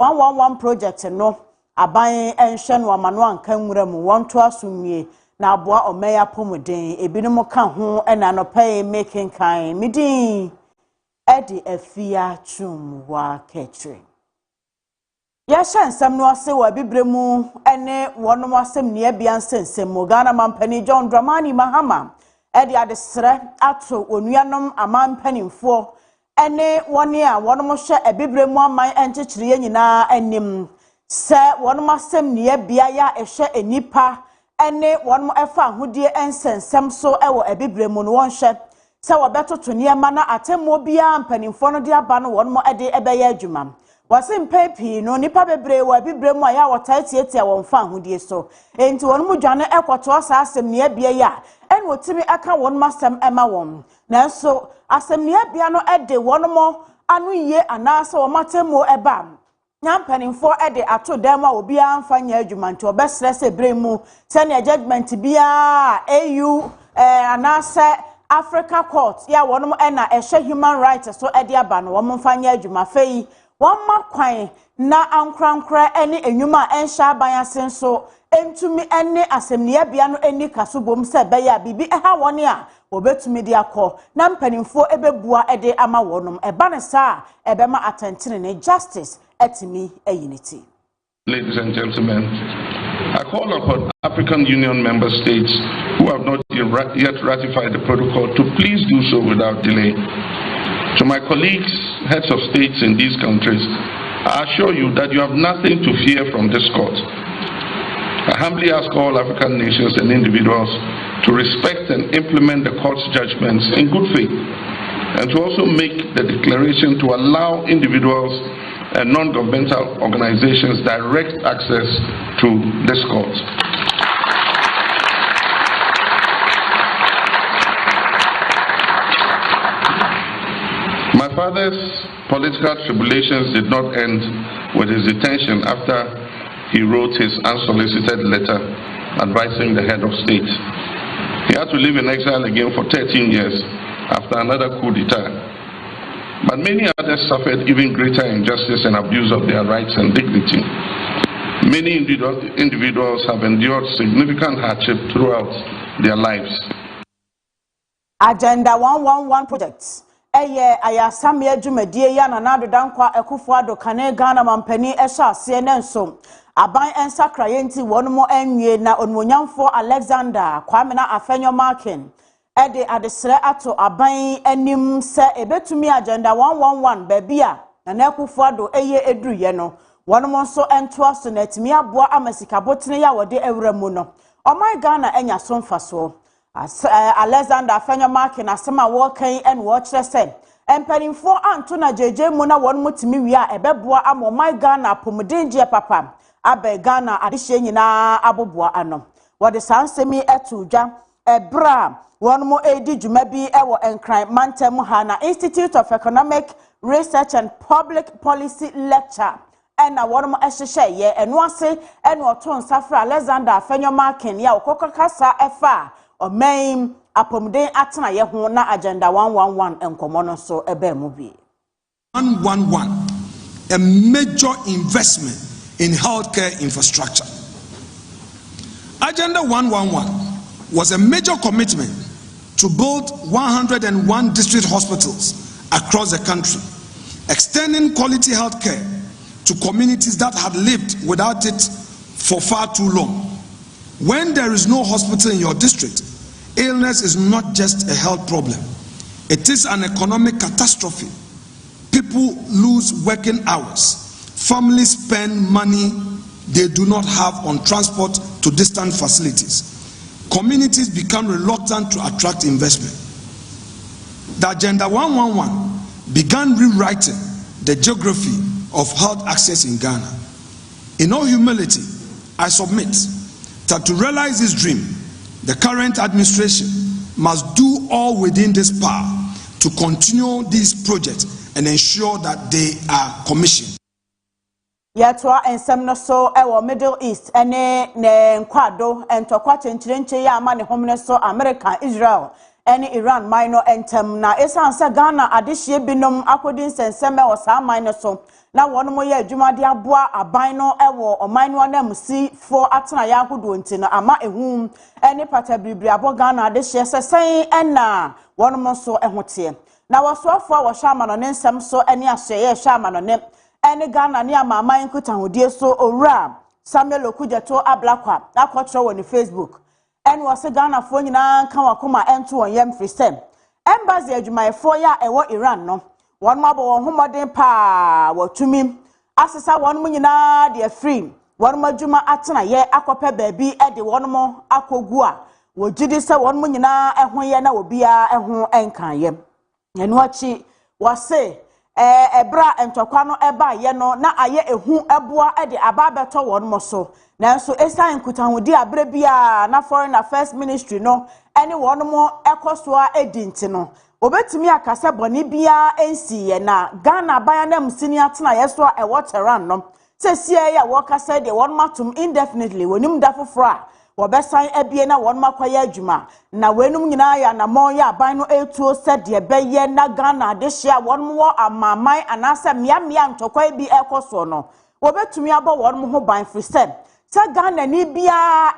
111 project no aban enhwe no amano anka nwura mu wonto asumie na aboa omeya pomuden ebinom ka ho na no pay making kind midin edi afia chum wa ketri ya shansam no ase wa bibremu ene wonom asem ne bia nsensem Ghana mampani John Dramani Mahama edi adesre ato onuanom amampanimfo ene woni a wonom hye ebibremu aman enkyekire nyina anim se wonom asem ne bia ya ehwe enipa ene wonom efa ahodie ensensem so ewo ebibremu no wonhye se wobetoto niema na atemo bia mpanimfo no de aba no wonom ede ebeye adwuma wasim pepi no nipa bebre wa bibremu aya wotaitie wonfa ahodie so enti wonom dwane ekoto asasem ne bia ya en wotimi aka wonom asem ema won nanso asem ne bia no ede wonom anu ye anase womatemo eba nyampanimfo ede ato dem a obi amfa nya adwuma nti obesrese bremu se ne judgment bia au anase Africa Court ya wonom na ehwe human rights so ede aba no womfa nya adwuma fei wamma kwan na ankrankra ene enwuma enhya aban asenso entumi ene asemnia bia no eni kasobom se beya bibi eha woni a obetumi de akọ na mpanimfo ebebua ede ama wonom eba ne sa ebema atentene ne justice etimi unity. Ladies and gentlemen, I call upon African Union member states who have not yet ratified the protocol to please do so without delay. To my colleagues, heads of states in these countries, I assure you that you have nothing to fear from this court. I humbly ask all African nations and individuals to respect and implement the court's judgments in good faith, and to also make the declaration to allow individuals and non-governmental organizations direct access to this court. My father's political tribulations did not end with his detention after he wrote his unsolicited letter advising the head of state. He had to live in exile again for 13 years after another coup d'etat. But many others suffered even greater injustice and abuse of their rights and dignity. Many individuals have endured significant hardship throughout their lives. Agenda 111 projects. Ayasami adwumadie ya na nadodankwa Akufo-Addo kane Ghana mampani ehya ase nenso aban ensakra yenti wonmo enwie na onmonyamfo Alexander Kwamena Afenyo Markin ede adesre ato aban anim se ebetumi agenda 111 babia na Akufo-Addo eduye no wonmo nso entoa so na timi aboa amasika botene ya wode ewramu no oman Ghana enya so mfaso Alexander Afenyo Markin asema wokan en wo kire se empanimfo anto na jeje mu na won mutimi wi a ebeboa amo my Ghana pomudinje papa abe Ghana adehye nyina aboboa ano wode sansemi etudwa ebra won mo edi djuma bi ewo enkran mantem ha na Institute of Economic Research and Public Policy lecture ena won mo ehyehyɛ ye eno ase eno oto nsafra Alexander Afenyo Markin ya okokakasa efa Omain apomden atena ye ho na agenda 111 enkomo no so ebe mu bi 111 a major investment in healthcare infrastructure. Agenda 111 was a major commitment to build 101 district hospitals across the country, extending quality healthcare to communities that had lived without it for far too long. When there is no hospital in your district, illness is not just a health problem. It is an economic catastrophe. People lose working hours. Families spend money they do not have on transport to distant facilities. Communities become reluctant to attract investment. The Agenda 111 began rewriting the geography of health access in Ghana. In all humility, I submit that to realize this dream, the current administration must do all within this power to continue these projects and ensure that they are commissioned. Yatwa ensemno so ewo Middle East ene ne nkwado entokwa chenchirenche ya ama ne homne so America Israel ene Iran minor entem na esanse Ghana adehye binom akodin senseme o saa minor so na wono ye adwumade aboa aban no ewo oman no anamsi for atena ya ahodo nti no ama ehum ene patabribri abo Ghana adehye sesen ena wono so ehote na wosoafo a wo hama no ne nsem so ene ahyeye hama no ne ene Ghana ne amaman nkutahodie so owura Samuel Okujeto Ablakwa akotro wo ni Facebook en wase Ghana fo nyina kan wakoma ento won yam frisem embassy adwumayefo ya ewo Iran no won mabo won homoden pa watumi asesa won nyina de free won madwuma atena ye akope baabi e de won mo akogu a wogidi se won nyina ehon ye na obia ehon enkan ye enu achi wase ebra entokwa no eba ye no na aye ehu eboa e de aba beto won mo so nanso esan nkutahodi abre bia na foreign affairs ministry no ene won mo ekosoa edinti no obetumi akase boni bia ensiye na Ghana baya na msini atena yeso e wateran no sesie ya wokase de won matum indefinitely wonim dafofro a wobesan ebie na won makwaya adwuma na wenum nyina ya na mon ya aban no etuo sede beye na Ghana de hia won mo amaman anase miamia ntokwa bi ekoso no wobetumi abo won mo ho ban frisem sa Ghana ni bia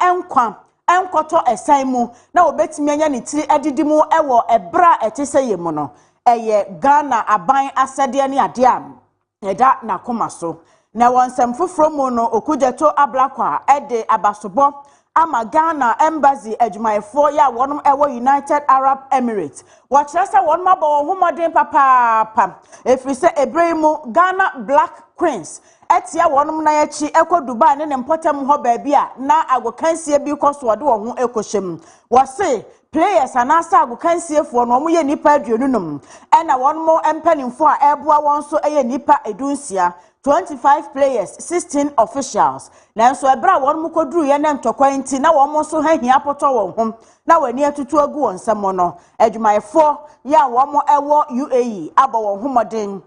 enkoto esan mu na obetimi anya ne tiri edidimu ewo ebra etise yemu no eye Ghana aban asede ne ade am eda na koma so na wonsem foforo mu no Okujeto Ablakwa ede abasobo ama Ghana embassy adwumayefo ya wonum ewo United Arab Emirates watresa wonum abo homoden papa efrise ebremu Ghana Black Queens etia wonum na yachi eko Dubai ne mpotam ho baabi a na agokansie bi koso de wo ho ekohyem wase players anasa agokansiefo no omoye nipa aduonunum ena wonum empanimfo a eboa won so eye nipa edunsia 25 players 16 officials nanso ebra won mu koduru ye na ntokwa nti na won so hahia poto won hom na wani atutu agu won nsem no adwumayefo ya won ewo UAE abo won homoden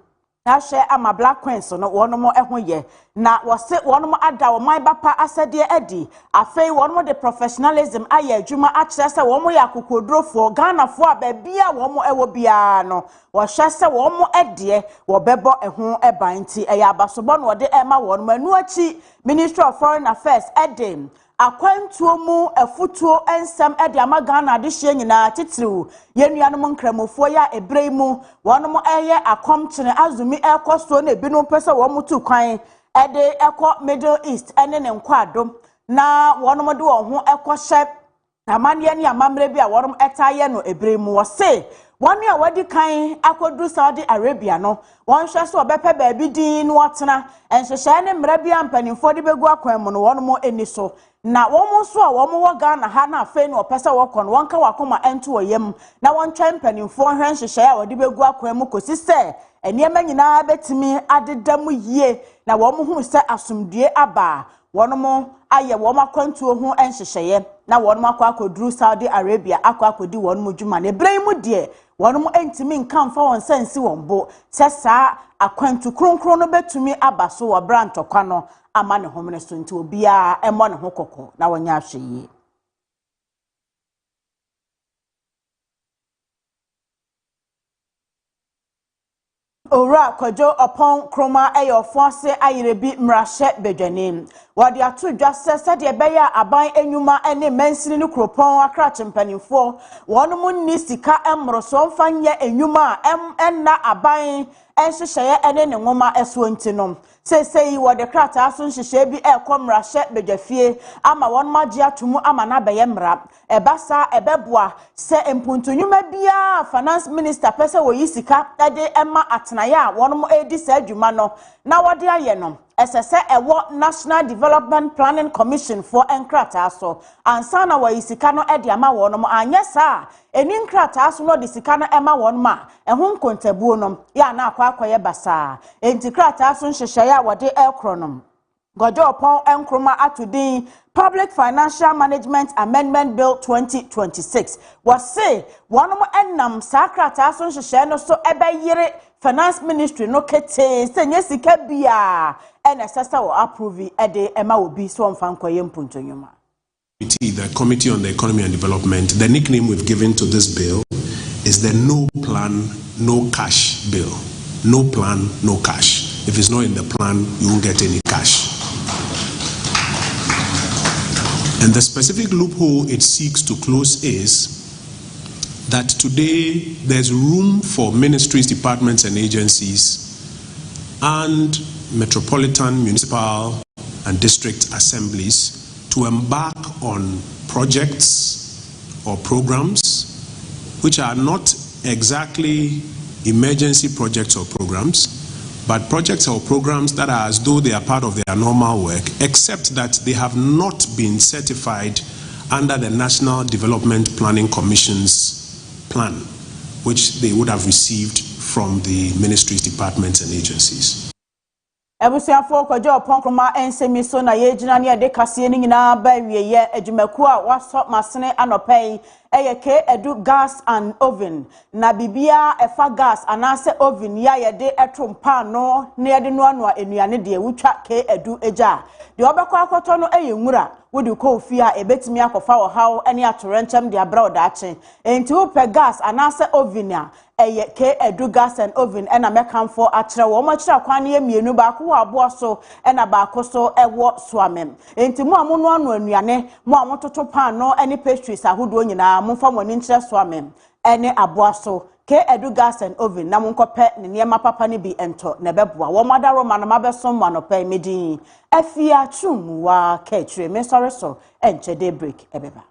na hye ama Black Queens no won mo ehoye na wose won mo ada wo man bapa asede edi afei won mo de professionalism aye adwuma akire se won mo yakokodrofo Ghana fo ababia won mo ewo bia no wo hye se won mo ede wo bebo eho ebanti eya abasobo no de ema won mo anu achi Ministry of Foreign Affairs edem akwantuo mu afutuo ensam ede ama Ghana de hye nyina titiriw yenuanom nkramofo ya ebremu wonom eye akomkyene azumi ekoso na ebinu pese wo mutu kwan ede eko Middle East ene ne nkwado na wonom de wo ho ekohye amane ne amamre bi a wonom etaye no ebremu wose wani a wadi kan akodu Saudi Arabia no won hwe so obepe baabi din no otena enhyehyɛ ne mra bia mpanimfo de begu akwan mu no wonom eni so na won so a won wo Ghana ha na afei no opese wokɔ no won ka wakoma ento oyam na won twɛn mpanimfo hwɛ nhyehyɛ a wode begu akwan mu kosi sɛ eniema nyinaa betimi adedam yie na won hu sɛ asomdue aba wonom aye won akwantuo ho nhyehyɛ na wonom akoduru Saudi Arabia akodi wonom dwuma na ebremu de wonom entimi nkamfa won sansi won bo sesa akwantu kronkron no betumi aba so wo brantokwa no ama ne homene so nti obia emo ne ho kokko na wonya ahweye Ora Kojo opon kroma eyofo ase ayerebi mrahye bedwanem wade ato dwase sede beya aban enwuma ene mansini ne kropon akra chempanimfo wonom ni sika emroso mfanye enwuma enna aban enhyehyeye ene ne nwoma eso ntinom sesei wade krata aso nhyehyeye bi ekomrahye bedwafie ama won magye atomu ama na beye mra ebasa ebeboa se empuntunwuma bia finance minister pese wo yi sika ede ema atenaya wonom edi sa adwuma no na wade aye no esese ewo National Development Planning Commission for enkrata so ansa na wo yi sika no ede ama wonom anye sa eni nkrata so no de sika no ema wonom a ehun kontabuo no ya na akwakoye basa enti krata so nhyehyeye a wade ekronom Kojo upon enkroma atudin Public Financial Management Amendment Bill 2026 was say one mo enam sakrata so nhyehyeye no so ebeyire Finance Ministry no kete senye sika bia ena sasa wo approve ede ema obi so mfa nkoye mpuntonyuma committee, the Committee on the Economy and Development, the nickname we've given to this bill is the No Plan, No Cash bill. No plan, no cash. If it's not in the plan, you won't get any cash. And the specific loophole it seeks to close is that today there's room for ministries, departments, and agencies and metropolitan, municipal, and district assemblies to embark on projects or programs which are not exactly emergency projects or programs, but projects or programs that are as though they are part of their normal work, except that they have not been certified under the National Development Planning Commission's plan, which they would have received from the ministries, departments, and agencies. Ebusiafo Kojo Marfo ensemi so na yegyina ne de kase ni nyina ba wieye adwumaku a waso masene anopai eyeke edu gas and oven na bibia efa gas anase oven ya yede etrompa no na yede no ano enuane de wutwa ke edu eja de obekọ akoto no eyenwura wodi ko ofie a ebetimi akofa wo hawo ene atorenchem de abra odache enti wo pe gas anase oven a eye ke edu gas and oven ena mekamfo akere wo ma kire kwan ye mienu ba ko abo so ena ba ko so ewo soamem enti mu amono ano anuane mu amototo pan no ene pastries ahodo nyina mumfa moni nkire soamem ene abo so ke edu gas and oven na monkope ne niema papa ne bi ento ne beboa wo madaro ma na mabesom ma no pe medin afia twumwa Kaakyire me sorry so enche Daybreak ebeba.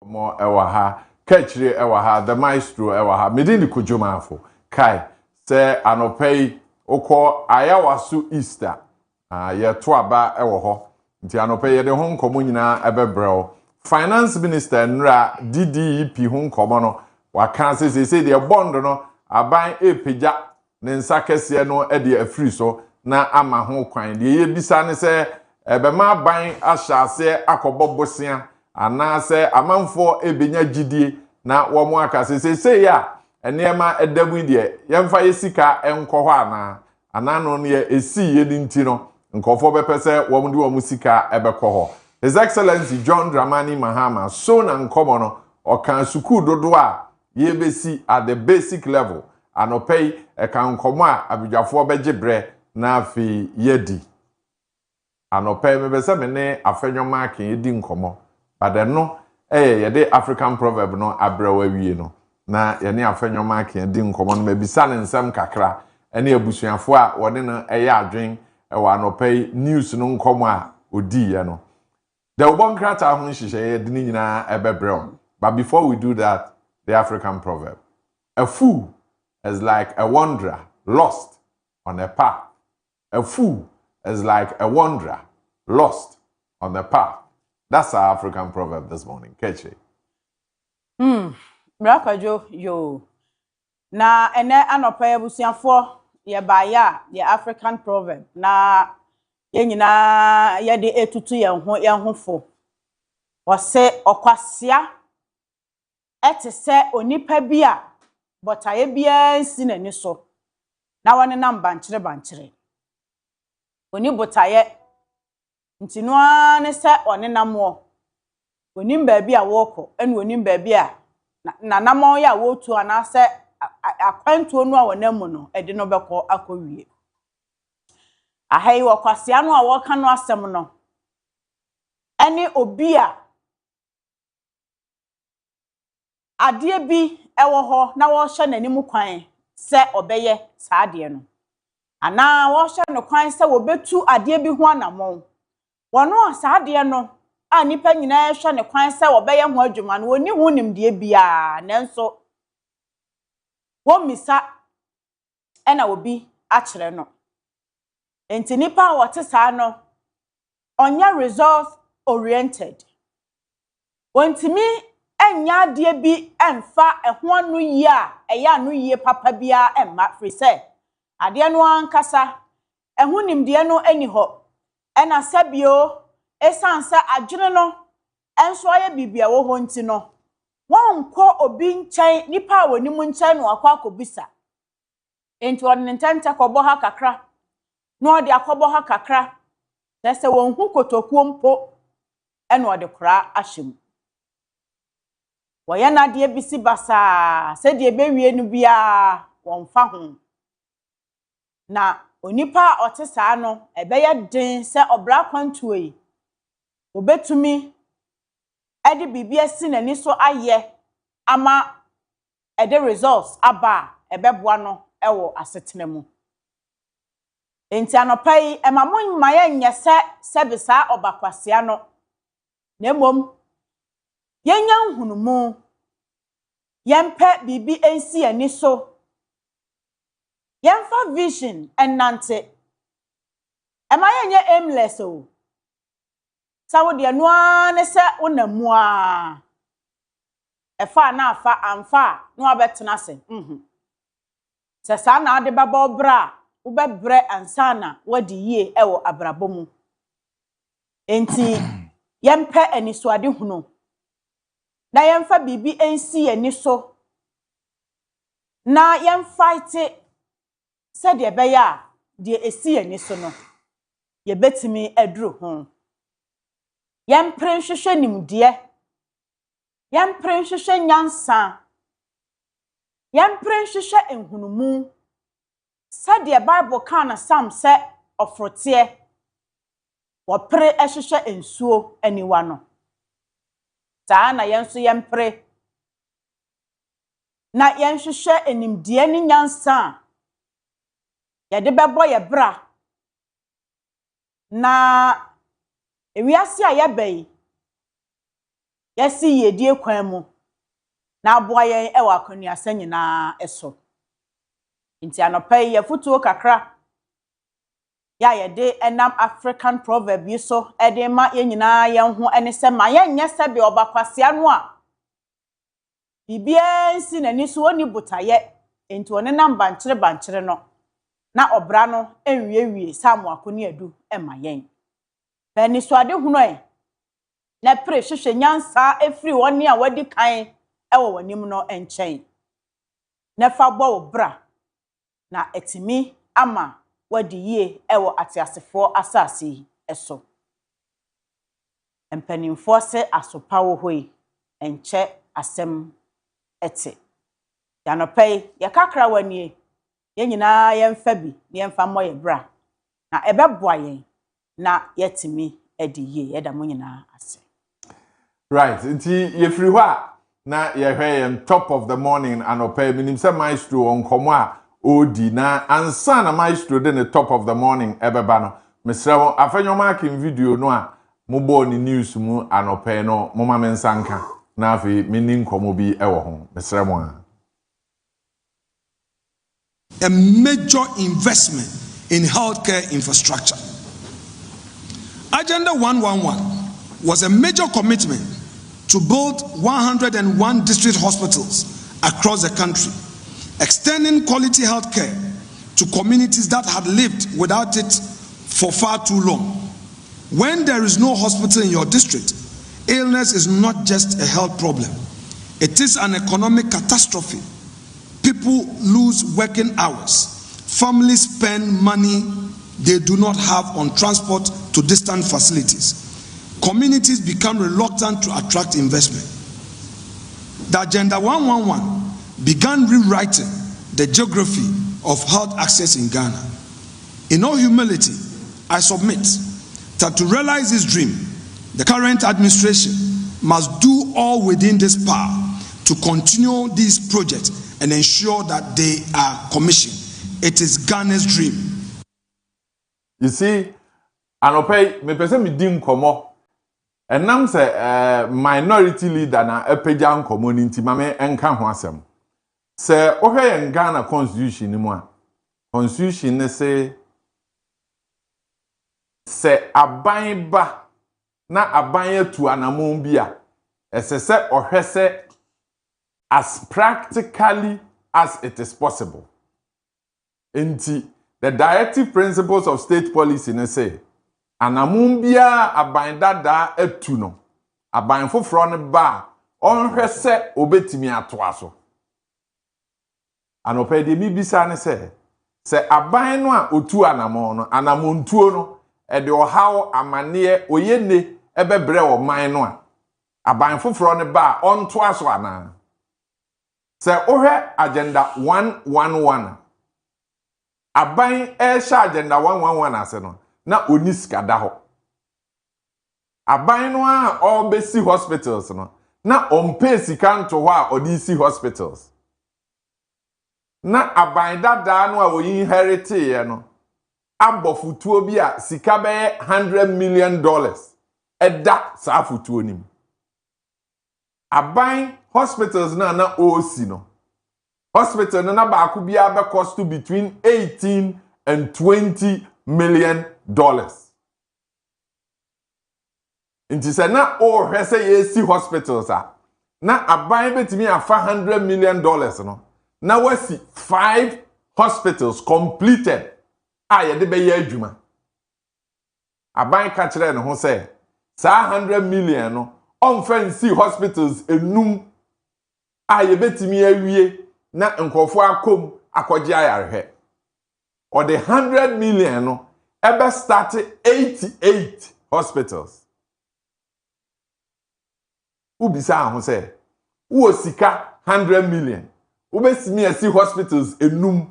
Mo ewa ha Kaakyire ewa ha the Maestro ewa ha mede ni Kojo Marfo kai se anopei okọ ayawaso Easter ye to aba ewo ho nti anopei ye de ho nkomo nyina ebebrɛw finance minister nra DDEP ho nkomo no waka se de bond no aban epeja ne nsa kese no e de afiri so na ama ho kwan de ye bisa ne se ebema aban ahyase akobobosea anase amanfo ebenya gidie na wo mo aka se ya enema edamu die yemfa yesika enko ho ana no ne esi ye dinti no nkofo bepese wo mo de wo sika ebekọ ho His Excellency John Dramani Mahama so na nkomo no okan suku dodo a ye besi at the basic level anopei e kan nkomo a abidwafo begebre na afi yedi anopei mebese me ne afenwoma akan edi nkomo but then no ye de African proverb no abrewa wie no na ye ne afenwoma akan edi nkomo no mabisa ne nsem kakra ene abusuafo a wode no eye adwen e wa anopei news no nkomo a odi ye no the Ubonkrata ho nhihye de nyina ebebrem. But before we do that, the African proverb. A fool is like a wanderer lost on a path. A fool is like a wanderer lost on the path. That's our African proverb this morning. Kaakyire. Brakajo yo. Na ene anopa ebusuafo ye baya the African proverb. Na yenyina ye de etutu ye ho fo wose okwasea etese onipa bia botaye bia nsi nani so na wone nam bankyere oni botaye ntino ane se one namo onim ba bia woko ene onim ba bia na namo ya wotu ana se akwantuo no a wonamu no ede no beko akowie ahai wakwasea no a woka no asem no ene obia ade bi ewo ho na wo hye nanim kwan se obeye saade no ana wo hye no kwan se wo betu ade bi ho anamon wono saade no a nipa nyina hye ne kwan se obeye ho adwuma no woni hu nimde bia nanso wo misa ena obi akere no enti nipa wote saa no onya result oriented wontimi enya ade bi emfa eho anu yi a eya anu yi papa bia emma free say ade no ankasa eho nimde no eni ho ena sabio esansa adwene no enso aye bibia wo ho nti no wonko obi nkyɛn nipa a woni mu nkyɛn no akwa akobisa enti won ntenta kɔbɔ ha kakra no ɔde akɔbɔ ha kakra sɛ wonhu kotokuo mpo ena ɔde kora ahyem woye na de bisi basa se de bewie no bia wonfa ho na onipa otesa no ebeye den se obra kwantuo yi obetumi ede bibia si nani so aye ama ede results aba ebeboa no ewo asetena mu enti anopai emamun maye nyese sebisa obakwasea no na mom yenya hunumu yempe bibi ensi ani so yemfa vision enante ema yenye aimless o sawode no ane se wonamu a efa na afa amfa no abetena se se sa na ade baba obra wo bebre ansana wadi yie ewo abrabomu enti yempe ani so ade hunu na yemfa bibi ensi ani so na yemfight se de beya de esi ani so no ye betimi aduru ho yempre hwehwe nimde yempre hwehwe nyansa yempre hwehwe enhunumu se de bible kan na sam se ofrote wopre ehwehwe ensuo aniwa no ta na yenso yempre na yenhwehwe enimde ni nyansa ya de bebo ye bra na ewiase a ye bai yesi yedie kwan mu na aboa yen e wa kwanuasa nyina eso nti anopa ye futuo kakra ya yede enam African proverb yi so ede ma yen nyina yen ho ene se ma yen nya se be obakwasea no a bibia nsi nani so oni butaye enti one nam bankyere no na obra no enwiewie samu akoni adu ema yen bani so ade huno na pre hwehwe nyansa efiri woni a wadi kan ewo wanim no enchen na fa gbo obra na etimi ama wadi yie ewo atiasefo asase eso empanimfo se asopa wo hoi enche asem ete yanopei yakakra wanie yenyina yemfa bi yemfa moye bra na ebeboa yen na yetimi edi yie yeda mo nyina ase. Right, nti yefiri hɔ a na yɛhwɛ top of the morning anɔpɛ minim sɛ maestro onkomo a odi na ansa na maestro de ne top of the morning ɛbɛba no mesrɛ wo afanyoma akim video no a mobɔ ni news mu anɔpɛ no moma me nsanka na afi mini nkomo bi ɛwɔ ho mesrɛ mo a major investment in healthcare infrastructure. Agenda 111 was a major commitment to build 101 district hospitals across the country, extending quality health care to communities that had lived without it for far too long. When there is no hospital in your district, illness is not just a health problem. It is an economic catastrophe. People lose working hours. Families spend money they do not have on transport to distant facilities. Communities become reluctant to attract investment. The Agenda 111 began rewriting the geography of health access in Ghana. In all humility, I submit that to realize this dream, the current administration must do all within this power to continue these projects and ensure that they are commissioned. It is Ghana's dream. You see, anopay me pese me di nkomo. Enam se minority leader na epeja nkomo ni nti mame enka ho asem. Se ohwe yen Ghana constitution ni mu a. Constitution ne se aban ba na aban etu anamon bi a esese ohwe se as practically as it is possible. Enti the directive principles of state policy ne say anamon bia aban dada etu no aban foforo ne ba onhwe se obetimi atoaso anope de mi bisa ne se aban no a otu anamon no anamontuo no e de ohaw amane oyene ebebre o man no a aban foforo ne ba ontoaso ana se ohwe agenda 111 aban sha agenda 111 ase no na oni skada ho aban no a obesi hospitals no na ompe sika nto ho a odisi hospitals na aban dada no a oyi inherite ye no abofutuo bi a sika be $100 million eda sa futuo nim aban hospitals na osi no hospital no na ba akubia be cost to between 18 and 20 million dollars. Inti se na o hwese yesi hospitals a na aban betimi afa $100 million no na wasi 5 hospitals completed a yede be ye adwuma aban ka kire ne ho se sa 100 million no on fancy hospitals enum a ye betimi awie na nkofo akom akogye ayarehwe or the 100 million no ebe start 88 hospitals ubisa ahu se wo sika 100 million ubesimi asi hospitals enum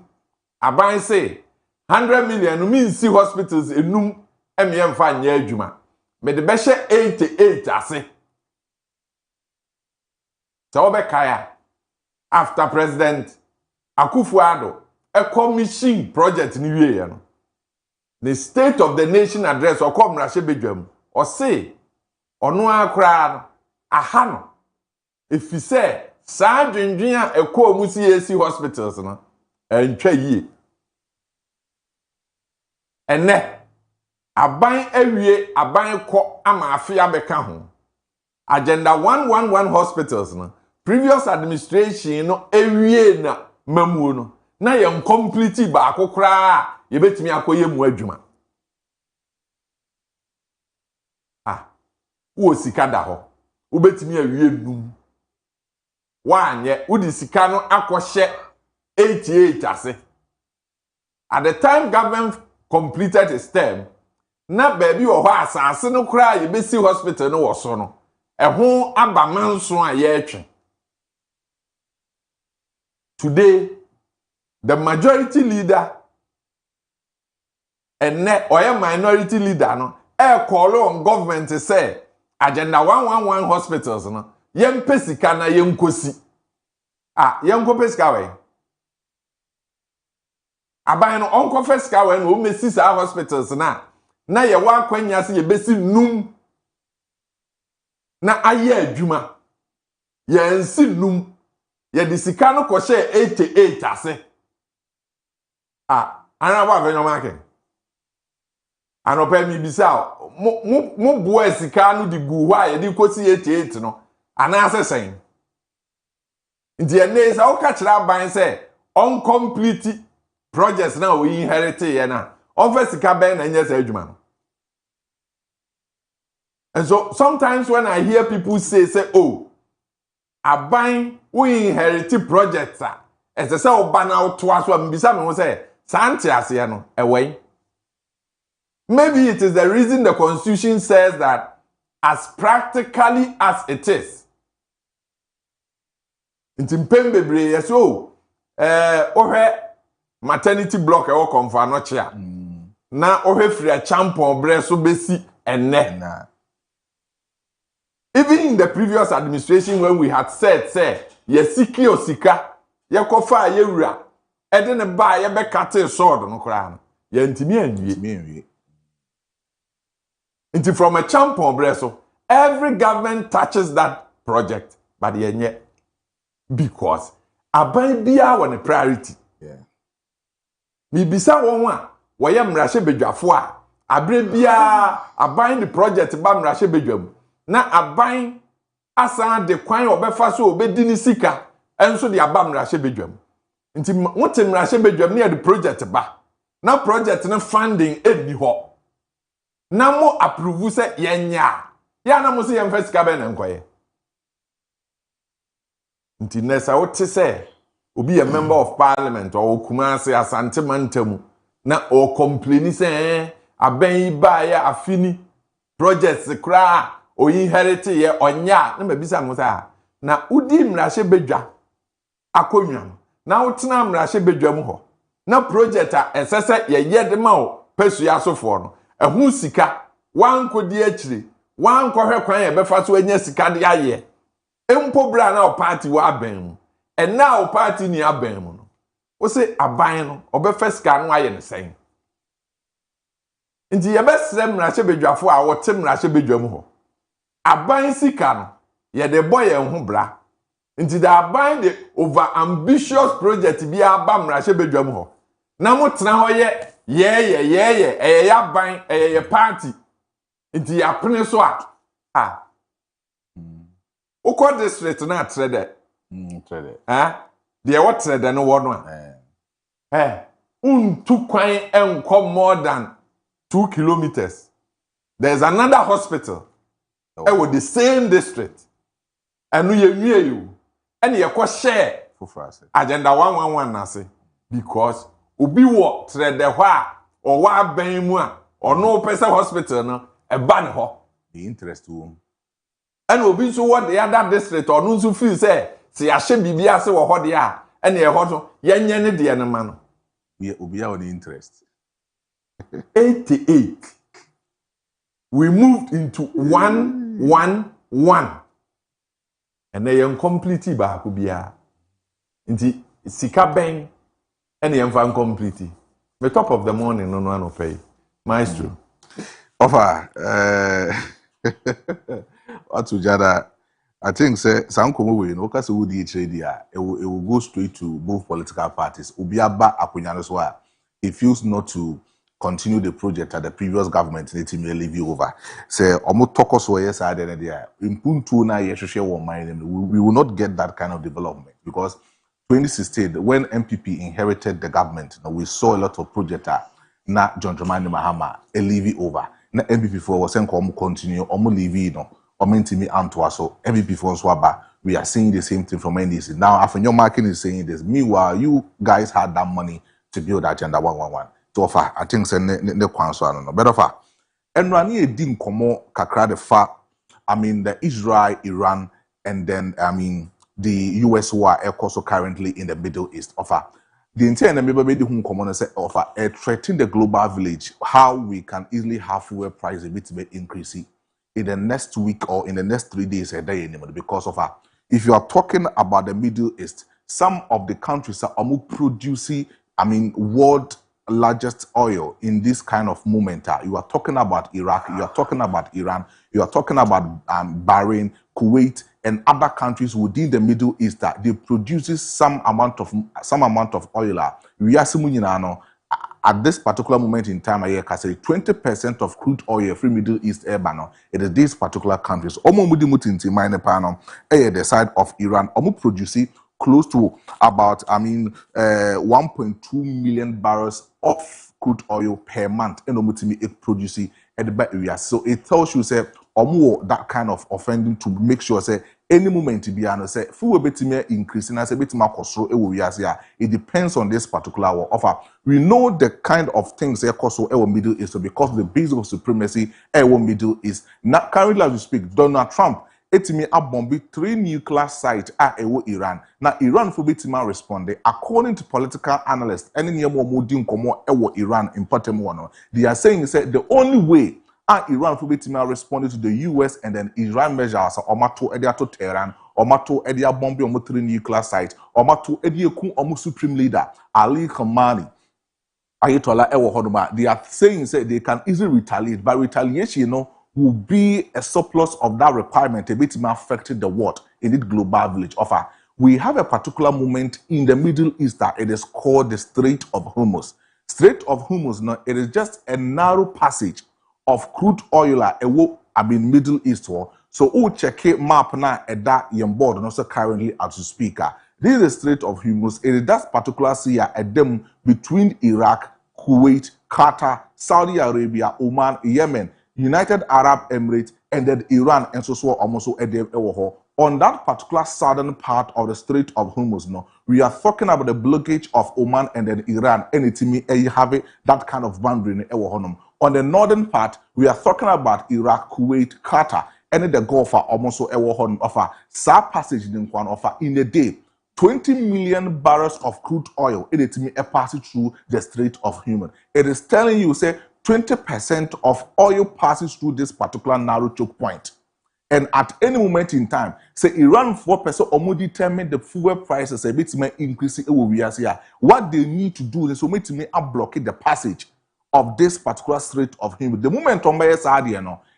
aban se 100 million no mean si hospitals enum emyemfa nya adwuma me de be hye 88 ase so obekaya after President Akufo-Addo a commission project ni wie no the State of the Nation address or come rashe bedwam or say ono akra aha no efi sɛ saa dwendwen a ɛkɔ mu CAC hospitals no ɛntwa yie ɛnɛ aban awie aban kɔ ama afia bɛka ho agenda 111 hospitals no previous administration no awie na mamuo no na yɛn complete baako koraa yɛbɛtumi akɔyɛ mu adwuma wo sika da hɔ wobɛtumi awie num wanyɛ wodi sika no akɔhyɛ 88 ase at the time government completed its term na baabi wɔ hɔ asase no koraa yɛbɛsi hospital no wɔ so no ɛho aba manso a yɛtwe today the majority leader and or minority leader no call on government to say agenda 111 hospitals no yempe sika na yenkosi yenko pesika we aban no onko pesika we no mesi sa hospitals na ye wa kwanya se ye besi num na aye adwuma ye nsi num ye di sika no ko hye 88 ase ana ba venyo make anopa mi bisa mo boa sika no di gu hɔ a ye di kosi 88 no ana asesen nti ene sa o ka kira ban se uncomplete projects na we inherit ye na on first sika ben na nyesa adwuma no. And so sometimes when I hear people say oh aban we inherit projects as I say oba na to aso am bisa me ho say sante ase no away. Maybe it is the reason the constitution says that as practically as it is. Inti mpembebre yes ohwe maternity block e wo komfa no chia. Na ohwe free a champon bre so besi enne. Even in the previous administration when we had said say yesiki osika yekofa yewura ede ne ba ye be kate sword no kra no ye ntimi anwie. Inti from a champon breso, every government touches that project, but yenye because aban bia won a priority. Yeah. Mi bisa won wa ye mrahye bedwafo a abre bia aban the project ba mrahye bedwam na aban asan de kwan obefa so obedi ni sika enso de aba mrahye bedwam. Inti wote mrahye bedwam na the project ba na project no funding edi ho. Na mo approve se yenya ya na mo se yemfa sika be na nkoye nti nesa wote se obi a member of parliament or Kumasi Asante Mantamu na o complain se aban ba ya afini projects kra o inherit ye onya na mabisa mo sa na udi mrahye bedwa akonwam na wotena mrahye bedwa mu ho na project a esese ye yede ma o pesu asofo no ehun sika wan kodi akire wan kohwe kwan ye befa so anya sika de aye empo bra na o party wa aban mu ena o party ni aban mu no wo se aban no obefa sika no aye ne sen nti ye besre mrahye bedwafo a wote mrahye bedwa mu ho aban sika no ye de boy ye ho bra nti da aban de over ambitious project bi aba mrahye bedwa mu ho na mo tena ho ye ya ban ye party nti ya pene so ukọ district na trade de what trade no wo no untu kwan enko more than 2 kilometers there's another hospital with the same district enu ye nwie you ene ye ko share agenda 111 na say because obi wo trade ho a o wa ban mu a ono pesa hospital no e ban ho the interest wo and obi so what the other district ono so feel say se ya hye bibia se wo ho de a ene e ho so yenye ne de ne ma no obi a the interest 88 we moved into 111 and they incomplete ba ko bia nti sika ben and the infant complete. The top of the morning, no pay. Maestro. Offer. What to jada? I think say Sankomo we no kase wo di trade it will go straight to both political parties. Obiaba akonya so a he feels not to continue the project that the previous government need to leave you over. Say omo toko so yes I there. Impuntu na yehwehwe wo man we will not get that kind of development because 2016 when MPP inherited the government, we saw a lot of projects na John Dramani Mahama leave over. Na MPP for was saying continue leave intimi antoa so MVP for Swaba, we are seeing the same thing from NDC. Now, after your market is saying this, meanwhile, you guys had that money to build Agenda 111. To offer, I think, the council, I don't know. But offer, and Rani didn't come kakra the fa, the Israel, Iran, and then, the US war, also currently in the Middle East. Offer, the intent and maybe whom come on and say, offer, threaten the global village, how we can easily have fuel price a bit increasing in the next week or in the next 3 days a day anymore because of if you are talking about the Middle East, some of the countries are producing, world largest oil in this kind of moment. You are talking about Iraq, you are talking about Iran, you are talking about Bahrain, Kuwait, and other countries within the Middle East that they produces some amount of oil. We are at this particular moment in time, I can say 20% of crude oil free Middle East airborne. It is these particular countries. The side of Iran, producing close to about 1.2 million barrels of crude oil per month. And it produces at the area. So it tells you say that kind of offending to make sure say any moment to be honest, say full bit increasing as a bit more it depends on this particular offer. We know the kind of things they cost our Middle East because of the base of supremacy our Middle East. Now currently as we speak, Donald Trump etimi abombi 3 nuclear sites at Iran. Now Iran for bit responded according to political analysts. Any Iran important one. They are saying say the only way Iran for betima responded to the US and then Iran measures omato ediato Tehran, omato edia bombi omo 3 nuclear sites, omato edieku omo supreme leader Ali Khamenei. Ayatollah ewo hodoma. They are saying say they can easily retaliate, but retaliation will be a surplus of that requirement a bit affecting the world in this global village offer. We have a particular moment in the Middle East that it is called the Strait of Hormuz. Strait of Hormuz, no, it is just a narrow passage of crude oil Middle East. So we check map na that board and also currently as we speak. This is the Strait of Hormuz. It is that particular sea at them between Iraq, Kuwait, Qatar, Saudi Arabia, Oman, Yemen, United Arab Emirates, and then Iran and so almost at them on that particular southern part of the Strait of Hormuz. No, we are talking about the blockage of Oman and then Iran. Anything you have that kind of boundary in on the northern part, we are talking about Iraq, Kuwait, Qatar, and the Gulf are almost offer passage in a day. 20 million barrels of crude oil in it passing through the Strait of Hormuz. It is telling you, say, 20% of oil passes through this particular narrow choke point. And at any moment in time, say Iran 4% or determine the fuel prices a bit may increase it will be as here. What they need to do is to make blockade the passage of this particular Strait of Hormuz. The moment on my side,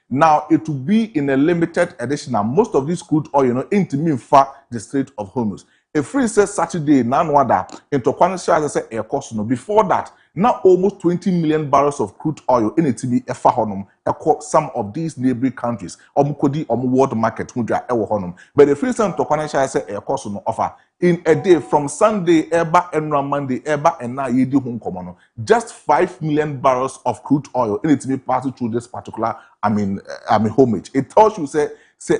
now it will be in a limited edition. And most of this crude oil, into me fact the Strait of Hormuz. A free says Saturday, none other into Kwanisha air cost. Before that, now almost 20 million barrels of crude oil in it to be a some of these neighboring countries. Omukodi world market but the free time to Kwanisha air cost offer in a day from Sunday, Eba and Monday, Eba and now Yedi home common. Just 5 million barrels of crude oil in it to be passing through this particular homage. It tells you say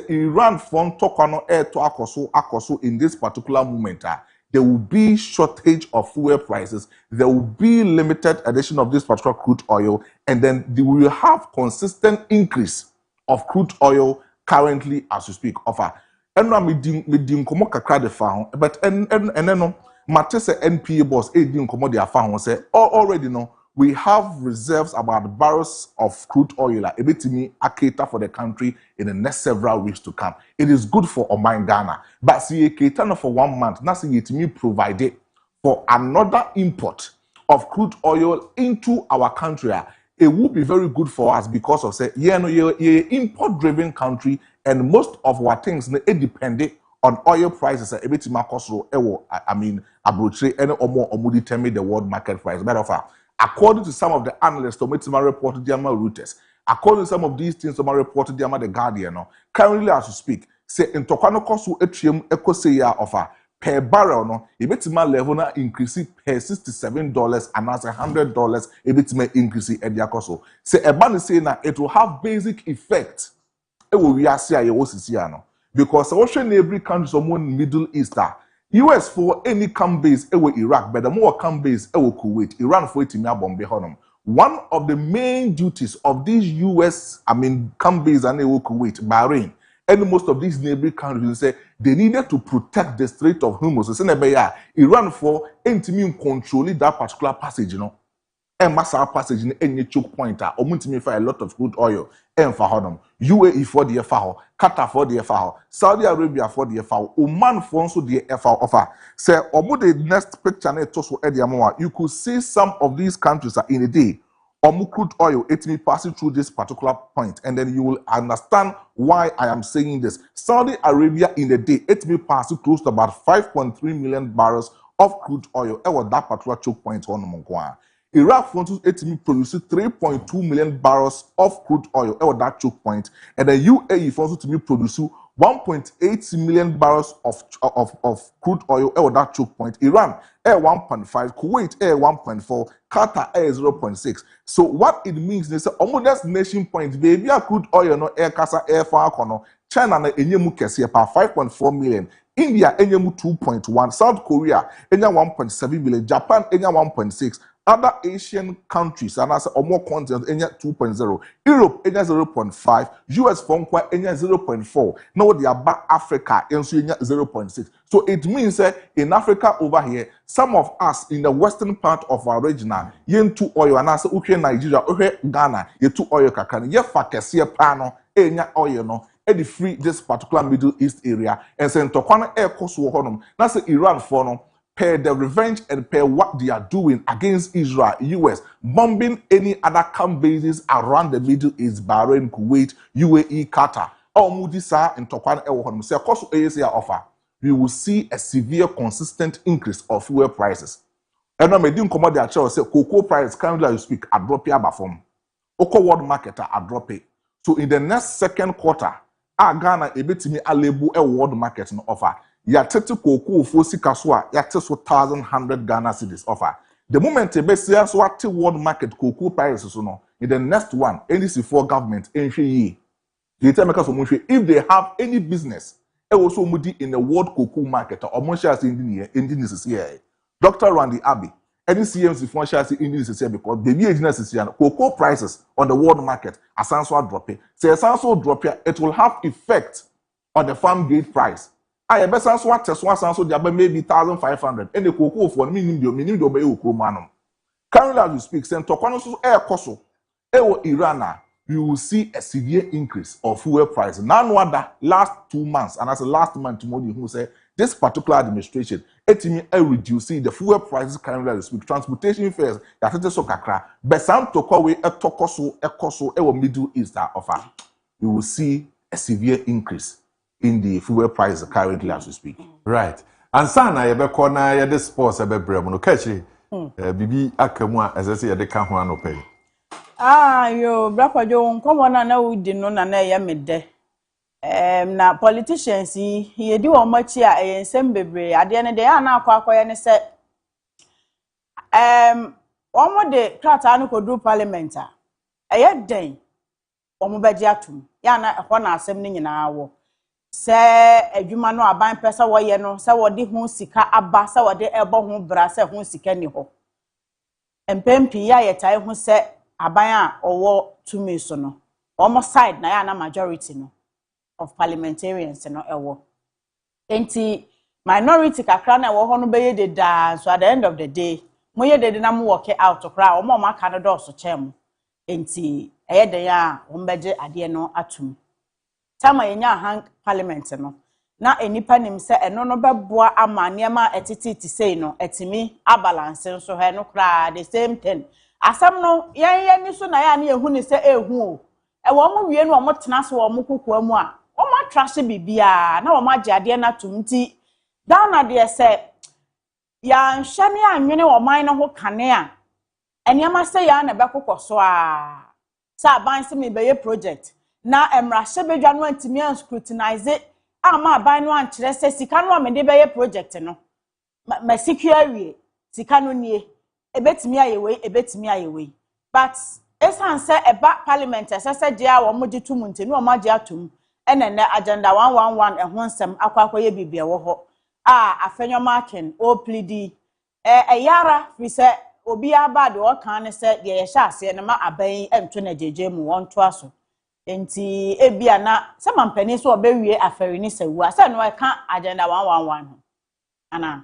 Iran from Tokano air to Akoso in this particular moment. There will be shortage of fuel prices. There will be limited addition of this particular crude oil, and then we will have consistent increase of crude oil currently as we speak. Offer. And now me din komo kakra de fa but and no matter say NPA boss e din komo de afa ho say already no we have reserves about barrels of crude oil a bit me cater for the country in the next several weeks to come. It is good for Oman Ghana, but see a cater for 1 month. Nothing it me provided for another import of crude oil into our country. It would be very good for us because of say import driven country and most of our things it depend on oil prices a bit makosro I mean abrochre any or determine the world market price. Matter of fact, according to some of the analysts, Tometima reported the Reuters. According to some of these things, Tometima reported the Guardian. No, currently as we speak, say in Tokano Kosu Etrium Eco Seya offer per barrel no, a bit level na increase per $67 and as $100 a bit may increase at the Akoso. Say a ban say na it will have basic effect. It will be a no. Because Ocean neighboring countries of Middle East US for any camp base Iraq, but the more camp base Kuwait, Iran for it in Bombe Honum. One of the main duties of these US, camp base and Kuwait, Bahrain, and most of these neighboring countries say they needed to protect the Strait of Hormuz. So Iran for intimate controlling that particular passage, and master passage in any choke point, or a lot of crude oil, and for Hodom, UAE for the FAO, Qatar for the FAO, Saudi Arabia for the FAO, Oman for also the FAO offer. Say, or the next picture, you could see some of these countries are in a day, or crude oil, it may passing through this particular point, and then you will understand why I am saying this. Saudi Arabia in a day, it may pass close to about 5.3 million barrels of crude oil, and that particular choke point on Mongwa. Iraq wants to produce 3.2 million barrels of crude oil at that choke point, and the UAE wants to produce 1.8 million barrels of crude oil at that choke point. Iran at 1.5, Kuwait at 1.4, Qatar at 0.6. So what it means is almost nation point, baby, crude oil no air kasa air far kono. China na enyemu kese pa 5.4 million. India enyemu 2.1, South Korea enya 1.7 million, Japan enya 1.6. Other Asian countries, and as or more continents, 2.0. Europe, 0.5. US, 0.4. Now they are back Africa, 0.6. So it means that in Africa over here, some of us in the western part of our region, yen 2 oil, and as Nigeria, Ghana, ye 2 oil kakani, ye fakesi pano, enya oil no. Edi free this particular Middle East area, and send to Kwana air cost honum. That's Iran for no. Per the revenge and per what they are doing against Israel, US, bombing any other camp bases around the Middle East, Bahrain, Kuwait, UAE, Qatar. Mudisa and Tokwan Ewohon. Say, cost offer, we will see a severe, consistent increase of fuel prices. And I didn't come out there say cocoa prices currently you speak are dropping above. Oko world market are dropping. So in the next second quarter, Ghana a bit me a label a world market no offer. Yatete cocoa for sikaswa yate so 1,100 Ghana cedis offer. The moment a best year so at world market cocoa prices no in the next one NDC4 government entry ye. If they have any business, also mudi in the world cocoa market or monshas in this year. Dr. Randy Abbey, any CMC for shares in this year because the business is here. Cocoa prices on the world market are also dropping. Say also drop here, it will have effect on the farm gate price. I have best answer test one answer the maybe 1,500 and the cocoa for minimum manum. Currently as we speak, send to air coso, Iran, you will see a severe increase of fuel prices. Now, wonder last 2 months, and as the last month, tomorrow, who say this particular administration, reducing the fuel prices currently as we speak. Transportation fares, so kakra, but some to call a tokoso, Middle East offer. You will see a severe increase in the fuel prices currently as we speak. Right. And sana yebe kona yede sports ebe bremo no kachi bibi akamu as I say yede ka ho anope. Yo brapajo nkomo na wudi no na ya mede. Na politicians he di wo machi a ensem bebre ade ne de ya na akwa ne se omo de krata no kodu parliament a den omo beji atum ya na ho na asem ne nyina wo. Se adwuma no aban pesa wo ye no se wo de ho sika aba se wo de ebo ho bra se ho sika ni ho empempi ya yetai ho se aban a owo tumi so no almost side na ya na majority no of parliamentarians no ewo enti minority kakra na ewo ho no beye de da so at the end of the day mo ye de na mo work out kra o mo maka no do so chem enti eye de ya o mbeje ade no atum Tama yenya hang parliament no na enipa nim se eno no beboa ama niema etiti ti sei no etimi abalance so he no kra the same thing asam no yan ni so na ya na ehu ni se ehu o e wo mo wie no mo tena so wo mo kokua mu a Oma trash bibia na oma jade na tumti Ghana de se ya nhwene anwene oman no ho kane a enema se ya na bekokoso a sa ban se me beye project na emra hyebedwa no antimi an scrutinize ama ban no ankere se sika no me de beye project no ma secure sika no nie ebetimi ayewe but esan se eba parliament esese dia wo mo gitu mu ntenu o ma dia atum enene agenda 111 ehho nsem akwakoye bibia wo ho afenyo marking o plead eyara fi se obi aba de o kan ne se de ye hya ase ne ma aban ento na jeje mu won to aso enti ebia na se mampani so obewie aferi ni sewu ase no e kan agenda 111 ana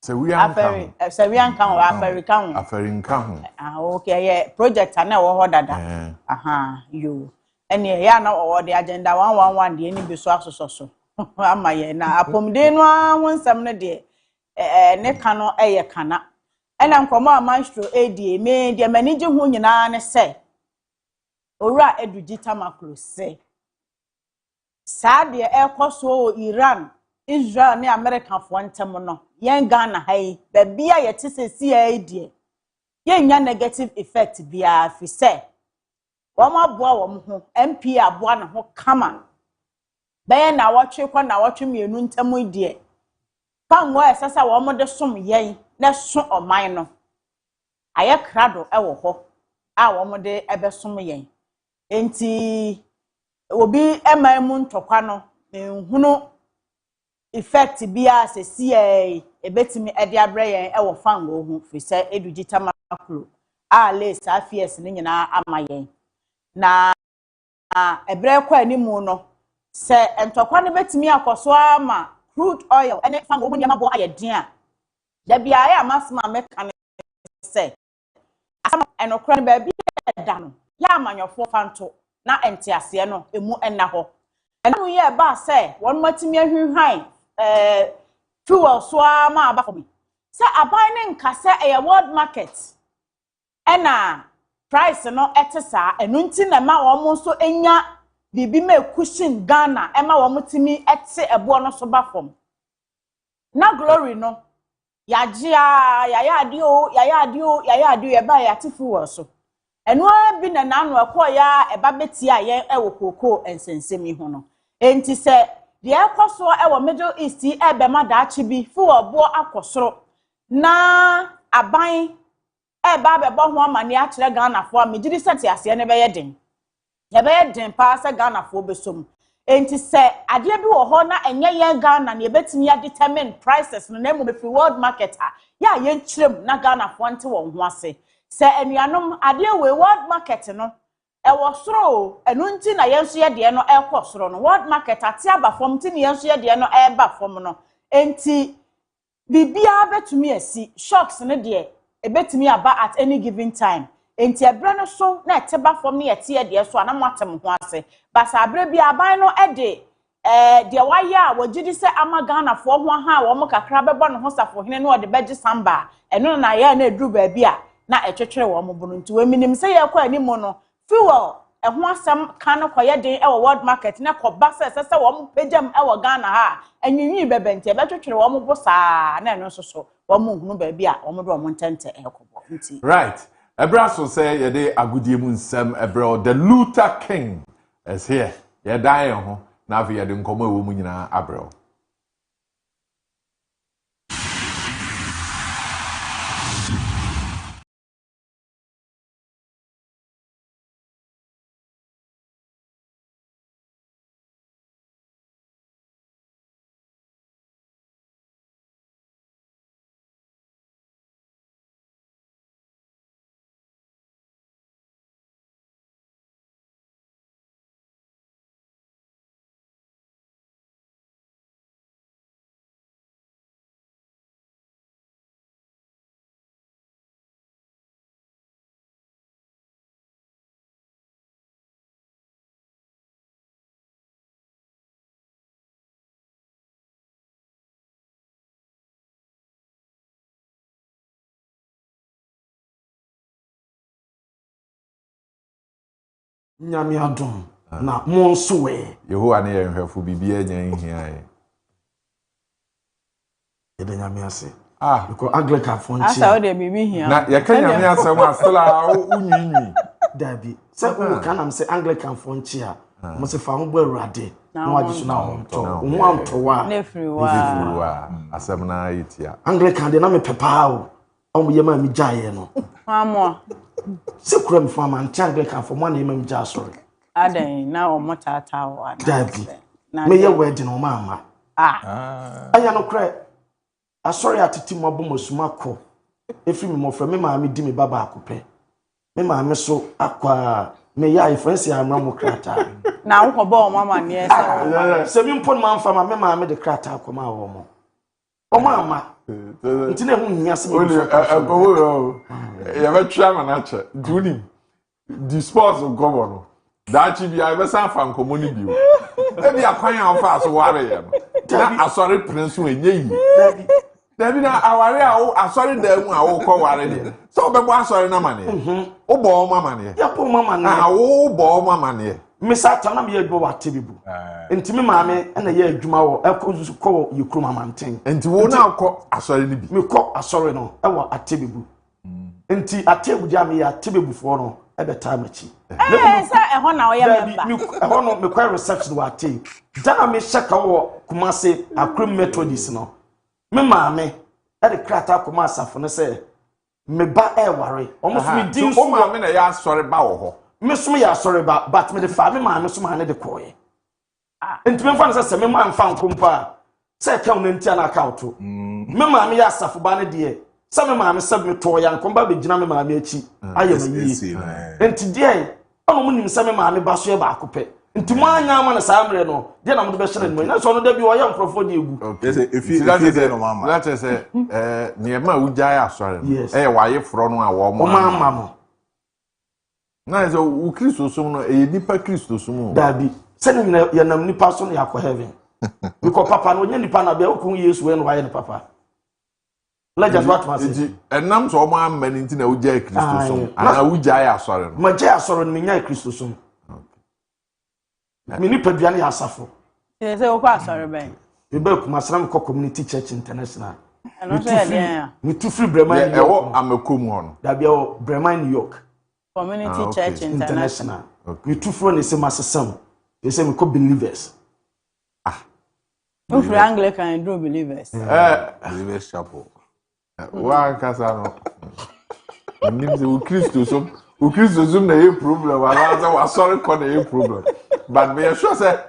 sewu anka sewu anka o aferi kan okay yeah project na wo ho dada yo ene ya na wo de agenda 111 de ni bi so asososo ama ye na apomde no awonsam ne de ne kano eye kana ena nkomo a Maestro ADA me de manage hu nyina ne se owura edugita makro se sa de ekoso Iran Israel ne America fo ntem no yen Ghana hai ba bia ye tesesi ADA yen nya negative effect bia fi se wo ma boa wo ho MP aboa ne ho kama baye na wotwe kwa na wotwe mienu ntem die panwo esesa wo mo de som yen na so oman no aye krado ewo ho a wo mo de ebe som yen enti obi emamu ntokwa no nhunu effect bia se CA ebetimi ede abre yen ewo fango hu fi se edugita makro a le sa fies ni nyina ama yen na ebre kwa animu no se ntokwa no betimi akoso ama crude oil ene fango hu nyama bo ayedin a da bia ya masma meka se asama enokra no ba bia da no ya amanyofo fanto na entiase no emu enna ho enu ye ba se won matimi ahwinhan fuel so ama aba for me se aban ne nka se e world market ena price no etesa enu nti na ma wo mo so enya bibi ma cushion Ghana ema wo mutimi ete ebo no so ba fom na glory no yagea yaya adio ye ba ya tifu so enu bi na nanu ekoya eba beti a ye ewo koko ensensemi ho no enti se de ekoso ewo Middle East ebe ma da achi bi fu obo akosoro na aban eba bebo ho amane a kire Ghana fo amegiri sete ase ne be yeden ye be yeden pa se Ghana fo besom enti se ade bi wo ho na enye ye Ghana na ebetimi ya determine prices no na mu be world market a ya ye nchirem na Ghana fo nte wo ho ase se enuanom ade we world market no ewo soro enu nti na yenso ye de no ekosoro no world market ate aba fom nti na yenso ye de no eba fom no enti bibia betumi asi shocks ne de ebetumi aba at any given time enti ebre no so na eteba fom ne yete ye de so ana mwatem ho ase basa abre bia aban no ede de waye a wogidi se ama Ghana fo ho ha wo mo kakra bebo no ho safo hene no de beji samba eno na ye na edru ba bia na etwetwere wo mo bunu nti we minim se ye kwa animu no fuel ho asem kan koye den e world market na ko ba se wo mo pejam e Ghana ha enwinwi bebe nti e betwetwere wo mo bosa na eno so wo mo hunu ba bia wo mo do mo ntente e kobo nti right ebra so say ye de agudie mu nsem ebra the Luther King is here ye dan ho na afi ye de nkomo ewo mu nyina abra Nyami adom na mo nso we Yehowa ne yenhwefo bibia nya nhia yɛda nyame ase ah because Anglican fonchi asa o de bibi hia na yɛka nyame asɛm asela unyinyi dabi sɛ wo kana m sɛ Anglican fonchi a mo se fa ho bo awurade na waje so na ho to ho antowa na friwa asɛm na yitia Anglican de na me pepa o o mo yema mi gyae no amo se kura me fa man Anglican fo mo na yema mi gya sorry adan na o motata o ana dabi me ye wedding o mama aya no kra asori atiti mo abom asuma kɔ efi me mofra me ma me di me baba akopɛ me ma me so akwa me ya ifensi amra mo krata na wo ba o mama ne esa se mi mpon ma mfa ma me ma me de krata akoma wo mo o mama ntine hu nya se me ya betwa manache dunim the sports governor da chi bia be san fa nkomo ni bio e bia kwan ya fa so ware ye na asori prince enye yi Dabi na aware a asori da mu a wo kɔ ware de so be bo asori na mane wo bo mama ne ya po mama ne wo bo mama ne me sa ta na me adwuma wa tebibu ntimi maame na ye adwuma wo ekozu kɔ yekuru mama nten enti wo na akɔ asori ni bi me kɔ asori no e wa atebibu enti atebu dia me ya atebibu fo no e be ta machi sa e ho na wo ya memba e ho no me kɔ reception wa ate dana me shaka wo Kumase Akram Methodist no me maame e de krata koma asafo no se me ba e ware omo so me din so maame na ya asori ba wo ho me so me ya asori ba but me de fa me maame so maane de koye enti me fa no se me ma mfa nkompa se ka no ntia na account me maame ya asafo ba ne de se me maame se me to ya nkomba be gina me maame achi ayemayi enti de ono mu nim se me maame ba so e ba akopɛ nti mo anya ama na saa mre no de na mo be hyere no na so no da bi o ya mkrofo de egu okay if you no mama let us say ne ma ujai asore waye fro no a wo mo mama mo na so u Kristo sum no nipa Kristo sum da bi se no ya nam nipa so no ya ko heaven because papa no nya nipa na be o kun Yesu we no waye ne papa legend what must say enam so mo amani nti na ujai Kristo sum ana ujai asore no ma jai asore no nya Kristo sum me ni paduane ya asafo se wo kwa asore ben e ba Kumasram Community Church International no so ya den me tu free Bremen e wo amekom ho no da bia o Bremen New York Community Church International me tu free ne se masesam e se me ko believers no free Anglican do believers believers chapel wa kasa no nim se u Kristo sum na ye problem ala za wa sorry ko na ye problem but me sure say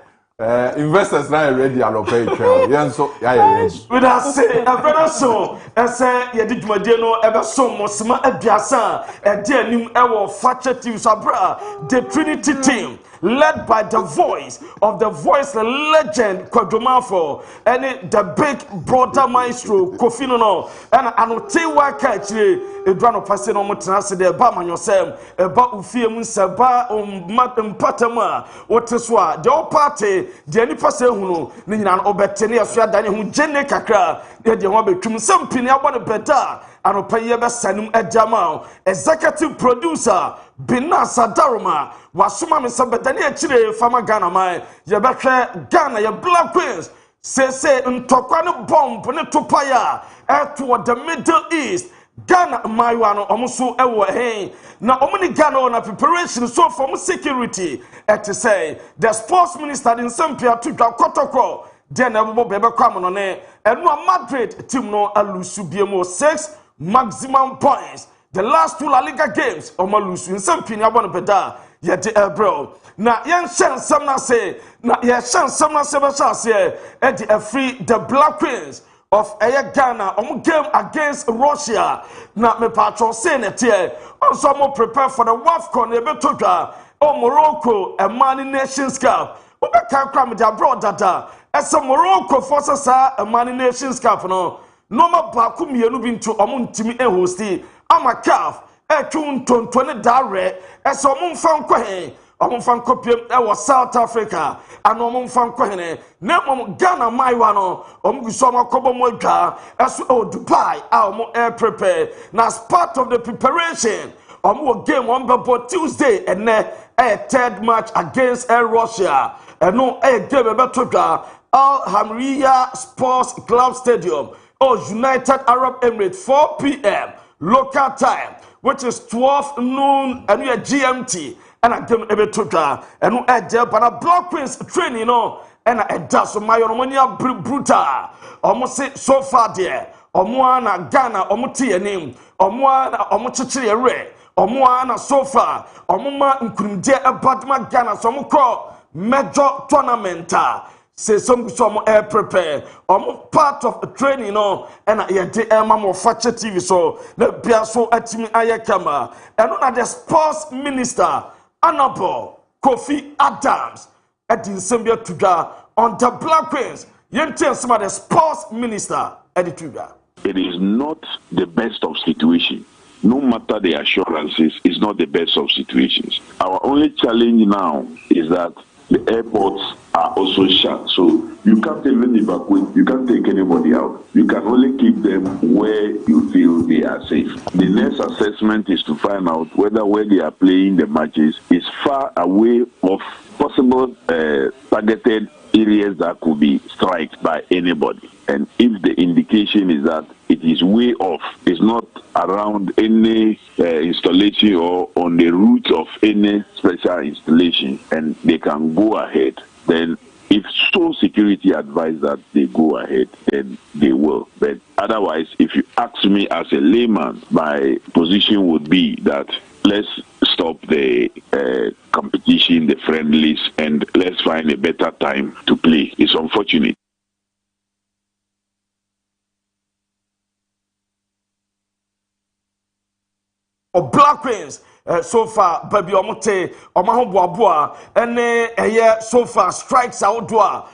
investors now ready allocate trail yenso ya ready we da say a brother so say ye di dwumadie no e be so mosema aduasa e de anim e wo fache team sabra the Trinity team led by the voice of the voice legend Kojo Marfo and the big brother Maestro no and anote wa Kaakyire edwa no pase no motena de ba manyosem e ba ufie mu seba mpatam a woteso a the party the ani pase hunu ni nyina no obetene afia dane hu gene kakra de ho betwum sampini abone beta anopaye be sanum adjama executive producer Binasa Daruma wasoma me sabedane akire fama Ghana mai ye behwe Ghana ye Black Queens say ntokwa ne bomb ne topaya toward the Middle East Ghana maiwa no omuso ewo hen na omuni Ghana na preparation so for security say the sports minister in Sampia to Kotoko then ebo bebe kwam no ne eno Madrid team no alusu biemo 6 maximum points. The last two La Liga games, Omalusu in some Pina Bonapeda, yet bro. Now, young Shan Samna say, now, yes, Shan Samna Sebasha say, at free the Black Queens of Ghana game against Russia. Now, me patron saying it here. Also, more prepare for the WAFCON, Ebetoga, or Morocco, a Mani Nations Cup. Obeka Kram, their brother, as a Morocco forces a Mani Nations Cup, no. Noma baku mienu bintu omuntimi hosti ama caf etun tontone dare ese omumfa nkwahe omumfa nkopiem e South Africa ana omumfa nkwahe ne mom Ghana maiwa no omguso makobo mo adwa ese Dubai a omo air prepare na as part of the preparation omo game on bebo Tuesday and a third match against Russia and no a game about Al Hamriya Sports Club Stadium or United Arab Emirates 4 p.m. local time, which is 12 noon and we are GMT and a game about and no a job and a Black Queens training and a dash of my omonia brutal almost say so far there omoana Ghana omuti name omoana omuchichire re omoana so far omoma nkurumde abadma Ghana so mukọ major tournament say some air prepare part of the training and yede emamo fache TV so na bia so atimi ayekama and on the sports minister Honorable Kofi Adams at the Sambia Tuga on the Black Queens yente some of the sports minister at the Tuga. It is not the best of situations. No matter the assurances, it's not the best of situations. Our only challenge now is that the airports are also shut. So you can't even evacuate, you can't take anybody out. You can only keep them where you feel they are safe. The next assessment is to find out whether where they are playing the matches is far away of possible targeted areas that could be struck by anybody. And if the indication is that it is way off, it's not around any installation or on the route of any special installation, and they can go ahead, then if so security advise that they go ahead, then they will. But otherwise, if you ask me as a layman, my position would be that let's stop the competition, the friendlies, and let's find a better time to play. It's unfortunate. Or Black Queens so far baby omote omahoboaboa ene so far strikes outdoor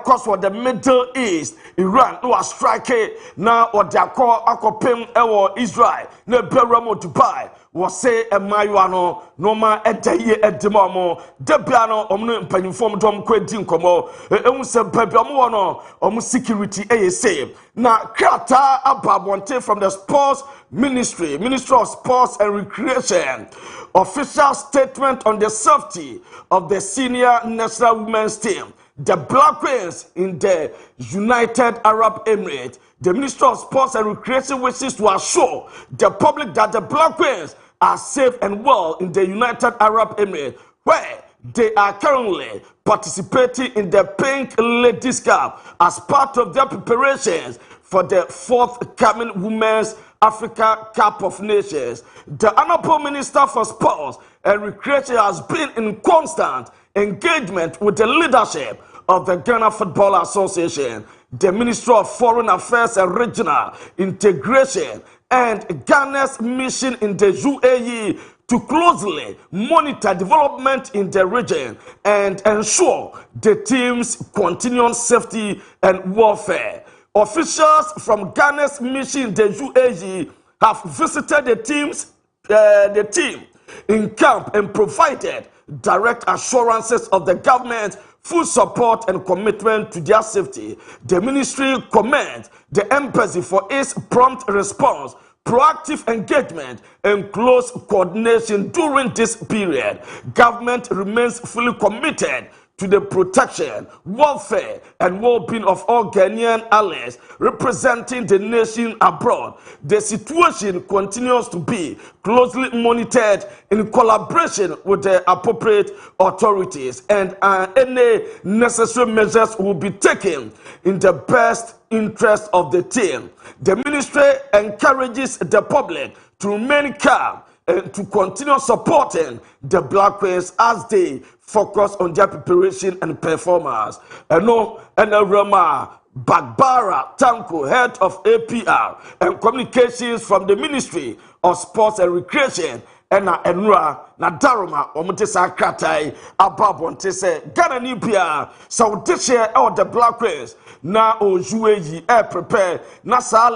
course for the Middle East. Iran no a strike na or the akopem ewo Israel na beramo Dubai was say a mayuano no ma edaye edemamo debiano omno mpanyimfom dom kwedi nkomo ehun se baby omo no omo security say na krata ababonte from the sports ministry of sports and recreation official statement on the safety of the senior national women's team, the Black Queens in the United Arab Emirates. The Ministry of Sports and Recreation wishes to assure the public that the Black Queens are safe and well in the United Arab Emirates, where they are currently participating in the Pink Ladies Cup as part of their preparations for the forthcoming Women's Africa Cup of Nations. The Honorable Minister for Sports and Recreation has been in constant engagement with the leadership of the Ghana Football Association, the Ministry of Foreign Affairs and Regional Integration, and Ghana's mission in the UAE to closely monitor development in the region and ensure the team's continued safety and welfare. Officials from Ghana's mission in the UAE have visited the team in camp and provided direct assurances of the government's full support and commitment to their safety. The ministry commends the embassy for its prompt response, proactive engagement, and close coordination during this period. Government remains fully committed to the protection, welfare, and well-being of all Ghanaian allies representing the nation abroad. The situation continues to be closely monitored in collaboration with the appropriate authorities, and any necessary measures will be taken in the best interest of the team. The ministry encourages the public to remain calm and to continue supporting the Black Queens as they focus on their preparation and performance. And Rama Bagbara Tanko, head of APR and communications from the Ministry of Sports and Recreation, and Enra Nadaruma Omutesa Kratai Ababonte say Ghana Nipia so this year all the Black Queens na o UAE air prepare na sa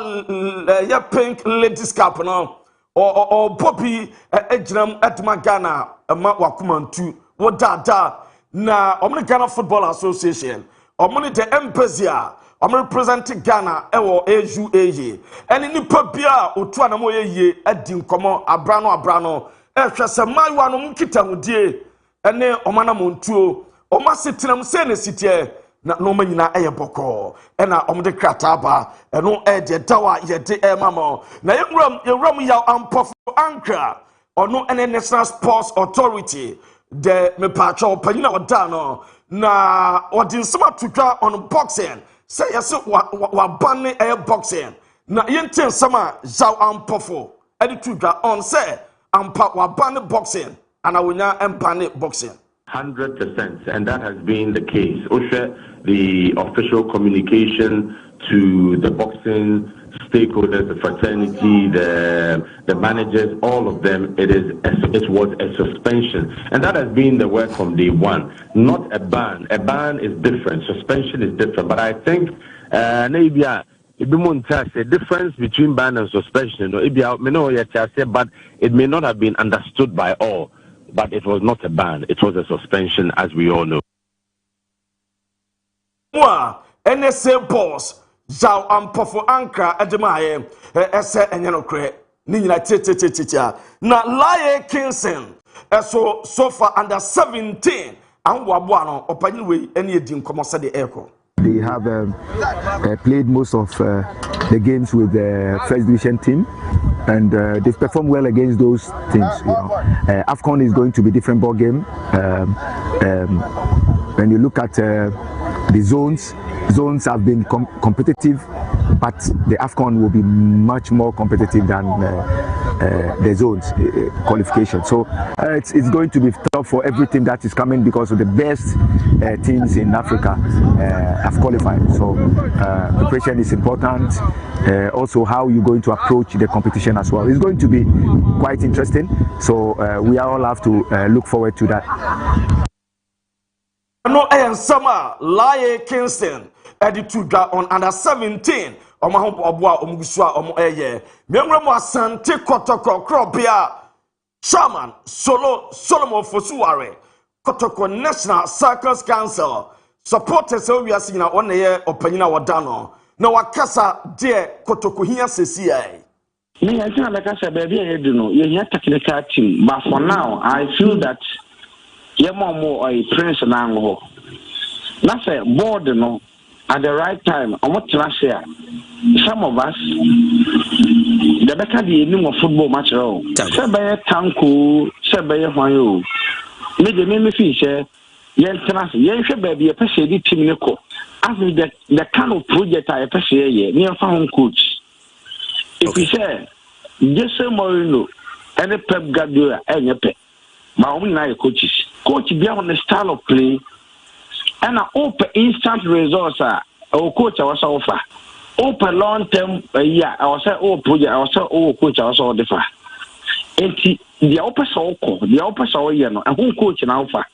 ya Pink Ladies Cup no or Poppy Ejram Edma Ghana ma wakumantu wo dada na omni Ghana Football Association omni the Empezia representing Ghana ewo UAE and nipa bia otu anamo ye adi nkomo abrano hwese maiwa no mkita hudie ene omana montuo omasetenam se ne sitie na no manyina eye boko ena omde krataba eno de dawa yede mama na yewram ya ampofo ankra ono ene National Sports Authority de me pacho panyina oda no na odinsema tudwa on boxing say yes wa ban boxing na yenten sama jaw ampofo edi tudwa on say ampa wa ban boxing and awonya empane boxing 100%, and that has been the case. Osha, the official communication to the boxing stakeholders, the fraternity, the managers, all of them, it was a suspension, and that has been the work from day one. Not a ban. A ban is different. Suspension is different. But I think maybe a difference between ban and suspension. But it may not have been understood by all. But it was not a ban, it was a suspension, as we all know. NSA boss, Zhao Ampofo Ankra Ademaye, Ese Enyanokre, Nina Tete, na Laye Kingston, so far under 17, and Wabuano, Opaniwe, any Dim Comosa de Echo. They have played most of the games with the first division team, and they've performed well against those teams. You know, AFCON is going to be a different ball game. When you look at the zones have been competitive, but the AFCON will be much more competitive than the zones qualification. So it's going to be tough for every team that is coming because of the best teams in Africa have qualified. So preparation is important. Also, how you're going to approach the competition as well. It's going to be quite interesting. So we all have to look forward to that. No, summer Laye Kingston attitude on under 17. Omahompo obwa omugusua omo eye. Memremo asante kotoko krobia. Chairman Solomon Fosuware. Kotoko National Circus Council. Supporters we are seeing on the year opanyina wadano. Na wakasa de kotoko hia sesi ai. Me I think like I said baby I do know. You hear technical team, but for now I feel that more a prince na ngo. Na say board no at the right time, I want to share. Some of us, the better the name of football match. Sebeye tanku, sebeye hwanyo. Me feel yen should be a person team neko. As the kind of project I person here, near home coach. If we say, Jesse Mourinho, any Pep Guardiola, any Pep, my own coaches. Coach be on the style of play. And I open instant results. Our coach was offer. Open long term, yeah. I was say, project. I was say, coach. I was all different. And the open so yeah. No, and who coach now offer.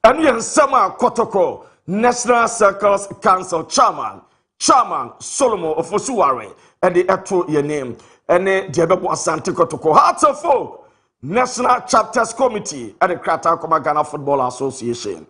And we summer Kotoko National Circus Council Chairman Solomon Ofosuware, and the eto your name, and the Diabebo Asante Kotoko Hearts of Folk National Chapters Committee at the Kaakyire Ghana Football Association.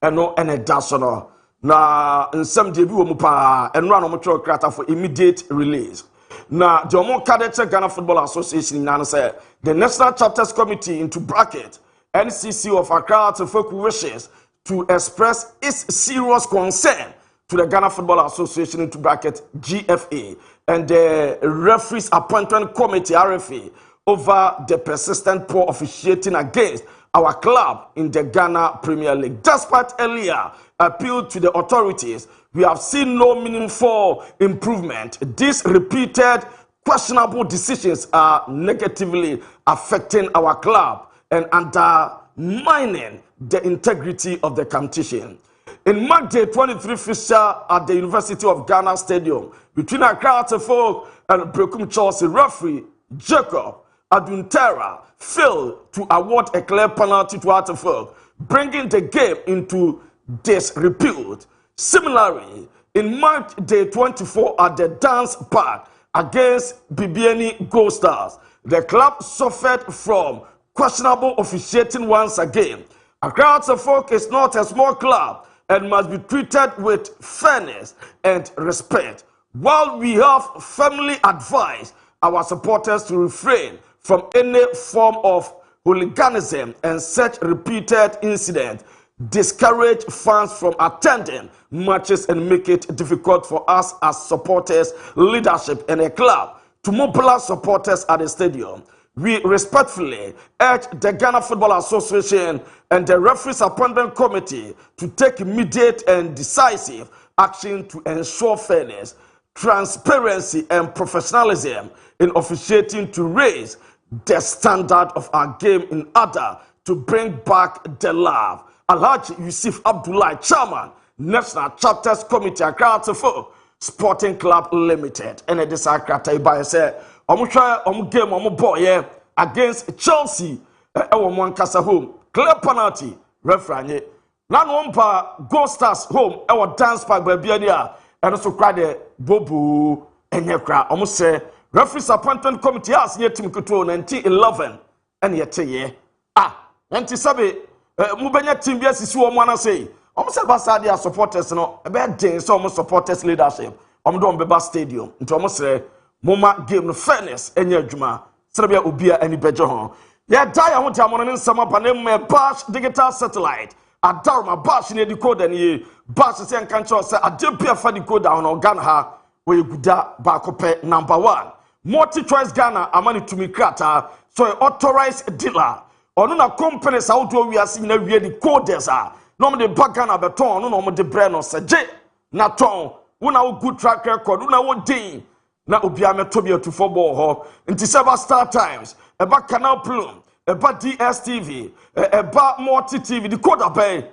And no any dasono na nsem debi wo mu pa enra no motro krata for immediate release na the Omo Kaakyire Ghana Football Association nan say the National Chapters Committee into bracket NCC of Accra to folk wishes to express its serious concern to the Ghana Football Association into bracket GFA and the referees appointment committee RFA over the persistent poor officiating against our club in the Ghana Premier League. Despite earlier appeal to the authorities, we have seen no meaningful improvement. These repeated questionable decisions are negatively affecting our club and undermining the integrity of the competition. In March Day 23 fixture at the University of Ghana Stadium between Accra Folk and Brekum Chelsea referee Jacob Aduntera failed to award a clear penalty to Artefok, bringing the game into disrepute. Similarly, in March Day 24 at the Dance Park against Bibiani Gold Stars, the club suffered from questionable officiating once again. Accra Folk is not a small club and must be treated with fairness and respect. While we have firmly advised our supporters to refrain from any form of hooliganism, and such repeated incidents discourage fans from attending matches and make it difficult for us as supporters, leadership, and a club to mobilize supporters at the stadium. We respectfully urge the Ghana Football Association and the Referees Appointment Committee to take immediate and decisive action to ensure fairness, transparency, and professionalism in officiating to raise the standard of our game in order to bring back the love. Alhaji Yusuf Abdullah, Chairman, National Chapters Committee, Accra Sporting Club Limited. And it is Accra by say, game boy against Chelsea. One Casa home, clear penalty, referee. Nan Gold Stars home, our dance park by Biania, and also cried the Bobu and Yakra. Almost say, Referees Appointment Committee has yet to control 1911 and yet ye. 97 Mubenya team yes is one say. Almost a Basadia supporters no a bad day, so almost supporters leadership. Don't be stadium. Into almost say Moma game no fairness and your Juma. Serbia Ubia any better home. Yeah, die I want to in some up and then Bash digital satellite. A Darma Bash in the decoder and ye Bash is and control say a dip for the code down on Ghana where you could back up number 1. Multi-choice Ghana amani to me krata so authorized dealer. Ono na companies out we are seeing we the coders are. No the bagana beton no the brand no seje na ton. Una good track record una wo din na obia metobia to football ho. Nti several Star Times, eba Canal Plume, eba DSTV, eba Multi TV the coder pay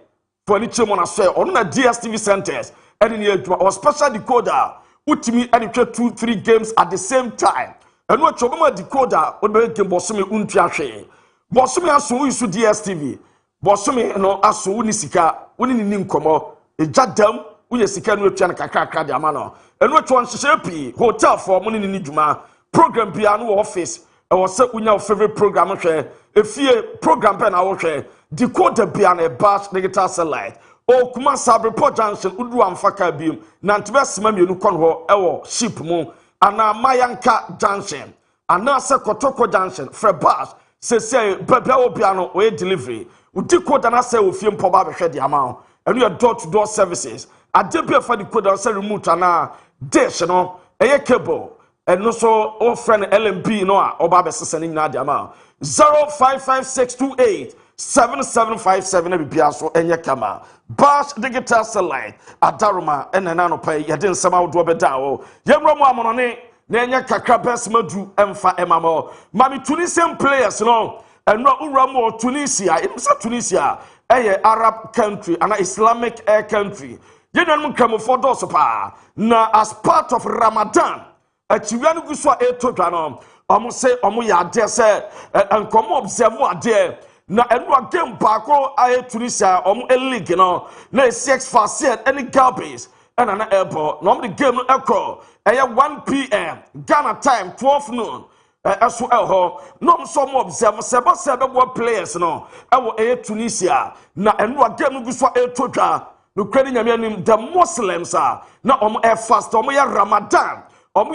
for any chemo na share ono na DSTV centers any or special decoder. Utimi and 2-3 games at the same time. And what Chobama decoder would make Bosumi Untiashe. Bosumi Asu is DSTV. Bosumi no Asu Unisika, Unin Komo, a Jadam, Unisika Nuchan Kaka Diamano. And what one Shepi, hotel for Munin Nijuma, program piano office, and was set with your favorite program share. If you program pen our share, decoder piano bash digital satellite. O kuma sabre po junction udu amfaka biom na ntebe sema mienu kon ho ewo ship mu ana mayanka junction ana se kotoko junction frebash se bebia obia no we delivery udi koda na se ofie mpoba behwe de ama enu your door to door services adebia fa di koda se remote ana dish no eye cable enu so o friend LMP no a oba be sese ni nyina de ama 055628 7757 bibia so enye kama Bash digital satellite adaruma enana no pay yedin sama wodo beda o yemro mu amonone na enye kakra best madu emfa emamo mami Tunisian players no enro uramu Tunisia imsa Tunisia eye Arab country and Islamic country yenanum kramofo do so pa na as part of Ramadan achiwianu guswa etodwa no omo say omo ya ade say enkomo observe ade na enwa game baako aye Tunisia league no na 6 facet any galbase and an airport no the game no echo 1 p.m. Ghana time 12 noon aso ho no so mo observe sebe players no ewo Tunisia na enwa game no guswa etodwa no kwani nyame the Muslims na fast ya Ramadan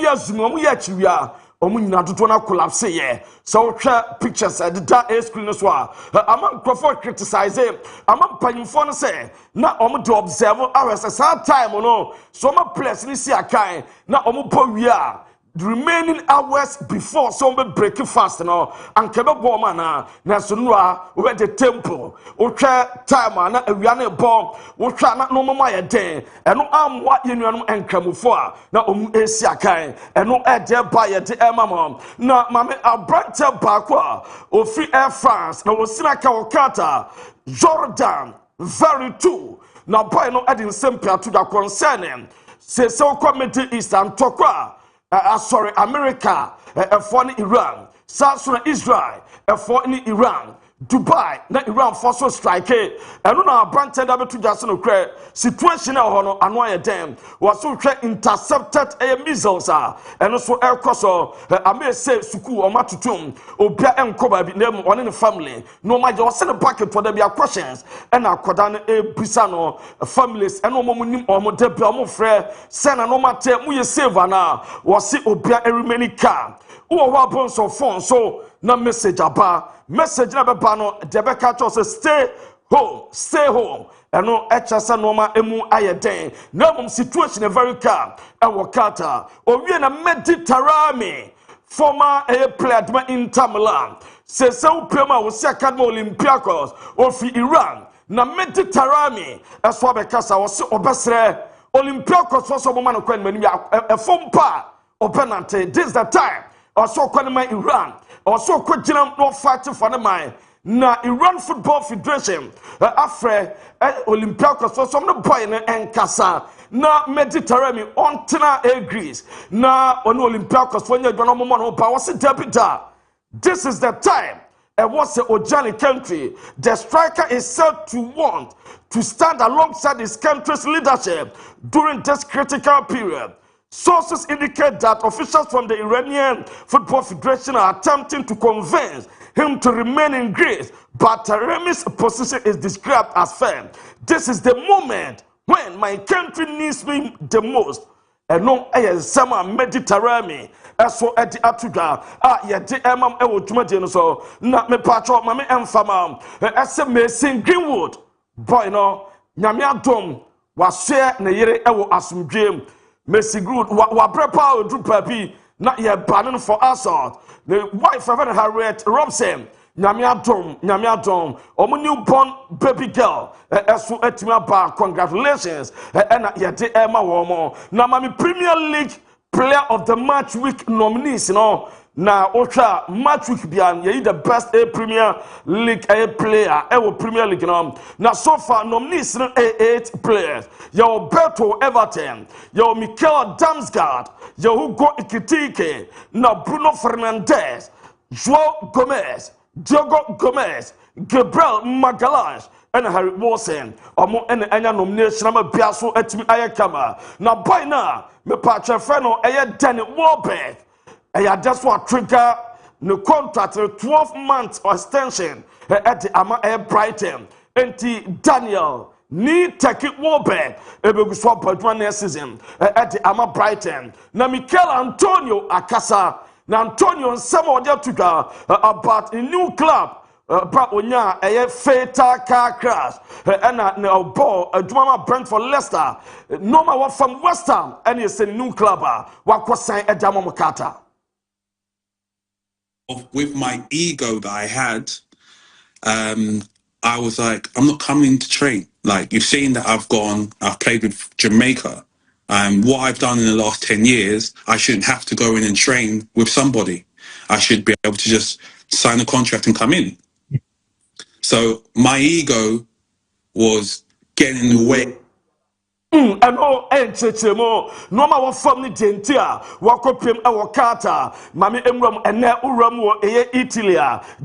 ya zumi ya chiwia omunyina dodo na collapse ye so hwe pictures the da screen so among crofo criticize among panyimfo no say na de observe hours at time no so ma place ni si akan na po wi the remaining hours before some break fast no and kebe ball man na so no we the temple o hwe time na awia na ball o hwe na no mama ye den eno amwa yenuanum enkramufo na esi akan eno ede ba ye de emama na mame abrante baako ofi Air France na wosina ka wakata Jordan very too na boy no edin sempia to the concerning say so committee Eastern Tokwa sorry, America, for Iran, South Sudan, Israel, for Iran, Dubai, na Iran for so strike, and on our brand tender to just no credit situation on annoy them was so intercepted missiles, and also air crosso, I may say Suku or Matutum, or Bia and Koba be named one in the family. No, my just send a packet for them, your questions, and our Kodan Pisano families, and no more or more debut, more frere, send a no matter, we save now, was see Obia every many car. who weapons of phone so na message aba message na beba no de be catch us stay home and no echasa normal emu ayeden na situation very calm e wakata owie na Mediterranean former player Inter Milan se upema wo se academy Olympiacos ofi Iran na Mediterranean eso abekasa wo se obesre Olympiacos so mo man kwan mani e fompa openante this the time also kwan man Iran also kwagina no fight for the man na Iran Football Federation afre Olympiacos so no boy na enkasa na Mediterranean on tena Greece na on Olympiacos for no mo no pa was debita. This is the time. And what's the Ojani country? The striker is said to want to stand alongside his country's leadership during this critical period. Sources indicate that officials from the Iranian Football Federation are attempting to convince him to remain in Greece, but Taremi's position is described as firm. This is the moment when my country needs me the most. And no summer Mediterranean so at the atuga yeti emam e wo dwumade no so na me patro ma me emfama ese Mason Greenwood boy no nyame adom wa share na yere e wo asomdwem Mason Greenwood wa prepa odu papi na ye banin for assault the wife of Harriet Robson nyame adom omo newborn baby girl eso etima ba congratulations na yeti ema wo mo na ma me Premier League player of the match week nominees, na Ocha match week bian ye the best Premier League player Premier League na so far nominees 8 players. Yo Beto Everton, yo Mikel Damsgaard, yo Hugo Ekitike, na Bruno Fernandes, João Gomez, Diogo Gomez, Gabriel Magalhaes and Harry Wilson omo and anya nomination am biaso atimi ayekama na boy na me patcha feno Danny Welbeck that's what trigger the contract 12 months extension at the ama Brighton enti Daniel ni take Welbeck ebeguswa padwa next season at the ama Brighton na Mikel Antonio Akasa na Antonio nsema ode tuga about a new club bra onya fatal car crash na ball adwuma Brentford Leicester normal one from West Ham and is a new club wakosan edamo mukata. With my ego that I had, I was like, I'm not coming to train. Like, you've seen that I've played with Jamaica. What I've done in the last 10 years, I shouldn't have to go in and train with somebody. I should be able to just sign a contract and come in. So my ego was getting in the way. And chechemo no ma wo fam ni dentia wakopem e wakata mame emram ene uram wo Italy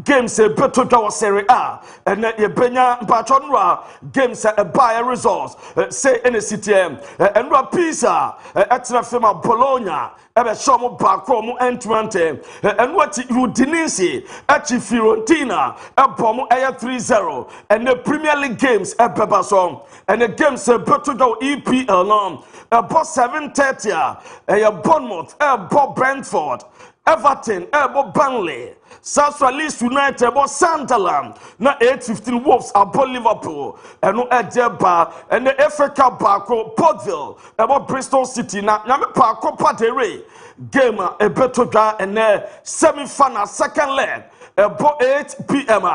games e beto dwa Serie A ene ye benya mpachonwa games e buy results say in the city enwa Pisa etna fema Bologna ebe shomo bakro mu entwante enwa ti Udinese echi Fiorentina ebomo 3-0 ene Premier League games e beba so ene games e beto dwa EPL no about 7:30 Bournemouth about Brentford Everton about Burnley South Leeds United about Sunderland na 8:15 Wolves about Liverpool and no Edeba and the FA Cup bako Portville about Bristol City na nyame pa Copa del Rey game ebetodwa and semi-final second leg about 8 p.m.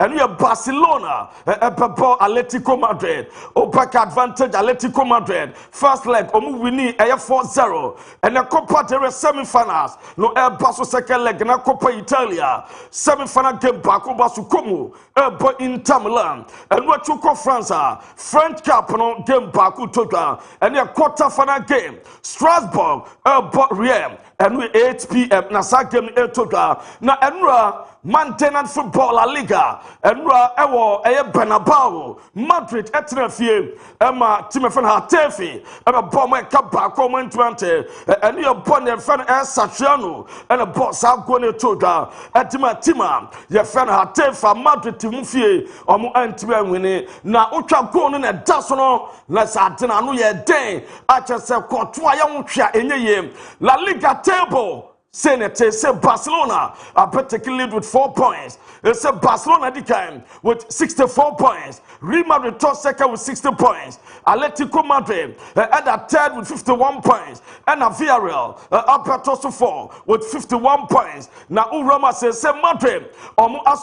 and we are Barcelona about Atletico Madrid back advantage Atletico Madrid first leg omu winning 4-0 and the Copa del Rey semi-finals no Basso second leg na Copa Italia semi-final game back Basso Como about Inter Milan and what you call France French Cup no game back Toga and the quarter final game Strasbourg about Real and we 8 p.m. na sa game Toga na enra Maintenance Football La Liga enra ewo Bernabeu Madrid etnafie ema timefan Hatefi ema bom e kaba ko mentwante ene ye bon e fan Satriano ene boss agone Toga tima ye fan Hatefa Madrid timfie omo antime anwene na utwa goal no na daso no na sadena no ye den a chese kwoto aye nwhwa enye ye La Liga table Senate say Barcelona are taking lead with 4 points. They say Barcelona decline with 64 points. Real Madrid top second with 60 points. Atletico Madrid at the third with 51 points. And Villarreal up at also 4 with 51 points. Now Urama says Madrid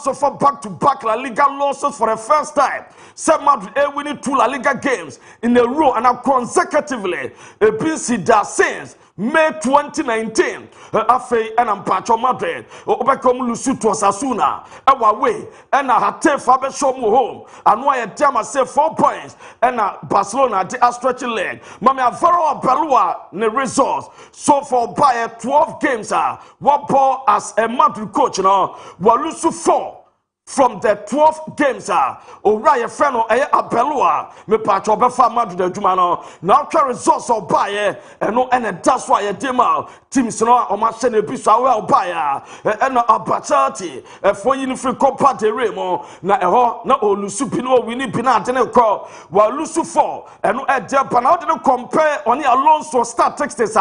suffer back-to-back La Liga losses for the first time. Say Madrid winning 2 La Liga games in a row and now consecutively. BC da since May 2019, Afei and Ampacho Madrid, Obekom Lusu to Osasuna, away, and a Hate Fabe Shomu home, and why a Tama say 4 points, and Barcelona the stretching leg. Mamma Varo Belua ne resource. So for by 12 games, what ball as a Madrid coach, Walusu 4. From the 12 games, Oriya Feno, Abelua, me patch of Befa Madrid Jumano, now carry results of Bayer, and no, and that's why a demo, Team Sona, or Marcene Bisa, well, Bayer, and a Bachati, for Unified Copa de Remo, na Lusupino, we need Pinat and a call, while Lusu 4, and no, at Japan, how did you compare on the Alonso start Texas?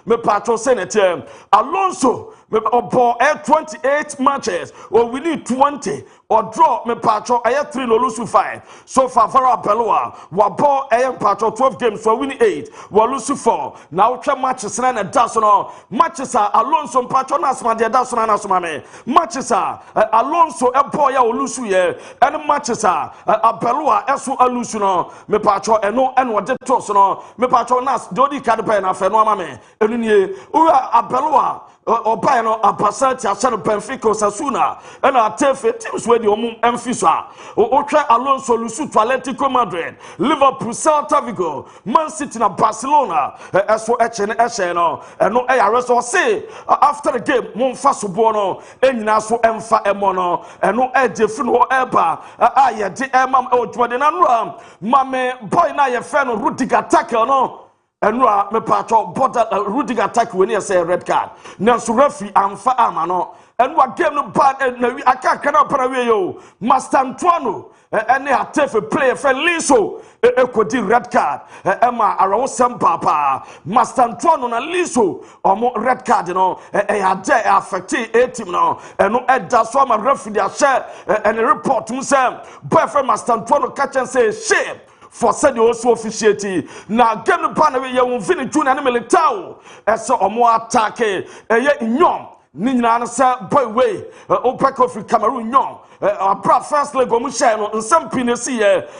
Me patro Senator Alonso. Or 28 matches, or we need 20, or draw me patro, I have 3 no lose 5. So far, Vara Belua, Wabo, I am patro 12 games, so winning 8, or lose 4. Now, matches and a dozen matches are Alonso patro Nasma, the dozen and Asmame. Matches are Alonso, a boy, or lose ye, and matches are a Belua, Esu Alusuno, me patro, and no, and what the Tosono, me patro Nas, Dodi Cadapena, Fenomame, and ye, Ura Abelua. Obayano Abasati Asano Benfica Sasuna and our Tefe teams where the Omum Emphisa Otra Alonso Lusu to Atletico Madrid, Liverpool, Celta Vigo, Man City na Barcelona as for HNSN and no ARS or say after the game Monfaso Bono and Naso Emfa Emono and no Edifino Eba Aya de Emam Odwadenanram Mame Boy na Yefeno Rudiga tackle no. And me patro border Rudiger attack when you say red card. Now so referee amfa amano. And what game no bad and I can't para yo. Master Antoine and they have a player for Liso ekodi red card. Emma around some papa. Master Antoine na Liso or more red card no. Had affect a team no. And no that's why my referee share and a report to say boyfriend Master Antoine catch and say shame. For said you also officiate now get the panel you won't finish June and Militao as a more attack in young Nina boy way Opec of Cameroon young a bra first leg of Michelle and some Pinesi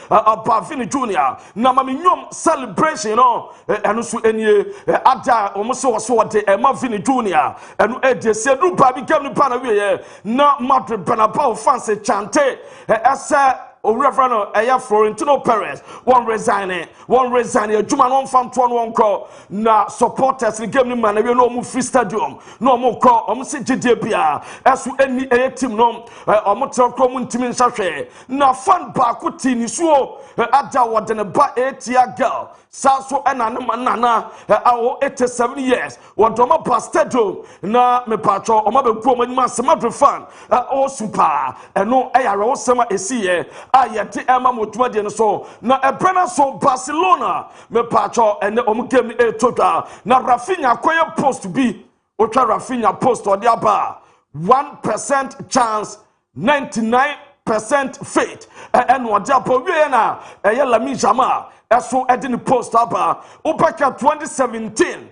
about Vinny Junior now my celebration and also any Ada almost so what the Emma Vinny Junior and they said Rupa became the panel not Madrid Benabao fancy chante as Reverend Florentino Perez, one resigning, a Juma non fan one call. Na supporters the game man, we no move free stadium, no more call, CGDPA, as to any team no, Motor Common team in Sashay. Na fan back with Tini Suo, Ada what than a ba 8-year girl, Sasso and Anana, our 87 years, what Doma Pastedo, na me patro, or Mabel Common Master fan, all super, and no air summer is here. Ayati Emma Mutwadi so na Ebrena so Barcelona me patcho and the game a total na Rafinha kweye post to be Otra Rafinha post or the bar 1% chance 99% faith and what japo na Lami Jama eso edin post aba Opeka 2017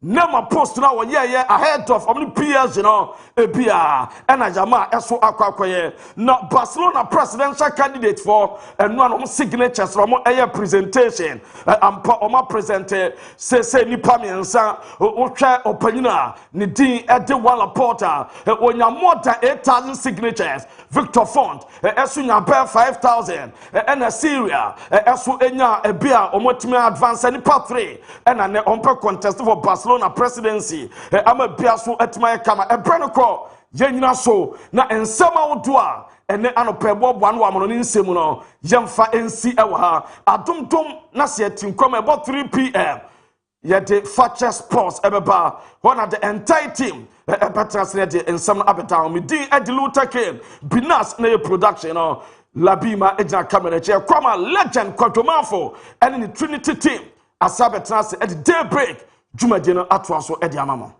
Nema post now ahead of only peers, Ebia and Ajama Eso Aquaye. Not Barcelona presidential candidate for and one of signatures from a presentation. Oma presented say Nipamiansa, Ocha Openina, Nidin Edewala Porter, when you're more than 8,000 signatures. Victor Font, Esunya Bear 5,000, and a Syria, Esu Enya, Ebia, Omotime advance any part 3, and an umper contest for Barcelona presidency. I'm a Biasu at my camera, a Brenocro, Yenina so, na and Sama Udua, and then Anopebo 1 woman in Semuno, Yamfa NC Ewaha, Adum Dum Nasia team come about 3 p.m. Yet the Fatcher Sports Ebeba, one of the entire team. Translated in some appetite. Me di Ediluta came. Binas na production. Labima Edna Camera Chair. Kwama legend Kojo Marfo and in the Trinity team. Asabe Translate at Daybreak. Juma Dino Atwaso Ediamamo.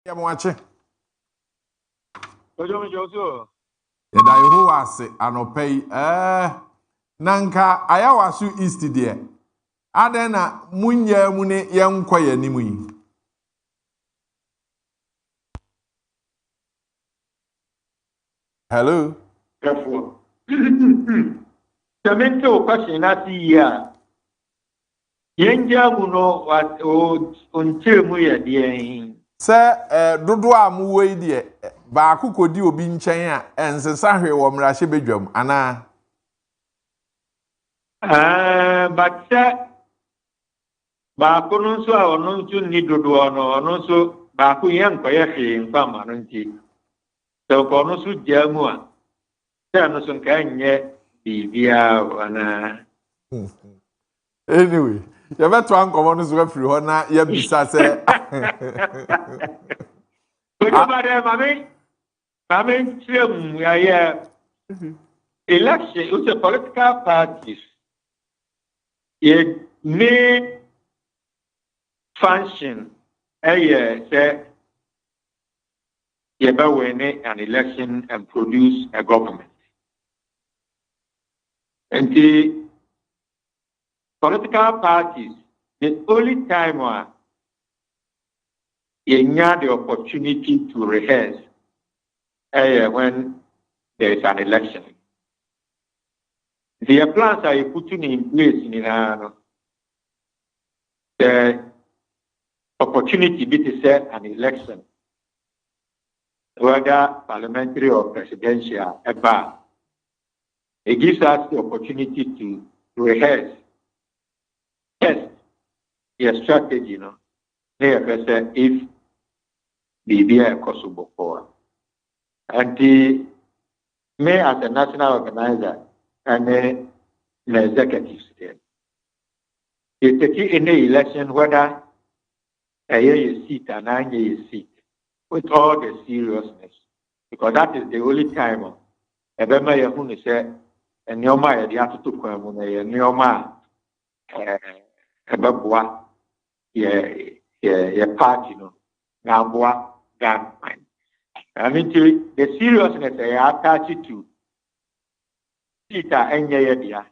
Ya mwache. Kojo Jojo. Yeda yeho ase anopei nanka ayawasu east de. Ade na munya mu ne yenkwa yanimu yi. Hello. Careful. Tamento o question na ti ya. Yenja mu no wat o onche mu ye de. Se dodo a mu wei de ba akukodi obi nchen a ensesa hwe wo mrahye bedwam ana. But ba ko no so a ono nso ni dodo ono so ba ko yen koye hwe mfa ma no nti. So ko no so jamu a. Se no so nka nye bibia ana. Anyway, you better ankomo no so free ho na ya bisa se. Mame, election, it's a political parties. It may function, say, you ever win an election and produce a government. And the political parties, the only time you have the opportunity to rehearse when there is an election. The plans are putting in place in the opportunity to set an election, whether parliamentary or presidential, it gives us the opportunity to rehearse, test your strategy, if the possible for. And the me as a national organizer and the executives there. You take any election, whether a seat and a seat, with all the seriousness, because that is the only time. Ebema yahuni say, and Yoma yadiatu to Kwamuna, Yoma Ebabwa, ye party, Nabwa, Gan. I mean, the seriousness I attach to Sita and Yadia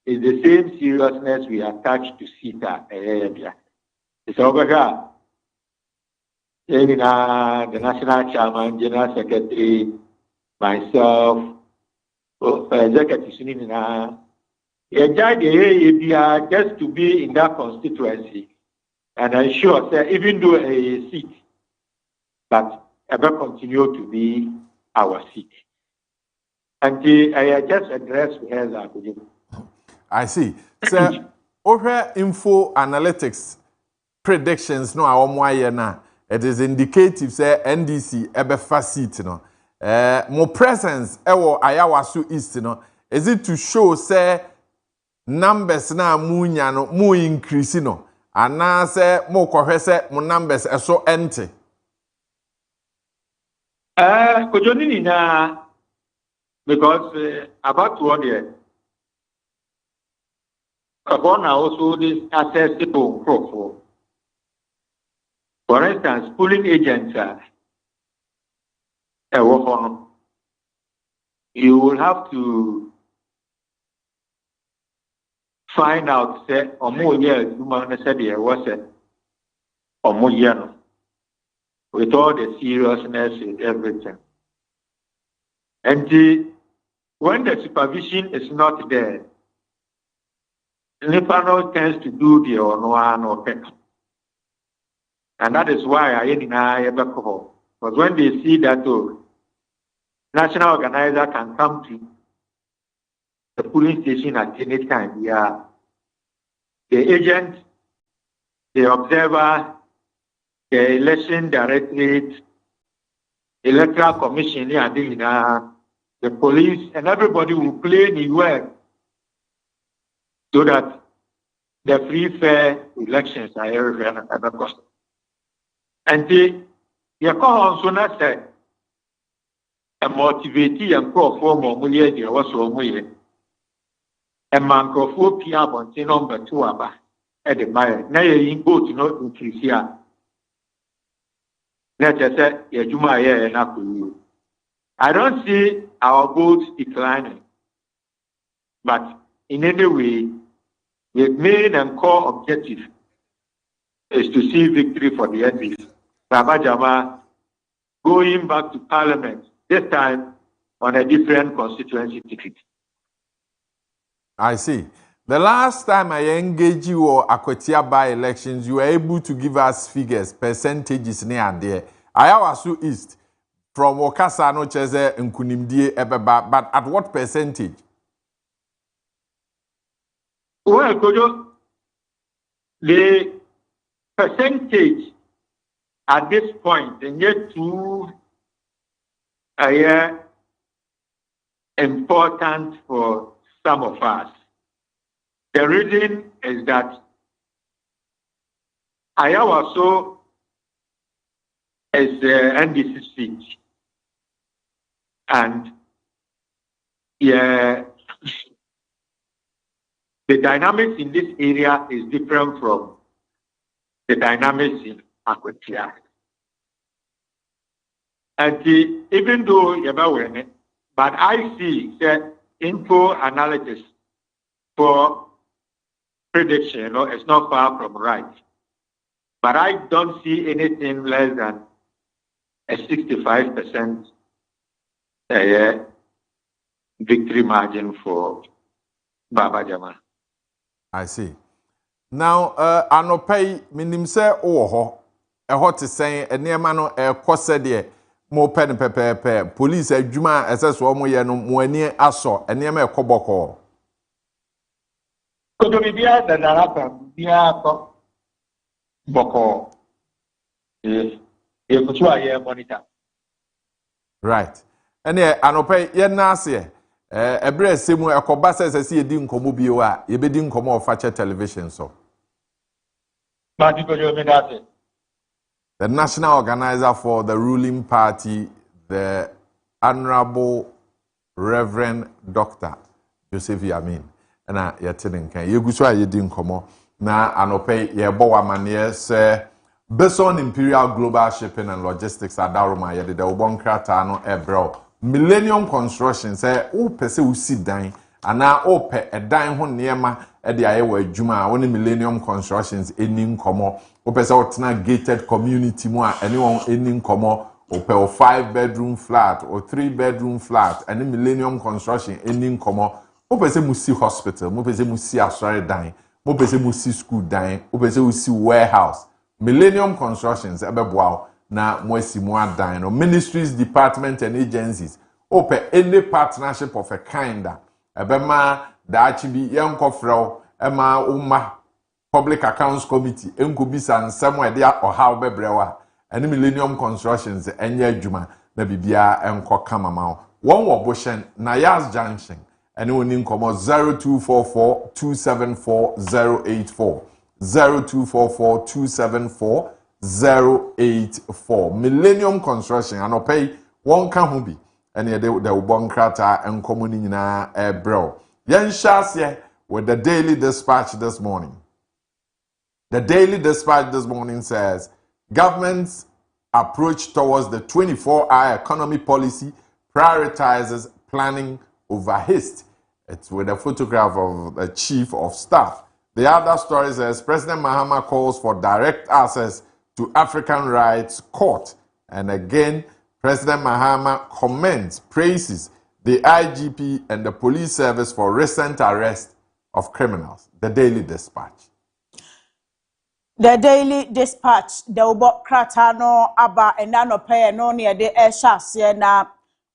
is the same seriousness we attach to Sita and Yadia. It's over here. The national chairman, general secretary, myself, executives, just to be in that constituency and ensure that even though a seat, but ever continue to be our seat. And I just address her. I see. So, over info analytics predictions no awomwaye na it is indicative say NDC ebefa seat no. More presence ewo Ayawasu East no. Is it to show say numbers na munya no mu increase no ana say mo kohwe say mo numbers eso ente. Kojonini na because about what there. Kabona also this accessible crop. For instance, pooling agents you will have to find out say omo years human said there was a omo year with all the seriousness and everything. And when the supervision is not there, the panel tends to do the or pick. And that is why I ever call. Because when they see that national organizer can come to the polling station at any time, the agent, the observer, the election directorate, electoral commission, the police, and everybody will play the work so that the free, fair elections are ever possible. And the call also not said a motivate and call for more money, there was so much. A man for 4 p.m. on number 2 at the mile. Now you go to not increase here. Let's say Yajuma here and I don't see our goals declining. But in any way, the main and core objective is to see victory for the NDC. Baba Jama going back to Parliament, this time on a different constituency ticket. I see. The last time I engaged you or Akwetia by elections, you were able to give us figures, percentages near there. Ayawasu East, from Okasano Cheze and Kunimdie Ebeba, but at what percentage? Well, Kojo, the percentage at this point, and yet too important for some of us. The reason is that Ayawaso is the NDC seat, and the dynamics in this area is different from the dynamics in Akwetia. And even though you're not wearing it, but I see that info analysis for prediction, it's not far from right. But I don't see anything less than a 65% victory margin for Baba Jama. I see. Now, anopay minim se oho to say enema no kwose de mo pen pepepe police adwuma eseso mo ye no mo ani aso enema ekoboko. Kodo bibia da darapa bia ko boko. Kutu aye monitor. Right. Ene anopay ye na ase ebre semu ekoba sese edi nkomo bio a yebedi nkomo ofache television so. The national organizer for the ruling party, the Honorable Reverend Dr. Joseph Yamin, and I yetting can you go so I didn't come na anope ye bowa manie se Beson Imperial Global Shipping and Logistics Adaruma ye de obon krata no ebro Millennium Construction say o pese u sit dan ana o pe edan ho niema e de ayewa adwuma woni Millennium Constructions enim komo o pese o tena gated community mu a anyone enim komo o pe o 5-bedroom flat or 3-bedroom flat and Millennium Construction enim komo o pese mu si hospital mo pese mu si asore dan mo pese mu si school dan o pese mu si warehouse Millennium Constructions ebeboa na mo si mu adan no ministries department and agencies o pe any partnership of a kind ebema da achibi yenkofrɛ ema umma public accounts committee enkobisa nsɛm a de ɔhaw bɛbrɛwa ɛne Millennium Constructions ɛnyɛ adwuma na bibia ɛnkɔ kamama wɔn wɔ Boshen na Yas Junction ɛne oni nkɔmɔ 0244274084 0244274084 Millennium Construction anɔpɛi wɔn ka ho bi ɛne de ubon krata nkɔmɔ ni nyinaa ɛbrɛw yɛn hyɛaseɛ with the Daily Dispatch this morning. The Daily Dispatch this morning says, government's approach towards the 24-hour economy policy prioritizes planning over haste. It's with a photograph of the chief of staff. The other story says, President Mahama calls for direct access to African Rights Court. And again, President Mahama praises the IGP and the police service for recent arrest of criminals. The Daily Dispatch. The Daily Dispatch, the Ubo Kratano, Abba, and Nano Pay, no near the Eshas, na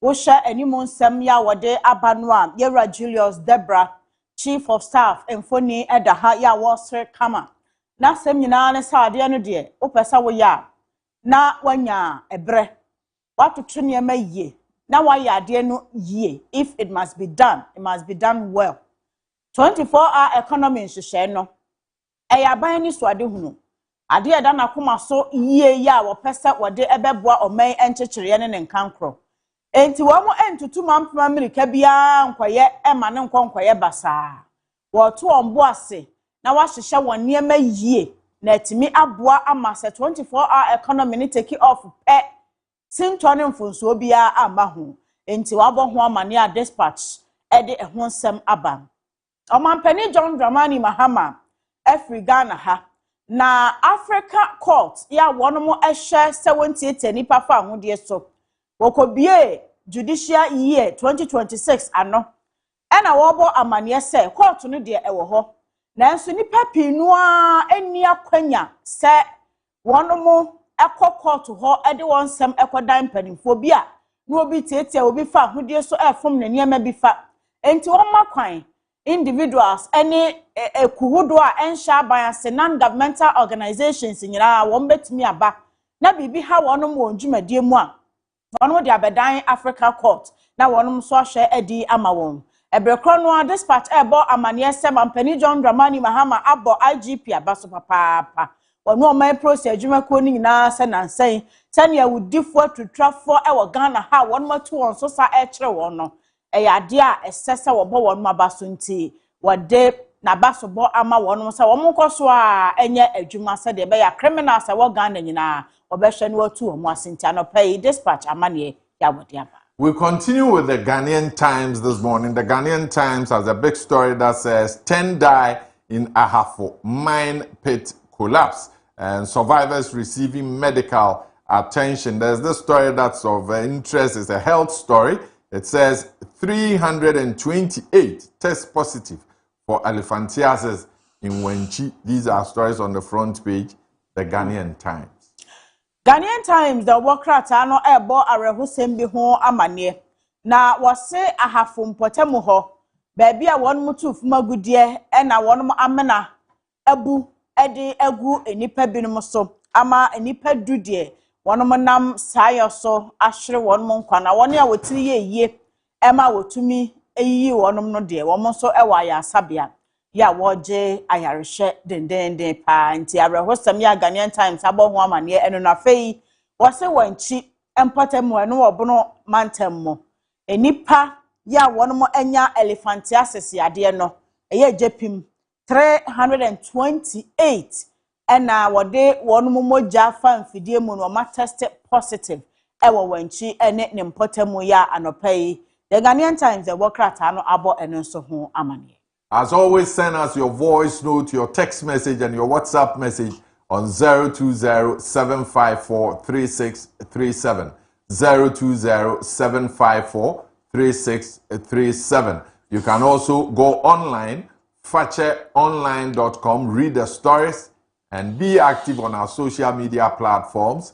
Usha, and Nimun Samya, Wade, Abanwa, Yera Julius Debra, Chief of Staff, and Funi at the Haya Wasser Kama. Na Semina, Sardiano dear, Opesa, na wanya, a bre. What to Trinia may ye. Now why ya dear no ye. If it must be done, it must be done well. 24-hour economy in Shisheno. Eya bani swade hunu. Ade eda na koma so yie ya wo pese wode ebeboa oman enchechire ne nkankro. Enti wo mo entutu mampema Amerika bia nkwaye ema ne nkwaye basa. Wo to ombo ase na wa hihye won niema yie na etimi aboa ama se 24-hour economy ni take off pe sintone mfunso bia ama ho enti wabo ho amane a dispatch ede ehon sem aba omampani John Dramani Mahama Afri Ghana ha na Africa Court ya wonomo ehye 78 nipa fa ahode so wokobie judicial year 2026 ano ena wobo amane se court no de ewo ho nanso nipa pinu a eni akwanya se wonomo ekọ court ho ede won sem ekodan panimfo bia no obi tietia obi fa ahode so efom na niam bi fa enti won makwan individuals any ekuhudo a ensha bias non-governmental organizations nyina won betimi aba na bibi ha wonom won dwumadie mu a wonom de abedan Africa Court na wonom so ahwe adi ama won ebrekro no dispatch ebo amane sem ampani John Dramani Mahama abo IGP abaso papa wono o mai process adwumako ni nyina se nansen tane awudifo atutwafo ewo Ghana ha wonom atu won so sa e kire won no eyade a esese wo bo wonom abaso nti wode na baso bo ama wonom se wonom koso a enye adwuma se de be ya criminals e wo Ghana nyina obehwe no atu wo asinti anopai dispatch amane ya wode aba. We continue with the Ghanaian Times this morning. The Ghanaian Times has a big story that says 10 die in Ahafo mine pit collapse and survivors receiving medical attention. There's this story that's of interest. It's a health story. It says 328 test positive for elephantiasis in Wenchi. These are stories on the front page, the Ghanaian Times. Ghanaian Times the workrata no ebo arehusem bi ho amane na wose ahafo mpotemu ho baabi a won mutu fumagudie na won amena abu ede agu enipa binum so ama enipa dudie won nam sayo so ahre won nkwa na won a wotiri ye ema wotumi eyi won no de won so ewa ya sabia ya woje ayareshe dendenden pa nti arehosam ya Ghanaian Times abo ho amane eno na fei wose wanchi empatemu eno obono mantemmo enipa ya wono enya elephantiasis yade no eye jepim 328 ena wode wono moja fa mfidie mu no ma test positive ewo wanchi ene ne mpotemu ya anopai. The Ghanaian Times the workrata no abo eno so ho amane. As always, send us your voice note, your text message, and your WhatsApp message on 020-754-3637. 020-754-3637. You can also go online, facheonline.com, read the stories, and be active on our social media platforms.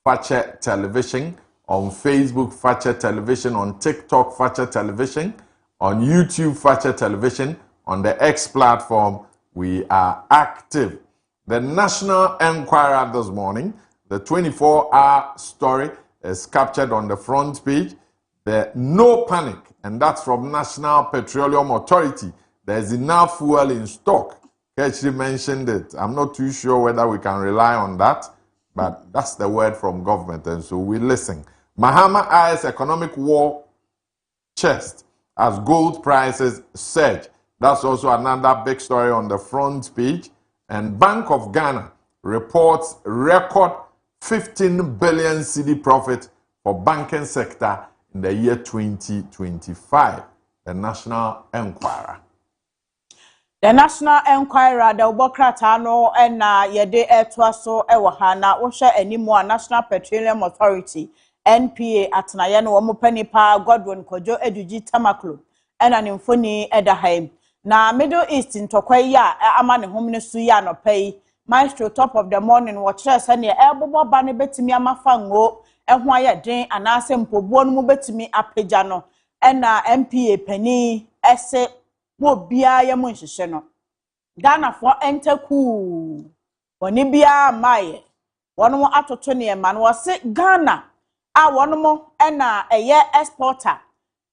Fache Television on Facebook, Fache Television on TikTok, Fache Television on YouTube, Fache Television. On the X platform, we are active. The National Enquirer this morning, the 24-hour story is captured on the front page. The no panic, and that's from National Petroleum Authority. There's enough fuel in stock. Kaakyire mentioned it. I'm not too sure whether we can rely on that, but that's the word from government, and so we listen. Mahama eyes economic war chest as gold prices surge. That's also another big story on the front page. And Bank of Ghana reports record 15 billion cedi profit for banking sector in the year 2025. The National Enquirer. The National Enquirer, the Ubokrata no ena yede etwaso ewahana osha anymore National Petroleum Authority NPA atnaye no omopani pa Godwin Kojo Eduji Tamaklo ena nimfoni edahaim. Na Middle East ntokwa ya ama ne hom ne su ya no pay Maestro top of the morning watch sane ebobo ba ne betimi amafa ngo eho aye den anase mpobuo no mu betimi apagya no ena MPA pani ese wo bia ya mu nhihye no Ghana for entaku woni bia maye wono atoto ne ma no wose Ghana a wono ena eye exporter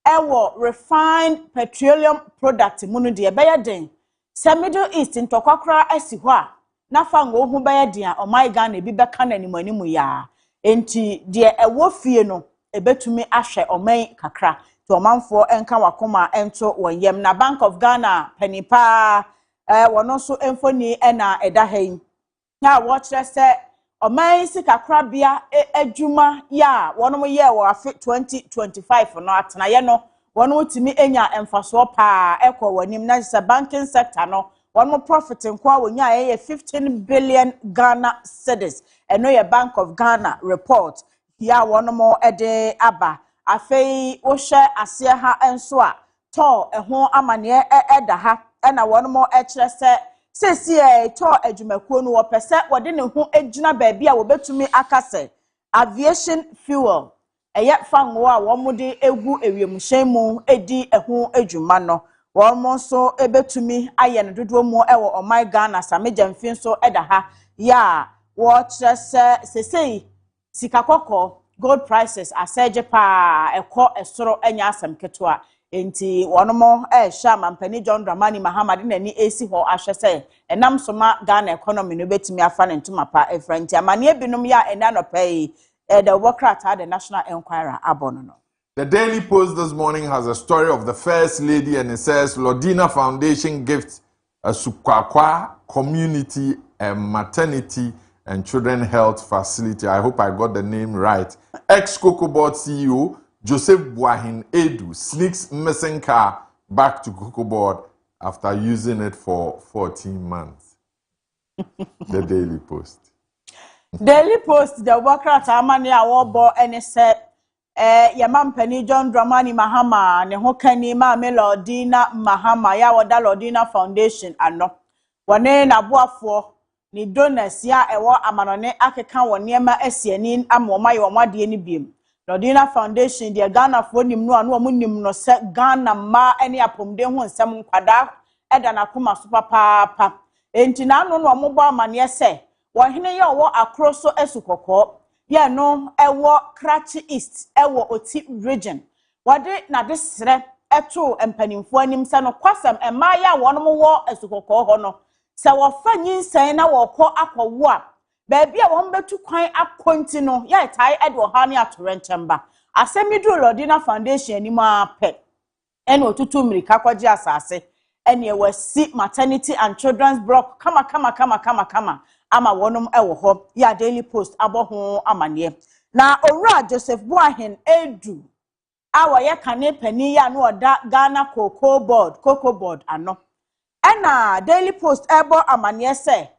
ewo refined petroleum product munu de beya den se Middle East ntokakra asi ho a na fa ngo hu beya den a omai Ghana bi beka na animanimu ya enti de ewo fie no ebetumi ahwe omai kakra to omanfo enka wakoma ento wonyem na Bank of Ghana panipa wono so emfoni ena edahen ya watch say oman sika krabia adwuma ya wonom ye wo afi 2025 no atena ye no wonom timi enya emfaso pa ekọ wanim na se banking sector no wonom profit nkwa wonya ye 15 billion Ghana cedis eno ye Bank of Ghana report ya wonom ede aba afei wo hwe ase ha enso a to eho amane eda ha na wonom kire se sesi to adwumakuo no wo pese wode ne ho agina baabi a wo betumi akase aviation fuel eye fanwo a wo mode egu ewiemhyen mu edi eho adwuma no wo mo so ebetumi aye ne dodo mu ewo oman Ghana sameja mfin so eda ha ya wo trese sesei sika kokko gold prices aseje pa ekọ esoro enya asem keto enti wonomo sha mampani John Dramani Mahama de nani esi ho ahwese enam soma Ghana economy no betimi afa ne ntuma pa efranti amane ebinum ya ena no pay the workrata the National Enquirer abono no. The Daily Post this morning has a story of the First Lady, and it says Lodina Foundation gifts a Sukwakwa community and maternity and children health facility. I hope I got the name right. Ex-Cocoa Board CEO Joseph Buahin Edu sneaks missing car back to Cocoa Board after using it for 14 months. The Daily Post. Daily Post, the workrata amani awobo ene se Yamampani John Dramani Mahama ne hokani ma Melodina Mahama ya wada Lodina Foundation ano wane na boafo ni donors ya ewo amanone akeka woniema asiani amoma ye omade ni biem Lodina Foundation de Ghana fo nim no anu omunim no se Ghana ma ene apomde ho nsem nkwada eda na koma so papa enti na anu no omobo amane se wo hene ye owo akroso esukoko ye no ewo Kaakyire East ewo Oti region wade na desre eto empanimfo anim se no kwasam ema ya wonom wo esukoko ho no se wo fa nyinsan na wo kọ akọwo a baabi a won betu kwan akonti no ya tai ede wo ha ne atorenchemba asemidu Lodina Foundation ni ma pe ene otutu mirika kwaji asase ene wasi maternity and children's block kama ama wonum ewo ho ya Daily Post aboho amane na owura Joseph Buahin Edu awa ye kane pani ya no oda Ghana Cocoa Board ano ena Daily Post ebo amane se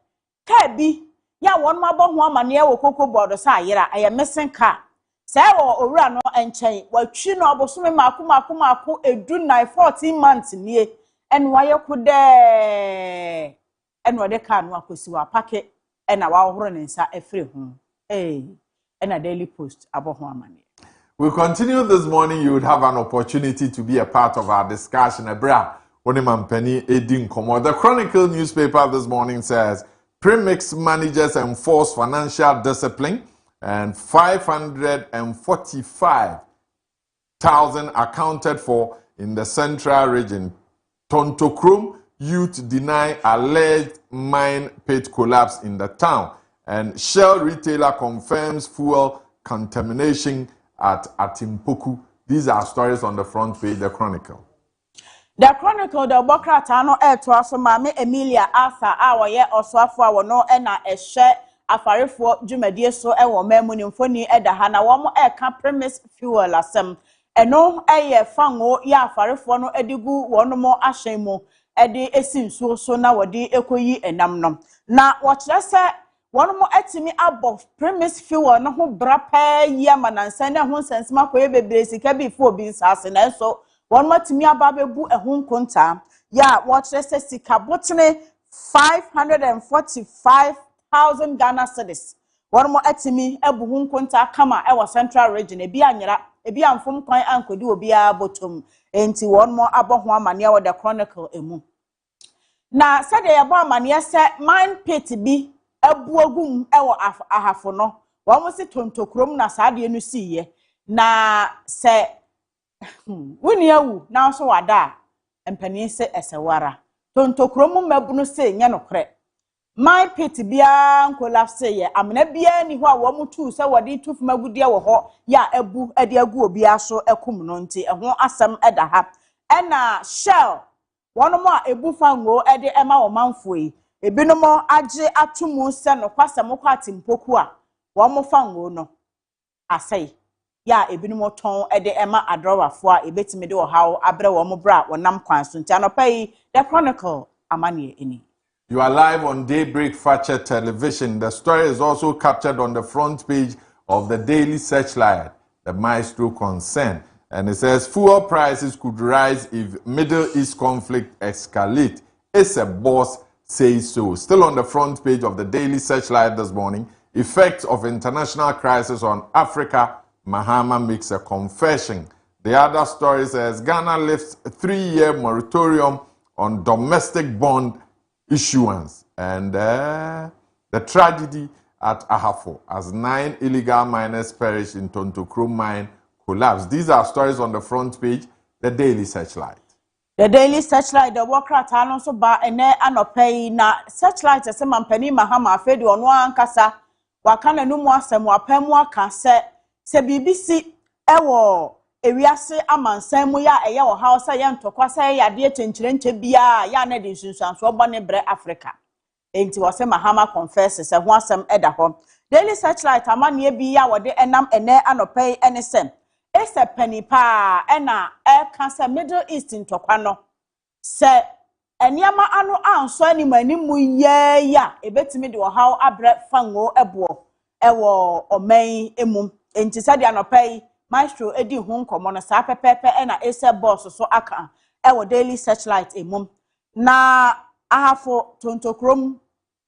ka bi ya wonum aboho amane wo Cocoa Board sa ayira aye missing car se wo owura no enchen watwi no obosome mako edu 14 months nie en waye kude en wode car no akosi wa pake ena wa ohoro ne nsa efre hu ena Daily Post aboho amane. We continue this morning. You would have an opportunity to be a part of our discussion. Ebra Onimampeni Edin Komo. The Chronicle newspaper this morning says premix managers enforce financial discipline and 545,000 accounted for in the central region. Tontokrom youth deny alleged mine pit collapse in the town, and Shell retailer confirms fuel contamination at Atimpoku. These are stories on the front page, the Chronicle. The Chronicle, the Bokrata no to aso mame Emilia Arthur awoye oswafo awono na ehye afarefo dwumadie so ewo mamunimfoni eda ha na wo mo ka premise fuel asem eno eye fango ya afarefo no edigu wono mo ahyen mu edi esinsuo so na wodi ekoyi enam no na wo kire se wono mo etimi above premise fuel no ho bra pa ya manansa na ho sensema koye bebre sika bi fo bi nsase na so one matimi ababebu ehun konta ya watch se sika botene 545,000 Ghana cedis one mo etimi ebu hun konta kama ewa central region ebi anyira ebi amfom kwan ankodi obi a bottom enti one mo aboho amane wa the Chronicle emu na sade yabo amane se mine pit bi ebu ogum ewa ahafo no one mo se tontokrom na saade no siye na se wuni awu na so wada empani se esewara tontokromu mabunu se nya nokre my pit bia collapse ye amena bia ni ho a wo mutu se wode tufu magudie wo ho ya abu ade agu obi aso ekum no nti eho asem eda ha ena Shell wono mo a ebu fango ede ema wo manfo yi Ebinomo agye atumu se no kwasem kwa atimpoku a wo mo fa ngo no asai ya ebinomo ton ede ema adrowafo a ebetimi de ohaw abre wo mo bra wonam kwan so ntia no pai the chronicle amane eni. You are live on Daybreak Feature Television. The story is also captured on the front page of the Daily Searchlight, the Maestro concern. And it says, fuel prices could rise if Middle East conflict escalate. It's a boss says so. Still on the front page of the Daily Searchlight this morning, effects of international crisis on Africa, Mahama makes a confession. The other story says, Ghana lifts a 3-year moratorium on domestic bond issuance, and the tragedy at Ahafo as 9 illegal miners perish in Tontokrom mine collapse. These are stories on the front page, the Daily Searchlight. The Daily Searchlight, the worker talon so ba ene anopay na Searchlight ese mampani Mahama afedi ono ankasa wakana numu asem wapemu aka se BBC ewo ewiase amansan mu ya eye wo hausa ye ntokwa se ya de chenchirenche bia ya na de nsunsuanso obo ne bre Africa enti wose Mahama confess se ho asem eda ho. Daily Searchlight amane bi ya wode enam ene anopay ene sem ese penny pa ena cancer Middle East ntokwa no se eniama ano anso ani manimu ye ya ebetimi de wo haw abre fango ebo ewo omen emu enti se de anopay Maestro edi hu nkomo no sa pepepe ena ese boss so aka ewo Daily Searchlight emum na ahafo Tontokrom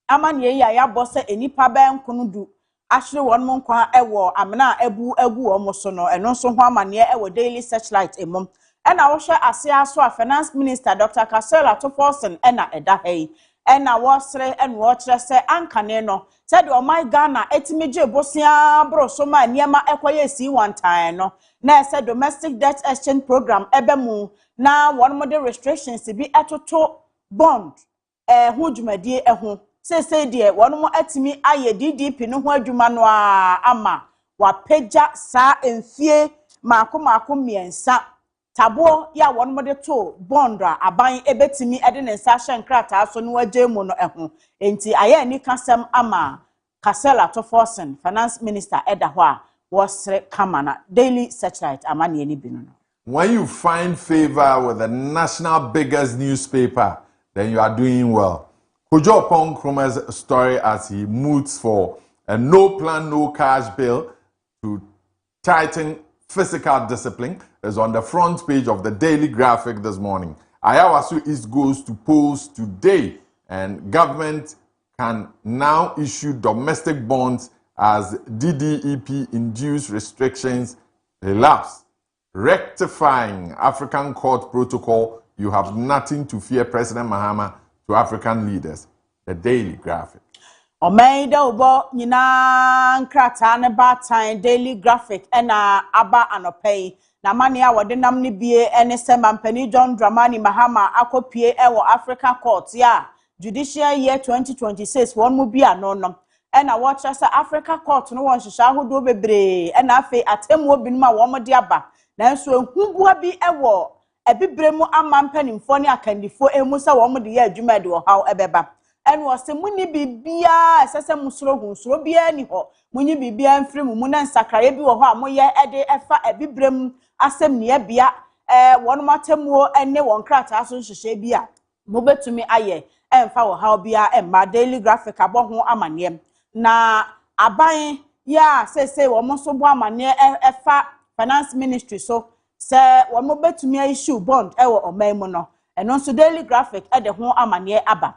amane ya bosse enipa ben konudu ashire won mo nkwa ewo amena egu wo so no eno so ho amane ewo Daily Searchlight emum ena wo hwe ase aso a Finance Minister Dr. Kaakyire 6Am ena eda hei ena wo sere eno wo kire se ankane no said o my Ghana etimije bosia bro so ma niema ekoye si one time no na said domestic debt exchange program ebemu na one model restrictions bi etoto bond hu dwumadie ehu say de wono atimi aye DDP no ho adwuma no ama wapeja sa enfie maako miensa tabo ya wono de to bondra aban ebetimi ede ne nsa hye nkrata so no wagye mu no eho enti aye ni kasem ama Kaakyire 6Am Finance Minister eda ho a wosre kamana Daily Searchlight amane ni bi no. When you find favor with the national biggest newspaper, then you are doing well. Kojo Marfo's story as he moots for a no plan, no cash bill to tighten physical discipline is on the front page of the Daily Graphic this morning. Ayawaso East goes to polls today, and government can now issue domestic bonds as DDEP-induced restrictions relapse. Rectifying African court protocol, you have nothing to fear, President Mahama to African leaders. The Daily Graphic. Omeida ubo nyina nkrata ne batan Daily Graphic ena aba anopay na mani a wode nam ne bie ene se mampani John Dramani Mahama akopie ewo Africa Court ya Judicial Year 2026 won mu bia no no ena watcha se Africa Court no won hwehwa hodo bebre ena afi atemu obinum a wo mode aba nanso ehubua bi ewo ebibremu amampanimfo ne akandifo emu se wo mode ye adwuma de wo haw ebeba en wose munyi bibia esese musoro hunsoro bia ni ho munyi bibia mfiri mu na nsakare bi wo ho a moye ede efa ebibrem asem ne bia won matemuo ene won krata so nhwehwe bia mobetumi aye emfa wo haw bia emma Daily Graphic aboho amane na aban ya sese wo mo so bo amane efa Finance Ministry so se wo mobetumi issue bond ewo oman no eno so Daily Graphic ede ho amane aba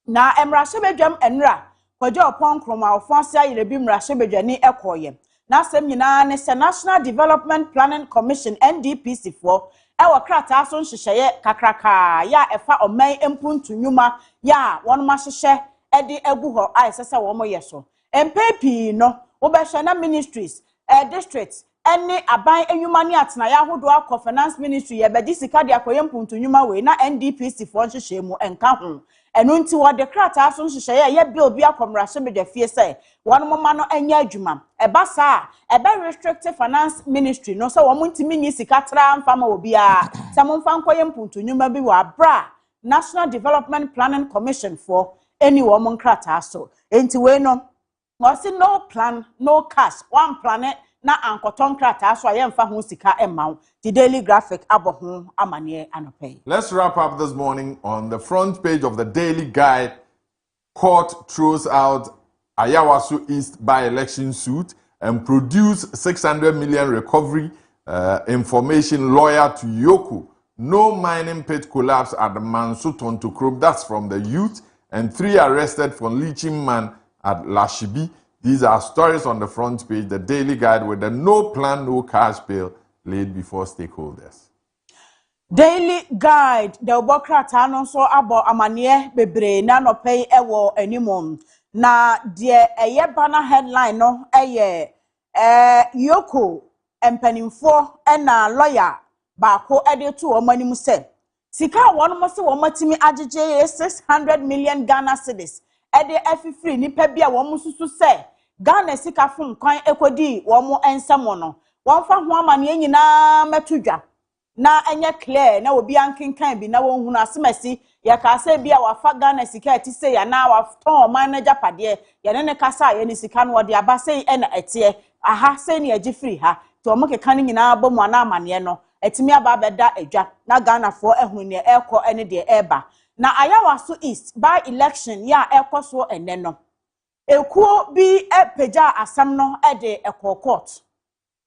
na emrahwebedwam enra Kojo Marfo ofonse ayerebi mrahwebedwani ekoye na asem nyina ne se National Development Planning Commission NDPC for ewo krata so nhyehyeye kakraka ya efa oman empuntu nyuma ya won ma hyehye ede egu ho aisese wo mo yeso empepi no wo be hwe na ministries districts ene aban enwuma ne atena ya hodo akọ Finance Ministry ye be sika de akoye mpuntu nyuma we na NDPC for nhyehyeye mu enka ho enu nti wo de krata so nhyehyeye ye bill bi akomrahye me de fie say won moma no anya adwuma eba sa ebe restricted Finance Ministry no so wo ntimi nyi sika tra mfama obi a samomfa nkoye mpuntu nyuma bi wa bra National Development Planning Commission for any woman krata so enti we no wasi no plan no cash one planet na ankoton krata so ayemfa ho sika emma the Daily Graphic aboho amane anope. Let's wrap up this morning on the front page of the Daily Guide. Court throws out Ayawaso East by-election suit and produce 600 million recovery information lawyer to Yoku. No mining pit collapse at the Mansuton to Krub. That's from the youth. And 3 arrested for leeching man at Lashibi. These are stories on the front page. The Daily Guide with the no plan, no cash bill laid before stakeholders. Daily Guide, the Obokrata no so abo amanie bebre na no pay ewo animum. Na die eye banner headline no eye Yoko empanimfo na lawyer baako ede to omanim se sika won mo se wo matimi agege 600 million Ghana cedis ede afifiri nipa bia wo mususu se Ghana sika fun kwan ekodi wo mo ensamo no won fa ho amane nyina metudwa na enye clear na obi ankenkan bi na won hunu asemasi ya ka se bia wa fa Ghana sika ti se ya na wa ton manager pade ya ne kasa ya ni sika no de aba se na etie aha se ni agifiri ha to mo keka ni nyina abomu ana amane no etimi aba beda edwa na Ghana fo ehunu ne ekọ ene de eba na Ayawaso East by election ya ekọ so ene no ekuo bi epeja asam no ede ekọ court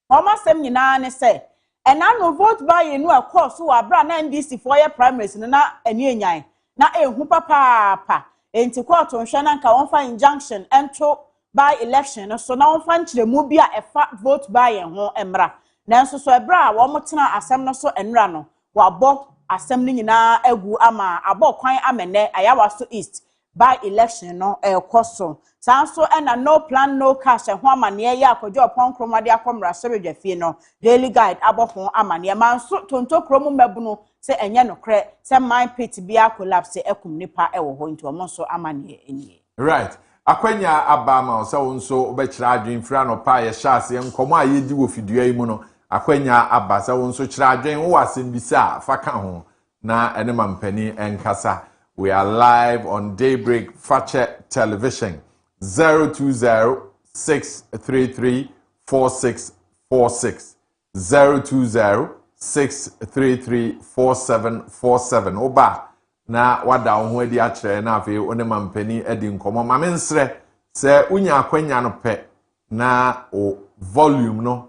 Mama sem nyina ne se ena no vote by no ekọ so wa bra na NDC for year primaries na eni enyan na ehu papa enti court onhwe na nka wonfa injunction ento by election so na wonfa nkyeremu bi a efa vote by ho emra nanso so ebra wo motena asem no so enra no wabo asem ni nyina agu ama abo kwan amene Ayawaso East by election no ekoso sanso ena no plan no cash ho amane ya Kojo Ponkromade akomra sebedwafie no Daily Guide aboho amane manso tonto kromu mabunu se enye nokre se mine pit bia collapse ekum nipa ewo ho nti omo so amane enie right akwanya abama so wonso obekira adwen fra no pa ye hyase nkomo ayedi wo fidua yi mu no akwanya abasa wonso kira adwen wo asembisa faka ho na ene mampani enkasa. We are live on Daybreak Fache Television 020-633-4646 020-633-4747 Oba na wada ho adi akire na afi one mampani edi nkomo ma mensre se unya akwanya no pe na o volume no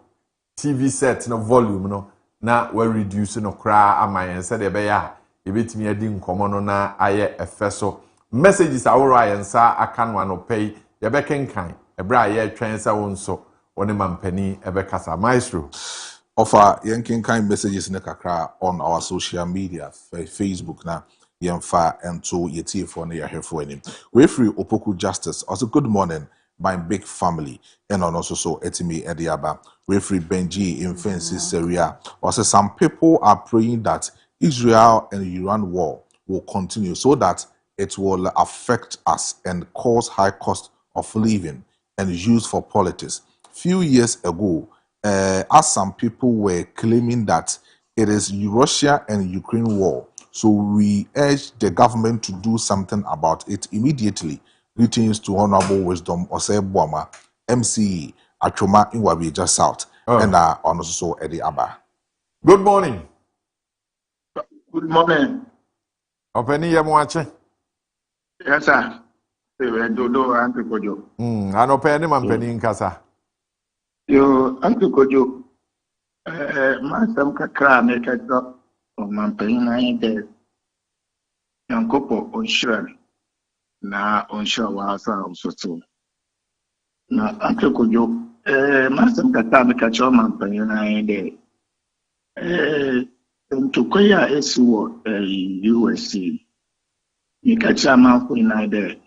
TV set no volume no na we reduce no kra amayen se de be ya ebetimi adi nkomo no na aye efeso messages aworo ayensa aka no anopei ye bekenkan ebra ye twensa wonso one mampani ebekasa Maestro offer yenkenkan messages ne kakra on our social media Facebook na yemfa ento yetie for na yahefo anim we free Opoku Justice also good morning my big family and also so etimi ediaba we free Benji in Fancy Syria also some people are praying that Israel and Iran war will continue so that it will affect us and cause high cost of living and used for politics. Few years ago, as some people were claiming that it is Russia and Ukraine war, so we urge the government to do something about it immediately. Greetings to Honorable Wisdom Osei Boama, MCE, Achoma Inwabija South, and also Eddie Abba. Good morning. Good morning. Openi yemwache. Yes, sir. Dodo Uncle Kojo. Anopeni mampeni nkasa. Yo, Uncle Kojo. Masam kakra ne kajo. Mampeni na ide. Yankopo onshira. Na onshira wa asa usoto. Na Uncle Kojo. Masam kakra ne kajo mampeni na ide. Ntukoya esiwo USC ikacha manfo ina de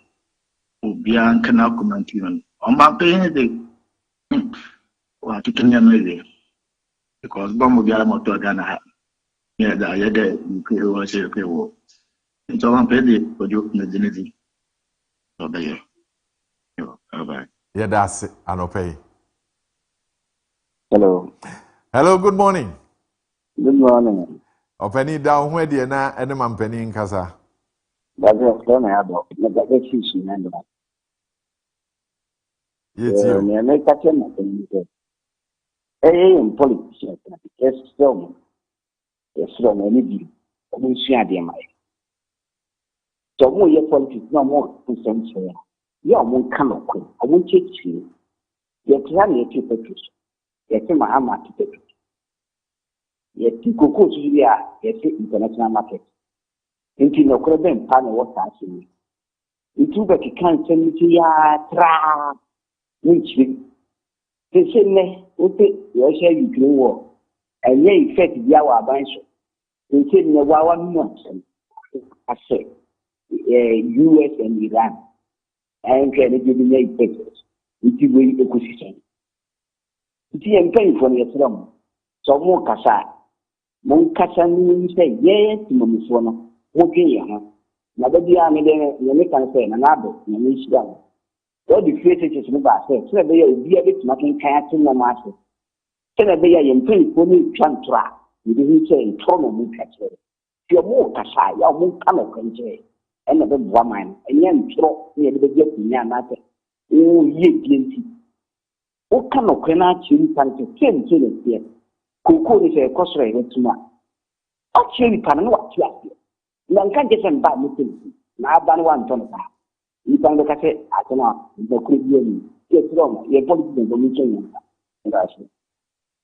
obia nkana komantiyon oma paying de wa tutunya mele because bomo biara moto Ghana ha ya da ya de nke wo se ke wo nto ma pay de ojo medinezi obaye yo bye Yeah, that's it. Anopei. Hello. Hello, good morning. Good morning. Openi down where the na ene mampeni nkasa. That's a friend I have. But that's his name. Yes, you. Me make a change. In politicians, yes, so yes, so many people. We see a dear. So more your politics, no more percent here. You are more kind of quick. I won't take you. Yet, you keep it. Yet, Mahama keep it. Yet, you go to Syria, yet, international market. Into no credible panel what I see. Into the can't send me to ya, tra, which they say, ne, you share you can war. And ye effect the hour bunch. They say, no, 1 month. I say, US and Iran. And can it be made papers? It is very ecosystem. It is paying for your slum. So more Kasa. Mon Kasa means say, yes, Momiswana. Okay, yeah. Now, the army, you make an say, and another, you miss down. All the creators is about say, so they will be a bit making kayaking no master. So that they are in pain for me, Chantra. You didn't say, Tono Mukacher. You're more Kasa, you're more kind of country. And a big woman, and young throw near the getting near matter. Oh, ye guilty. What kind of cannot you can to kill here? Coco is a cost rate to my. Actually, can what you are here. You can't get them back with him. Now, I've done one ton of that. You can look at it, I don't know, the quick union. Yes, wrong, you're political commission.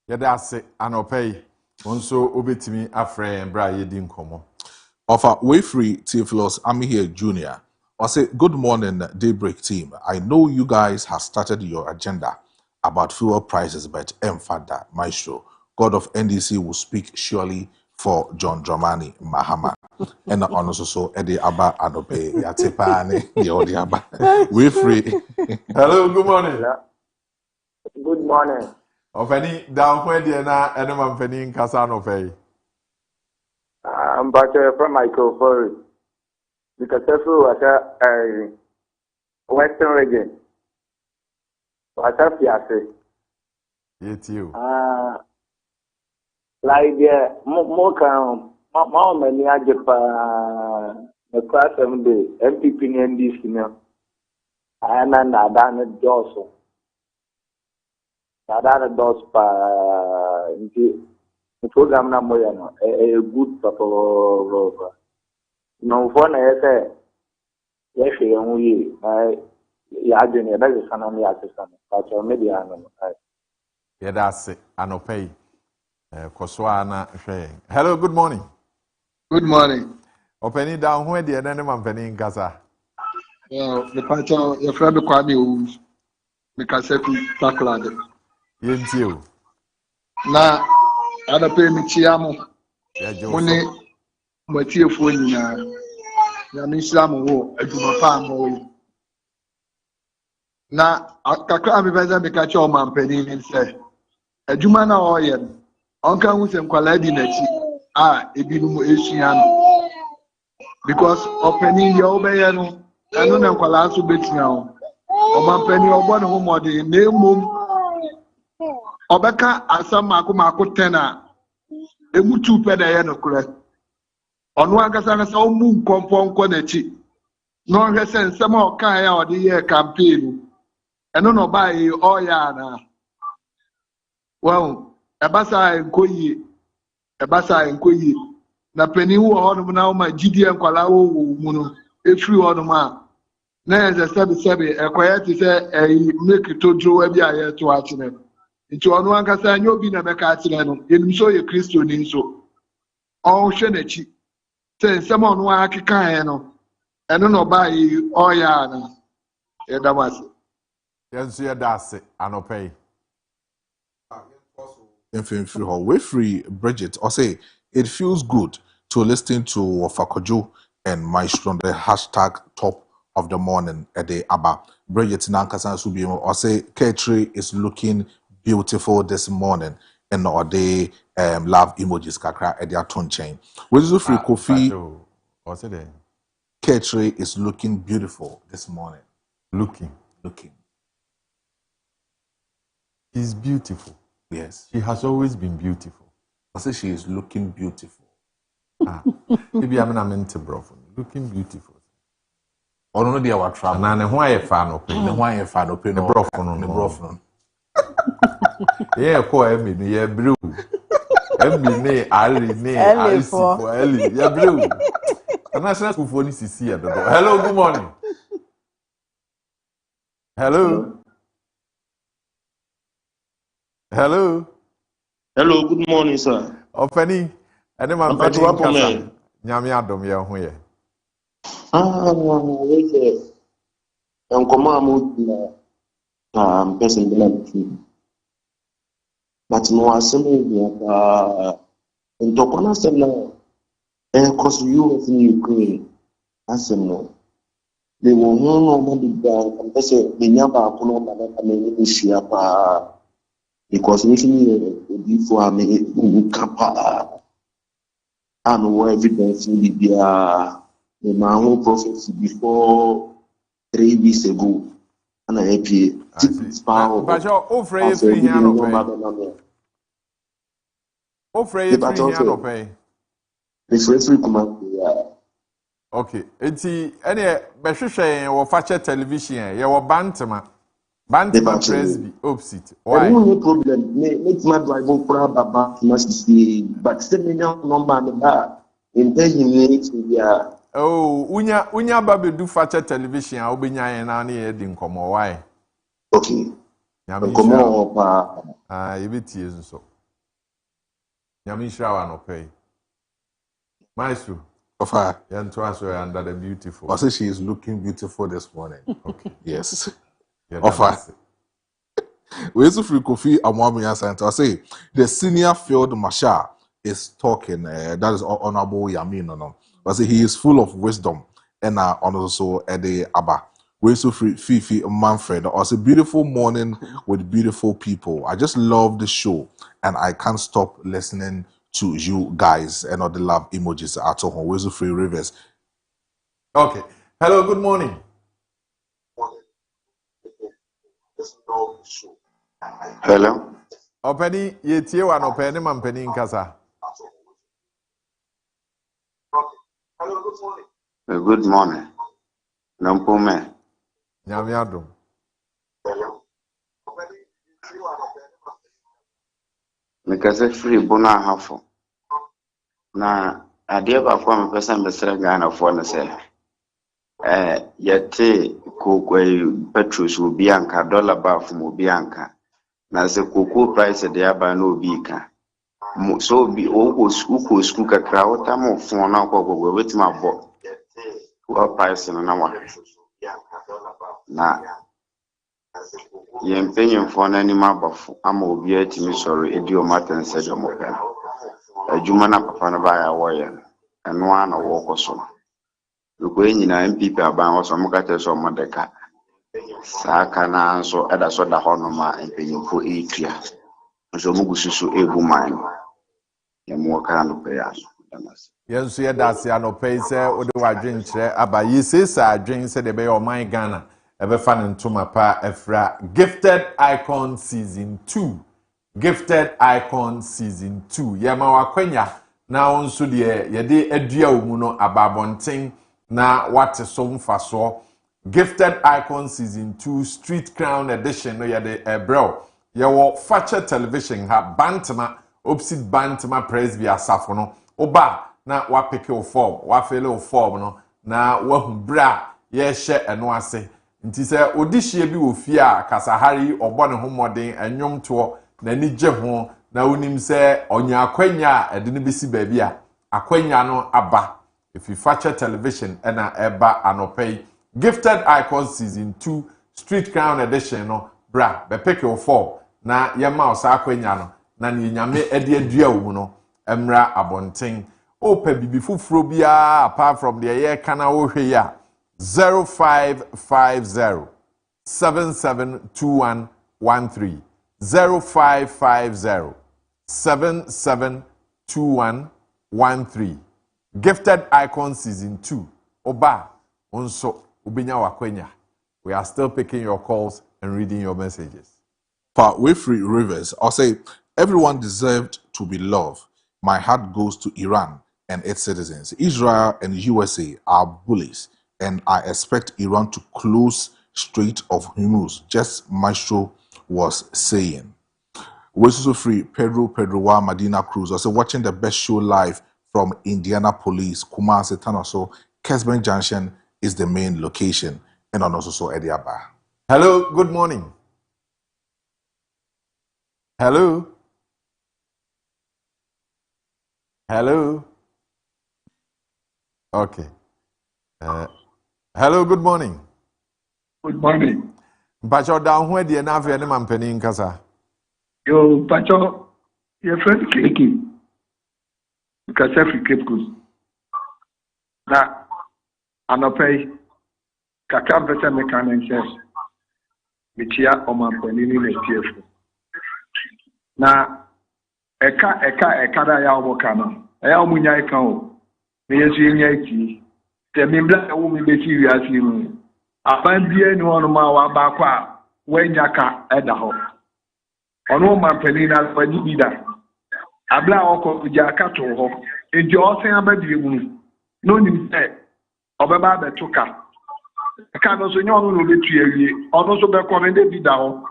Yeah, that's it. And I'll pay. Also, obetimi afre and bra yedin komo. Offer Wayfree Theophilus here Jr. I say, good morning, Daybreak team. I know you guys have started your agenda about fuel prices, but Mfada, Maestro, God of NDC will speak surely for John Dramani Mahama. And also Eddie Abba Adope Yatepane Yodi Abba. Wayfree. Hello, good morning. Hello. Good morning. Of any down where the na and penny in Casano pay. But from Michael Forest, because I was a Western region. What have you say? It's you. Like more many the class of the MPP and this, you know. And then I done it also. I done it also. The program na moya no a good papa no for na say yes you yi ya adwene da je sana me asesa no but media no yeah that's it anopay koswa na hwe. Hello, good morning. Good morning. Openi down where the na man penin kasa. The pacho your friend Kwame Owusu me kasa fi taklade Yentio na ada pe mi chiamo ya jo mone matiefo nyina na mi islamu wo aduma pa mo na kakra mi beza me ka cho man pani ni se aduma na o ye onka hu se nkwala di na chi ebinu esua no because openi ye obeye no anu na nkwala so betia o man pani ogbo ne ho mode na emom Obeka asama mako tena emutu peda ye no kure onu agasa na sa omu nkompo nko na chi no hwe se nsema okan ya ode ye campaign eno no ba yi oya na well ebasa enkoyi na pani wo hono na o ma gidie nkwala wo mu no efri hono ma na eze sebe ekoye ti se make to draw bi aye to achine nti onu ankasa anyo bi na meka achire no enim so ye Kristo ni nso o hwe na chi se nsem onu akeka he no eno no ba yi oya na e damase yenso ye dase anopay Infantry Hall. Wayfree Bridget, or say it feels good to listen to Kojo and Maestro on the hashtag top of the morning at the Abba. Bridget Nankasa Subimo, or say Kaakyire is looking beautiful this morning and or they love emojis kakra at their tone chain. With Free Kofi, or say then Kaakyire is looking beautiful this morning. Looking. She's beautiful. Yes. She has always been beautiful. I say she is looking beautiful. Maybe I'm not meant to bro. Looking beautiful. Ono no dia wa travel. Na ne ho aye fa no pe. Ne ho aye fa no pe no. Ne brofo no. Ne brofo no. Ye ko emi ni ye brew. Emi ni ari ni ari for eli. Ye brew. National school for ni sisi ya dodo. Hello, good morning. Hello. Hello. Hello, good morning, sir. Openi, ene man pedi kasa. Nyame adom ye ho ye. Wait. Nkoma amu na person be na bitu. But no asemi bi aka ntokona sem na cause US in Ukraine. Asem no. They will no mo di ba person be nya ba ko no ba na me shia pa. Because before I make kapa and no evidence in the whole prophecy before 3 weeks ago. And I happy. But you're afraid free here no pay. Afraid free here no pay. It's free command. Okay. Enti any be hwehwe wo fache television ye wo bantama. Bantama presby opposite. Why? No problem. Make my drive for baba must see but send me number and that in 10 minutes yeah. Oh, unya babe do fache television a obenya yen na na ye di nkomo why? Okay. Nkomo pa yebeti ezo. Nyame shira wa no pay. Maestro of her. Under the beautiful. I say she is looking beautiful this morning. Okay. Yes. Of her. We also free Kofi Amwamiya Center. I say the senior field marshal is talking. That is Honorable Yamin. No. I say he is full of wisdom and also the Abba. We also free Fifi Manfred. I say beautiful morning with beautiful people. I just love the show and I can't stop listening to you guys and all the love emojis at home. We also free Rivers. Okay. Hello. Good morning. Hello. Openi yetie wa no peni mampeni nkasa. Good morning. Nampume. Nyame adom. Mikase free bona hafo. Na adeɛ ba fo me pesa mbesere Ghana fo no se. Yete kokoi petrol so bi anka dollar ba fo mo bi anka. Na se koko price de aba na obi ka. So bi o school kakra o tam fo na kwagwo wetima bo. What price na wa. Na yempenye mfo na ni mabafo ama obi atimi sori edi o maten se de mo ka. Adwuma na papa no ba ya wo ye. Eno ana wo koso. Luko nyina MPP aban wo so mo ka te so mo deka. Saka na nso eda so da ho no ma empenyimfo etua. Nso mo gususu ebu man. Ye mo ka no pe ya. Yenso ye dase anopɛ sɛ ode wadwen kyerɛ aba yesesa adwen sɛ de be your man Ghana ebefa ne ntoma pa efra Gifted Icon Season 2. Gifted Icon Season 2. Yema wakwanya na onso de ye de adua omu no ababonten na wate so mfaso. Gifted Icon Season 2 Street Crown Edition no ye de ebrew. Ye wo fache television ha bantama opposite bantama presby asafo no. Oba na wapeke o form, wafele o form no na wahu bra ye hye eno ase. Nti se odihye bi wo fie a kasahari obo ne homoden enwom to na ni gye ho na wonim se onya akwanya a ede ne besi baabi a akwanya no aba. If fache television na eba anopei Gifted Icon Season 2 Street Crown Edition no bra be peke o form na ye ma o sa akwanya no na ne nyame ede adua wo no emra abonten opa bibi fufuro bia apart from the year kana wo hwe ya 0550 772113 0550 772113 Gifted Icon Season 2 oba onso obenya wakwanya. We are still picking your calls and reading your messages. For Winfrey Rivers, I'll say everyone deserved to be loved. My heart goes to Iran and its citizens. Israel and USA are bullies and I expect Iran to close Strait of Hormuz, just Maestro was saying. We're also free. Pedro Medina Cruz also watching the best show live from Indianapolis, Kumasi, Tanaso. Kesben Junction is the main location, and also Ediaba. Hello, good morning. Hello. Hello. Okay. Hello, good morning. Good morning. Pacho down where the Afia and Mampeni in Casa. Yo, Pacho, your friend Kiki. Because every Cape Coast. Now, I'm not pay. Kaka better mechanic says. Michia or Mampeni in the TF. Now, eka da ya obokano. Eya omunya eka o. Me yesu yenya eti. Te me bla wo me beti wiase mu. Aban bie ni wono ma wa ba kwa wenya ka eda ho. Ono Mampeni na fani bida. Abla okọ ja ka to ho. Eji osen abadie mu. No nim se obeba betuka. Eka no so nyo no betu awie. Ono so be komende bida ho.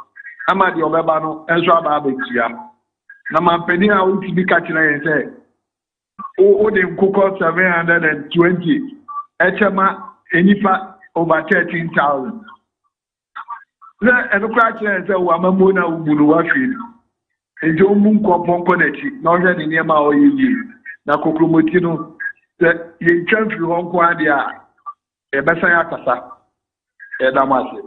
Ama di obeba no enso aba betia. Na Mampeni a wuti bi ka kire yen se o de nkukọ 720 echema enipa over 13,000. Na enukwa kire se wa mamu na ubunu wa fi. Eje omu nkọpọnkọ n'echi na ọhịa ni niema oyiyi na kokromoti no se ye twamfiri ho nko ade a ebesa ya kasa edamase.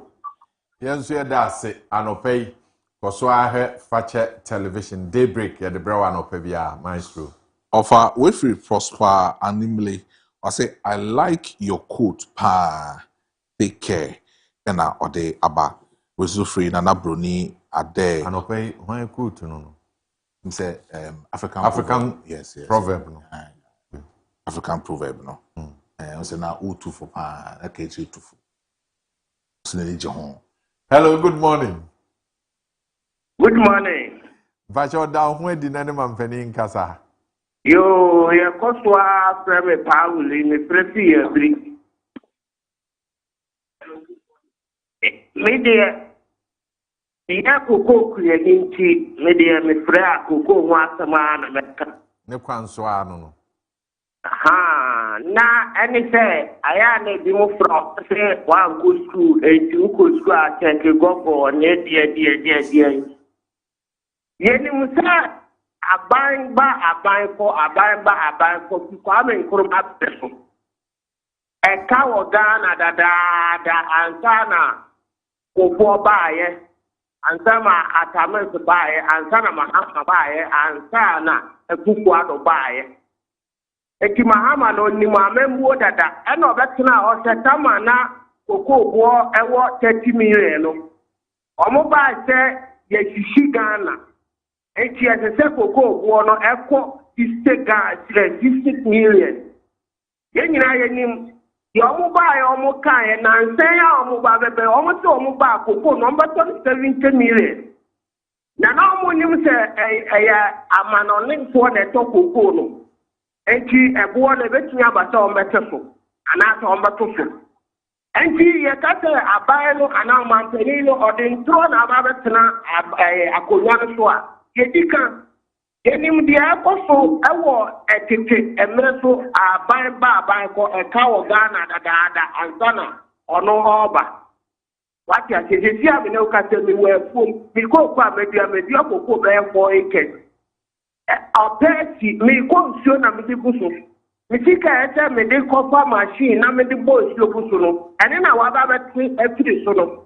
Yenso ye da ase anopei koso ahe fache television Daybreak ya de brewa anope bia Maestro. Offer Wilfrey Prosper Animle. I say I like your coat pa. Take care. And ode aba. We so free na broni ade. Anope why coat no. Him say African proverb. Yes. Proverb no. African proverb no. We say na utu for pa na kechi tufu. Hello, good morning. Good morning. Pacho down when the name Mampeni in Casa. Yo, ya koswa frame Pauli me presi every. Media ya koko kuyeninti media me fra koko wasama na meka. Ne kwanso anu no. Ha, na any say aya na bi mo from say one go school and you go school a check go for ne dia. Yeni musa aban for kwame nkuruma peso. Eka wo Ghana da ansana kofo baaye ansama atamen baaye ansana mahama baaye ansana ekuku ado baaye. Eki mahama no ni mamembuo dada ena obetena o setama na koko bo ewo 30 million no. Omo ba se ye shishi Ghana. Eti ese koko bo no eko 60 million. Ye nyina ye nim ye omo ba ye omo kan na nsen ya omo ba bebe omo se omo ba koko no mba 70 million. Na na omo nim se amano ne fo na to koko no. Enti ebo na betumi abata o metefo ana o metofo. Enti ye kase aban no ana Mampeni no odintro na ababetena akonya no so a yedika yenim dia akoso ewo etete emre so aban ko eka wo Ghana dada ansana ono oba wati asesi amene ukate mi wefu mi ko kwa media kokko be 4 acres opeti mi ko nsuo na mi buso mi sika ete mi de kofa machine na mi de bo nsuo buso no ene na wa ba beti afiri so no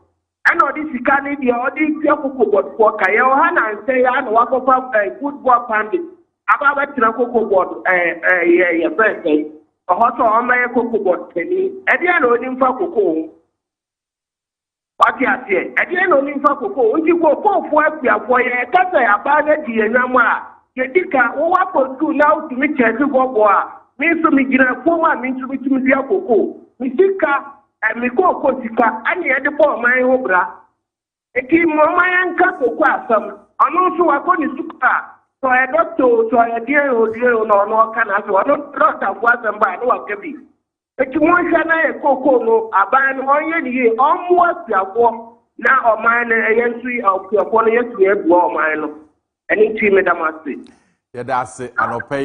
ena odi sika ni dia odi tie kokko board for kaye o ha na nse ya na wa kofa football pandit aba beti na kokko board ye first ohoto o ma ye kokko board teni e dia na odi mfa kokko wati atie e dia na odi mfa kokko nti kokko afia ye kasa ya ba na di enwam a yedika wo wa postu na utumi chezi bobo a mi so mi gina foma mi ntumi dia koko mi sika mi koko sika ani yede bo man ho bra eki mo man nka koko asam ono so wa ko ni suka so e doctor so e die o no no kana so no doctor fu asam ba no wa kebi Eti wọ́n ṣe náà yẹ kókó no aban no wọ́n yẹ nìyẹ ọmọ afiafo na ọman no ẹyẹ nso afiafo no yẹ tu ebu ọman no ẹni tí mi dam ase. Yẹ da ase anọpẹ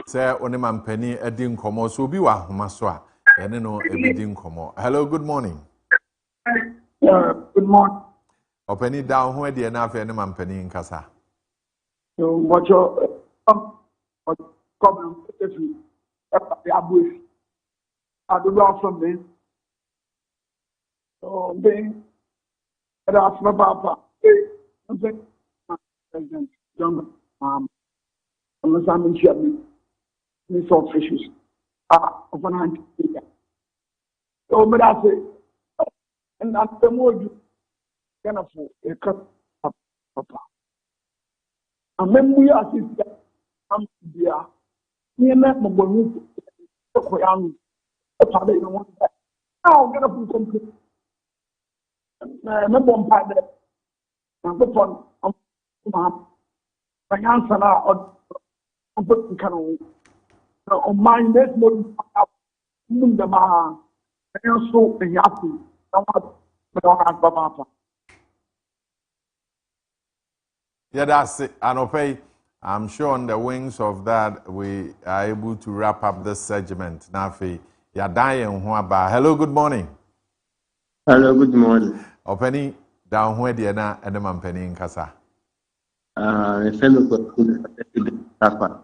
sẹ onima mpani edi nkọmọ so obi wa ahoma so a ẹni no ebedi nkọmọ. Hello, good morning. Good morning. Openi down ho de na afa onima mpani nkasa. So much problem if you abusi. I do not from this. So being that's my papa. President John unless I'm in Shelby. These officials of an anti. So but I say and that's the more you can afford a cut up papa. And when we assist I'm there. Me met my boy who probably don't want that. Now get up and complete. Remember on part that I'm good on my answer now on put kind of on my next mode the ma and so and happy. Yeah, that's it. Anopay, I'm sure on the wings of that we are able to wrap up this segment. Nafi. You're dying. Hello, good morning. Hello, good morning. Openi down where the na and the man penny in Casa. Papa.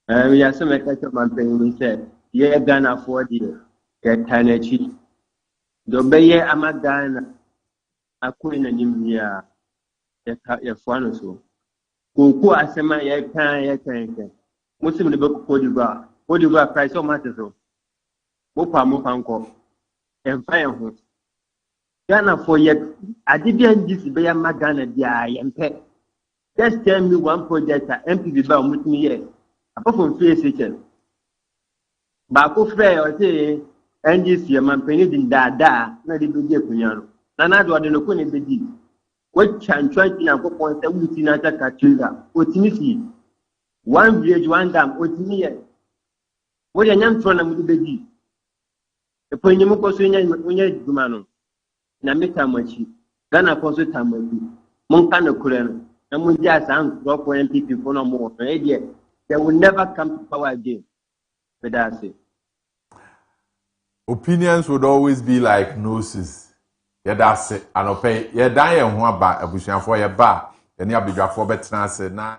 We are some catch of man penny. We said, yeah, Ghana for the Tanachi. The Bay Amagana, a queen and India, a fan so. Who Asema, ya can. Muslim the book Podiva. What do you got price so much so? Mopa Mopanko and fire home. Ghana for yet. I didn't this be a Magana, the and pet. Just tell me one project at MPB bound with me yet. Apart from face it. Bako Fair or say, and this year, man penny in da, not the big Punyano. Nana do I don't know be. What can try to go point that we see not a Katrina, what you 1 village, 1 dam, what you what a young friend of the baby. The Ponyamuko Sunya Dumano. Namita Machi, Ghana Poso Tamaki, Moncano Kuren, and we just drop for MPP for no more. They will never come to power again. But that's it. Opinions would always be like noses. Yeah, that's it. And okay, yeah, dying one bar, a bush for your bar, and you'll be for better now.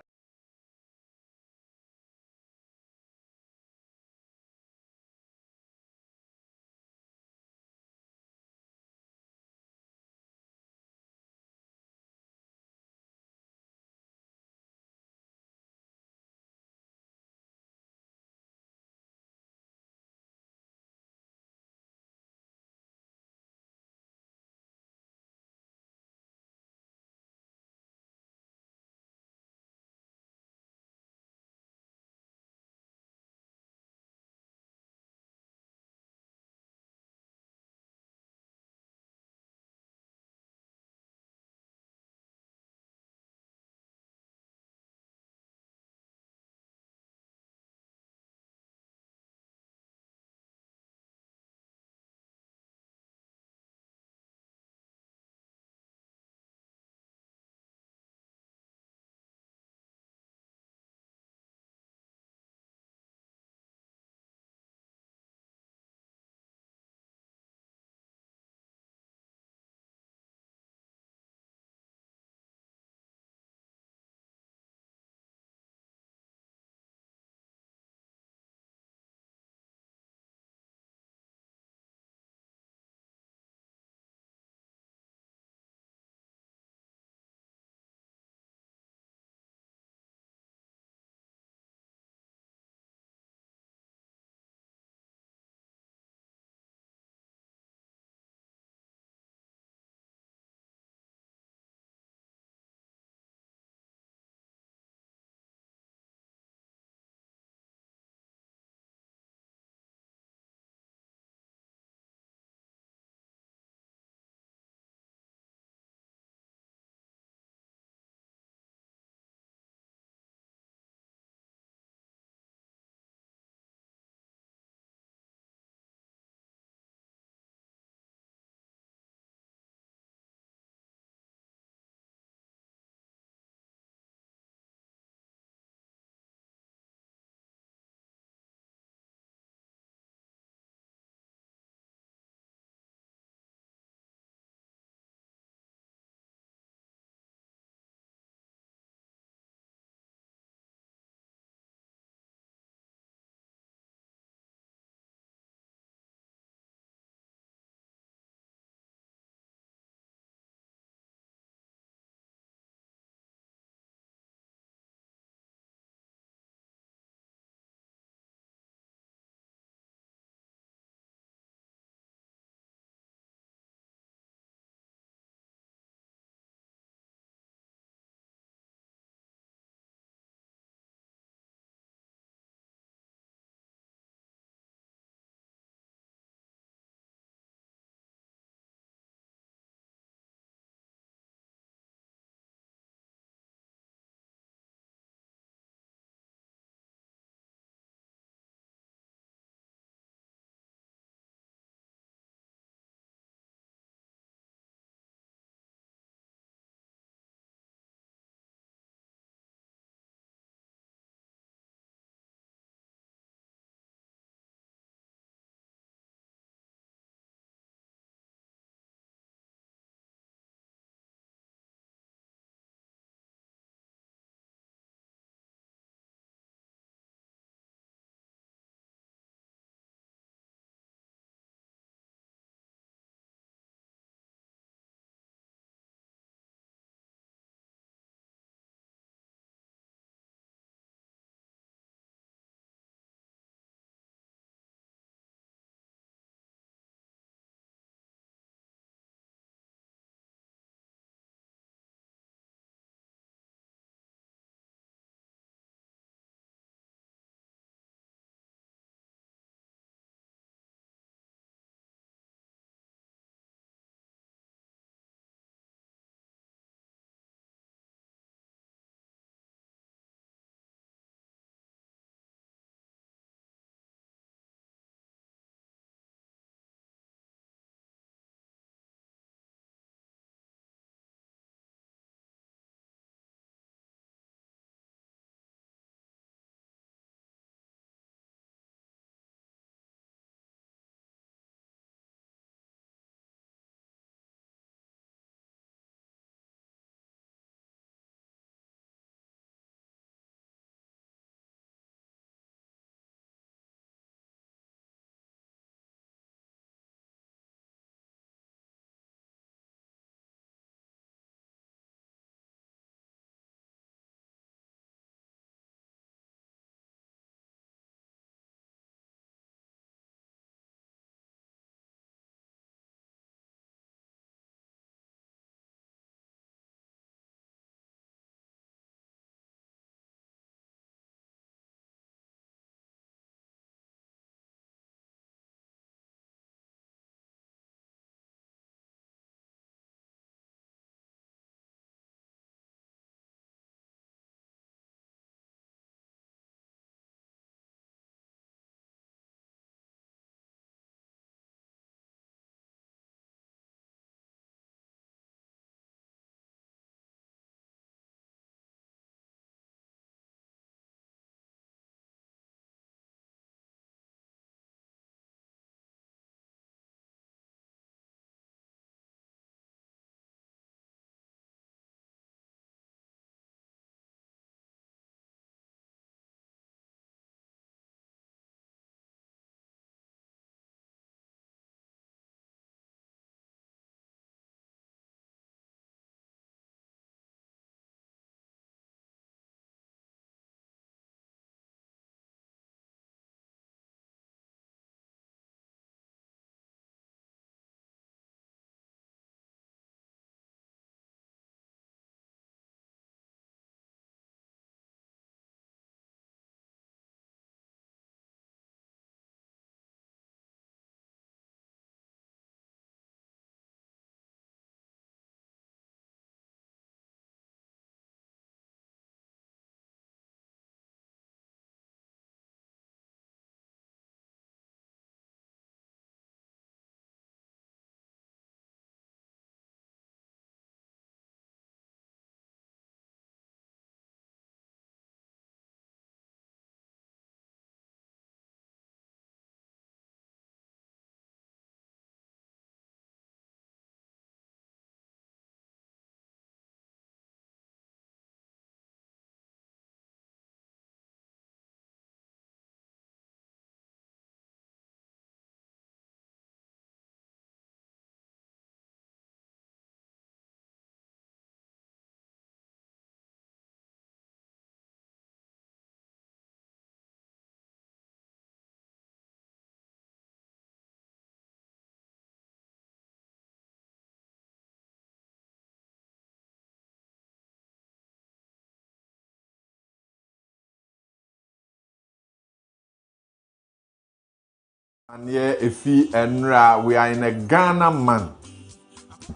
And yeah, if we are in a Ghana man.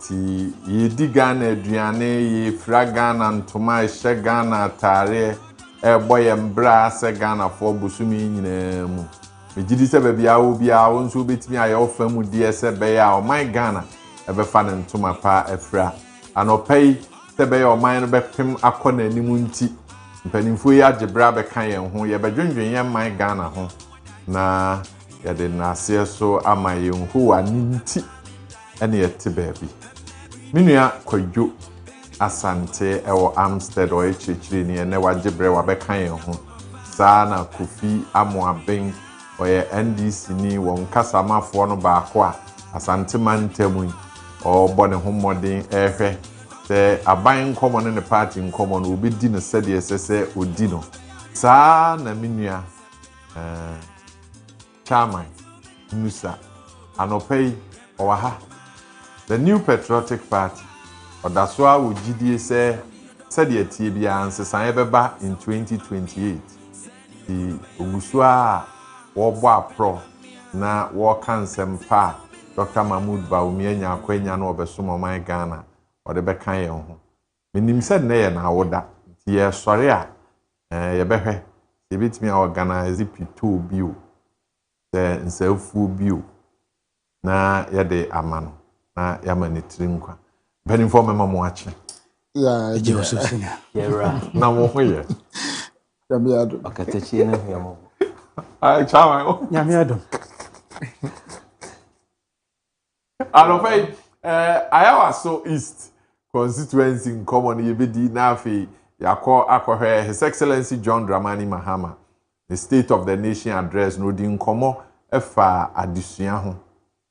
Ye di Ghana aduane ye fra Ghana ntoma ehye Ghana atare boy embra se Ghana fo busumi nyina mu megidi se bia wo bia wo nso betimi aye ofa mu die se be ya o my Ghana ebefa ne ntoma pa efra anopai se be ya o my no bepem akona animu nti mpanimfo ye agebra be kan yen ho ye bedwendwen yen my Ghana ho na ye de na se so ama yen ho aninti ene yete baby minua Kojo asante ewo Amstead o echichiri ni ene wagebre wabekan yen ho saa na Kofi Amoaben oye NDC ni won kasamafo no baako a asante mantemu o bone ho modern ehwe se aban nkomo ne party nkomo no obedi no sede esese odi no saa na minua chairman Musa anopei owaha the New Patriotic Party odaswa wogidie se de atie bia ansesan ebeba in 2028 the ogusua wobo apro na wo kansem pa Dr. Mahmoud Baumia nya akwanya na obesom man Ghana ode bekan ye ho menim said na ye na woda ye sori a ye behwe ye bitimi organize pito bio the nselfu bio na ye de amano na yamani trinkwa bani for mama mo ache ya Joseph yeah na mo hoye yamiado akatechi na yamo ai chawa yamiado anofai ayawa so east constituency in common yebedi na afi yakọ His Excellency John Dramani Mahama the State of the Nation address no di nkomo efa adesua ho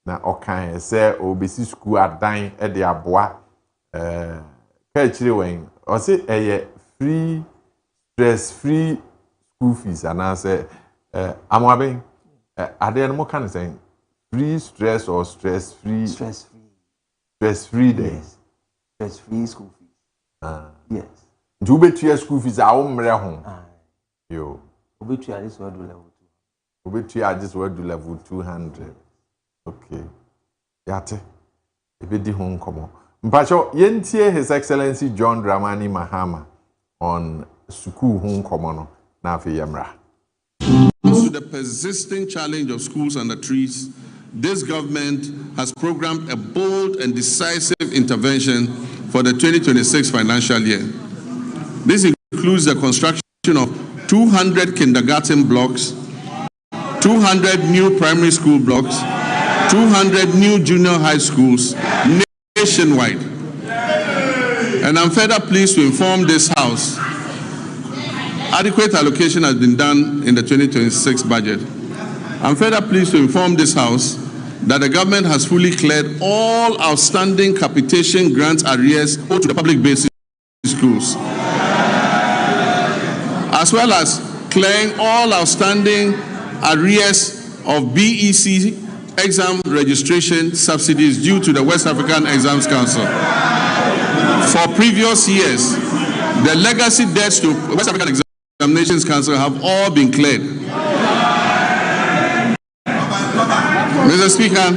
na okan se obesi school adan e de aboa Kaakyire wen o se free stress free school fees anase Amoaben ade no mo kan say free stress or stress free days stress free school fees yes do betu school fees a wo mre ho yo obetu at this word level 2 obetu at this word level 200 okay yate ebedi ho nkomo mpacho yentie His Excellency John Dramani Mahama on school ho nkomo no na afi yamra. To the persisting challenge of schools under trees, this government has programmed a bold and decisive intervention for the 2026 financial year. This includes the construction of 200 kindergarten blocks, 200 new primary school blocks, 200 new junior high schools nationwide. And I'm further pleased to inform this House adequate allocation has been done in the 2026 budget. I'm further pleased to inform this House that the government has fully cleared all outstanding capitation grant arrears owed to the public basic schools, as well as clearing all outstanding arrears of BEC exam registration subsidies due to the West African Exams Council. For previous years, the legacy debts to West African Examinations Council have all been cleared. Mr. Speaker,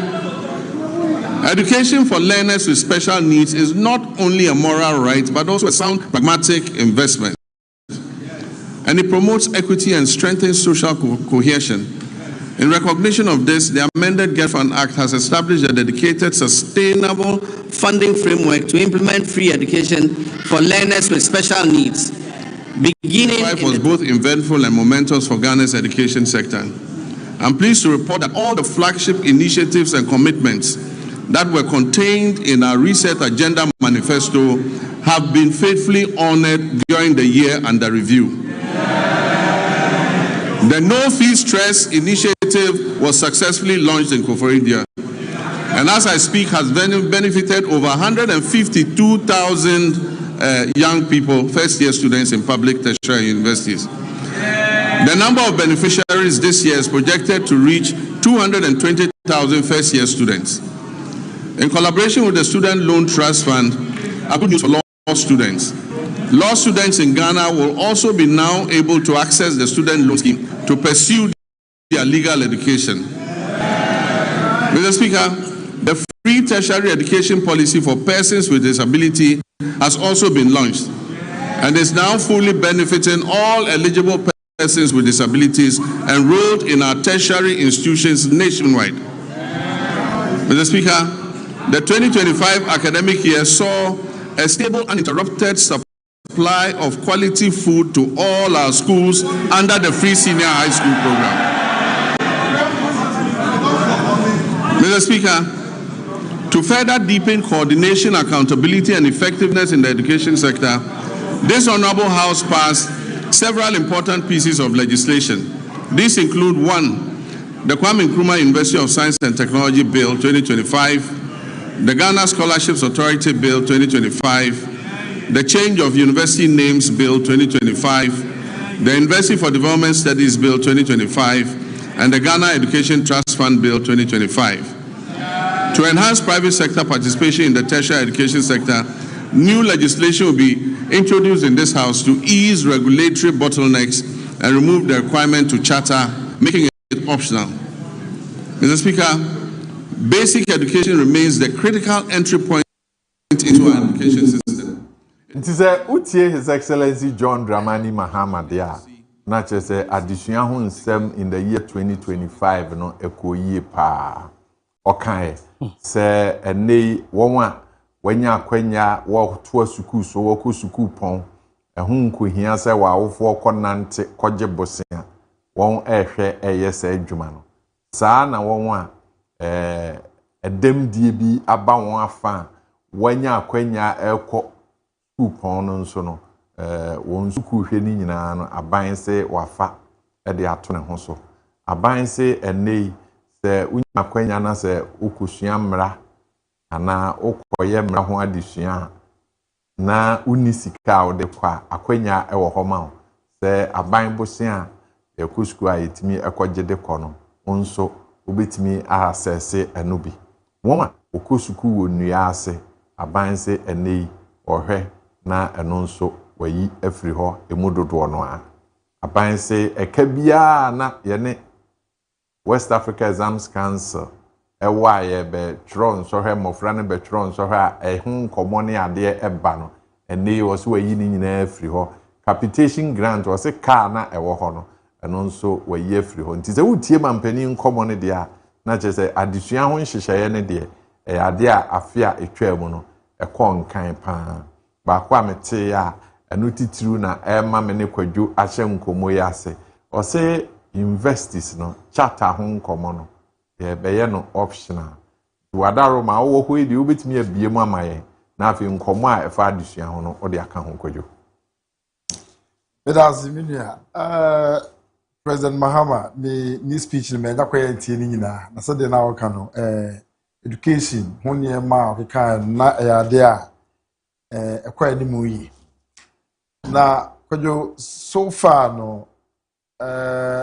education for learners with special needs is not only a moral right, but also a sound pragmatic investment. And it promotes equity and strengthens social cohesion. In recognition of this, the amended Get Fund Act has established a dedicated, sustainable funding framework to implement free education for learners with special needs. Life was both eventful and momentous for Ghana's education sector. I'm pleased to report that all the flagship initiatives and commitments that were contained in our Reset Agenda Manifesto have been faithfully honored during the year under review. The No Fee Stress initiative was successfully launched in Koforidua, and as I speak has benefited over 152,000 young people, first-year students in public tertiary universities. The number of beneficiaries this year is projected to reach 220,000 first-year students. In collaboration with the Student Loan Trust Fund, a good news for law students. Law students in Ghana will also be now able to access the student loan scheme to pursue their legal education. Mr. Speaker, the free tertiary education policy for persons with disability has also been launched and is now fully benefiting all eligible persons with disabilities enrolled in our tertiary institutions nationwide. Mr. Speaker, the 2025 academic year saw a stable uninterrupted supply of quality food to all our schools under the free senior high school program. Mr. Speaker, to further deepen coordination, accountability, and effectiveness in the education sector, this Honorable House passed several important pieces of legislation. These include 1, the Kwame Nkrumah University of Science and Technology Bill 2025, the Ghana Scholarships Authority Bill 2025, the Change of University Names Bill 2025, the University for Development Studies Bill 2025, and the Ghana Education Trust Fund Bill 2025. To enhance private sector participation in the tertiary education sector, new legislation will be introduced in this House to ease regulatory bottlenecks and remove the requirement to charter, making it optional. Mr. Speaker, basic education remains the critical entry point into our education system. It is a utie His Excellency John Dramani Mahama there. Not just additional honsem in the year 2025, no ekoye pa. Okay, say a nay woman when ya kwenya walk to a suku so wako suku pon a hunku here say wa for conante koje bosia won ehwe yes adwuma saa na won a dem die bi aba won afa wanya kwenya eko suku pon no nso no won suku hwe ni nyina no aban se wafa e de ato ne ho so aban se enei se unya kwenya na se ukosua mra ana ukoye mra ho adesua na unisika o de kwa akwenya e wo homa se aban bosia e kusku ayetimi ekogye de kono onso obetimi ahasese enubi woma okosuku wo nua ase aban se enei ohwe na eno nso wayi afri ho emudodo no a aban se ekabia na yene West Africa Exams Council ewa ye be tron so hwe mofra ne be tron so hwe a ehun komone ade eba no ene wo so wayi ni nyina afri ho capitation grant wo se car na ewo ho no eno nso wayi afri ho nti se wutie mampani nkomone de a na che se adesua ho nhyehyeye ne de ade a afia etwa mu no ekon kan pa ba kwa mete a eno titiru na ema me ne kwadwo ahye nkomo ya se o se investors no charter ho nkomo no be no optional wadaro ma wo ho edi obetimi abie mu amaye na afi nkomo a efa adesua ho no ode aka ho kwadwo Medaziminia President Mahama ni speech me da kwa tie ni nyina na so de na wo ka no education ho ne ma o ka na ya de a ekwa ni mu yi na kwadwo so far no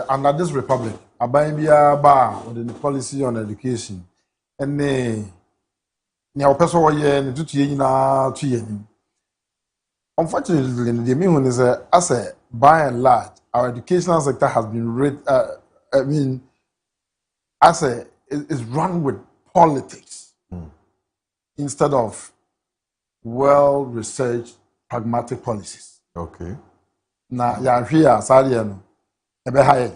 under this republic aban bia ba with the policy on education and ni a person wo ye ni tutu ye nyina tu ye ni unfortunately the mean is as a by and large our educational sector has been is run with politics instead of well researched pragmatic policies. Okay. Now ya here sadia no I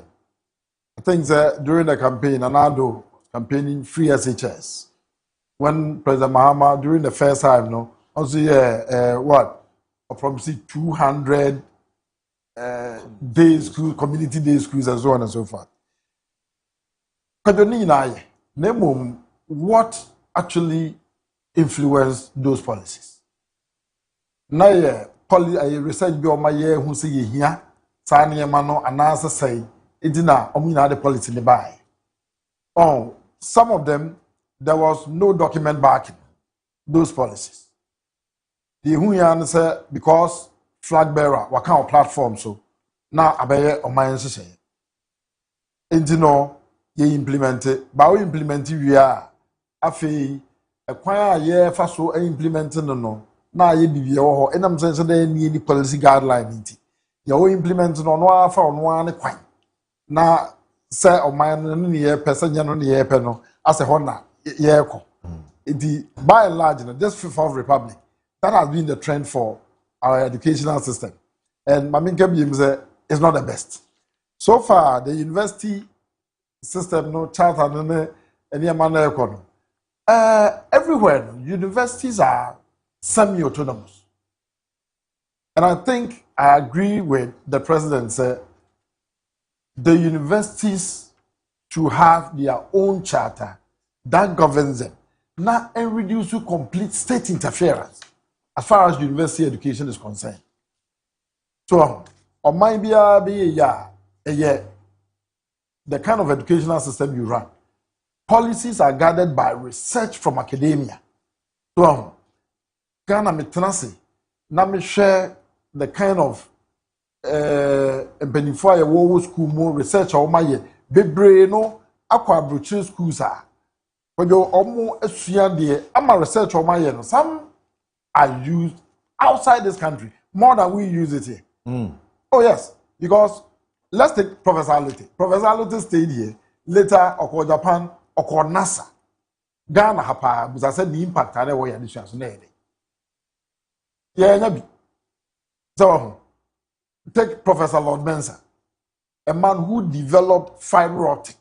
think that during the campaign, Anado campaigning free SHS. When President Mahama during the first time, no, also from 200 day school, community day schools, and so on and so forth. What actually influenced those policies? Now, research by my year who say here. Sani mano anasa say idina omina the policy ne buy. Oh, some of them there was no document backing those policies. The huyan say because flag bearer waka platform so now abeye oman say. Indino ye implement it, ba we implement we are afi ekwan a ye fa so implement no na ye bibie wo ho enam sense dey ni policy guideline nti you implement no afa no an kwan na say o man no ne ye person no ne ye pe no as a Honda, by and large, this Fourth Republic, that has been the trend for our educational system. And Maminka Bimze is not the best. So far, the university system, no charter, no any manner economy. Everywhere, universities are semi-autonomous. And I think I agree with the president said the universities should have their own charter that governs them, not and reduce to complete state interference as far as university education is concerned. So, on my be the kind of educational system you run, policies are guided by research from academia. So, Ghana Mitranasi, na me share the kind of benefit a war school more research or my bebre no aqua bruchin schools are. But you almost I'm a research or my no some are used outside this country more than we use it here. Oh yes, because let's take Professor Ality. Professor Ality stayed here later or Japan or NASA. Ghana hapa because I said the impact I know this chance. Yeah, so take Professor Lord Mensa, a man who developed fiber optics.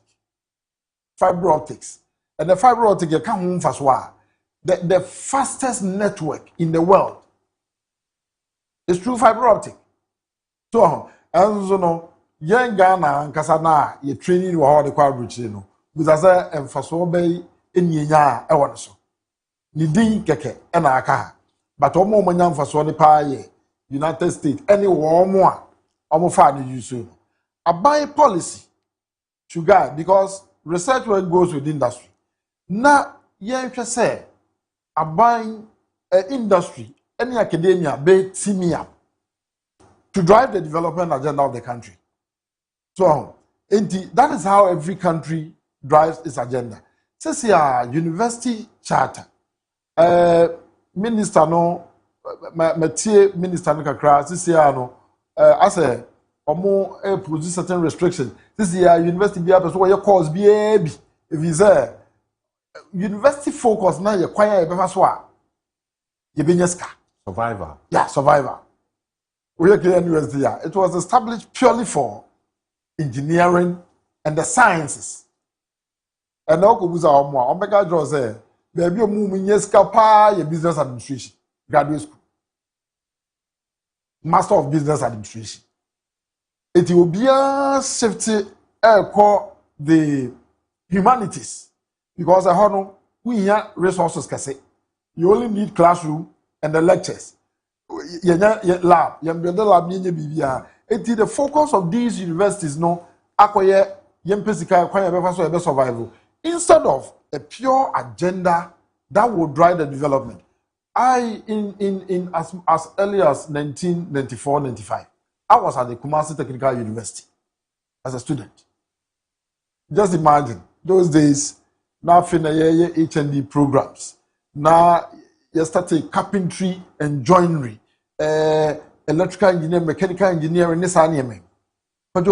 And the fiber optic you come home first the fastest network in the world is through fiber optic. So and so no young Ghana and Kasana you training you how the quadrich no because I say first be in yenya e won so. Ni din keke e na aka but omo manyam faso ni pa ye United States any one more almost find use a buy policy to guide because research work goes with industry. Now, you say a buying industry, any academia, be teaming up to drive the development agenda of the country. So, that is how every country drives its agenda. Says here, university charter. Minister no, Mathieu Minister no kakra. Says here no, as a produce certain restrictions. This year, university be able to your course be if you say university focus now, you acquire a better swap. You be survivor. Yeah, survivor. We are university. It was established purely for engineering and the sciences. And now, go our more. Omega draws there. Baby, you move in your business administration, graduate school, master of business administration. It will be a safety call the humanities because I know we have resources. You only need classroom and the lectures. You lab, you build the lab. It is the focus of these universities. No, acquire survival instead of a pure agenda that will drive the development. In as early as 1994-95. I was at the Kumasi Technical University as a student. Just imagine those days. Now, HND programs. Now, you started carpentry and joinery, electrical engineering, mechanical engineering. But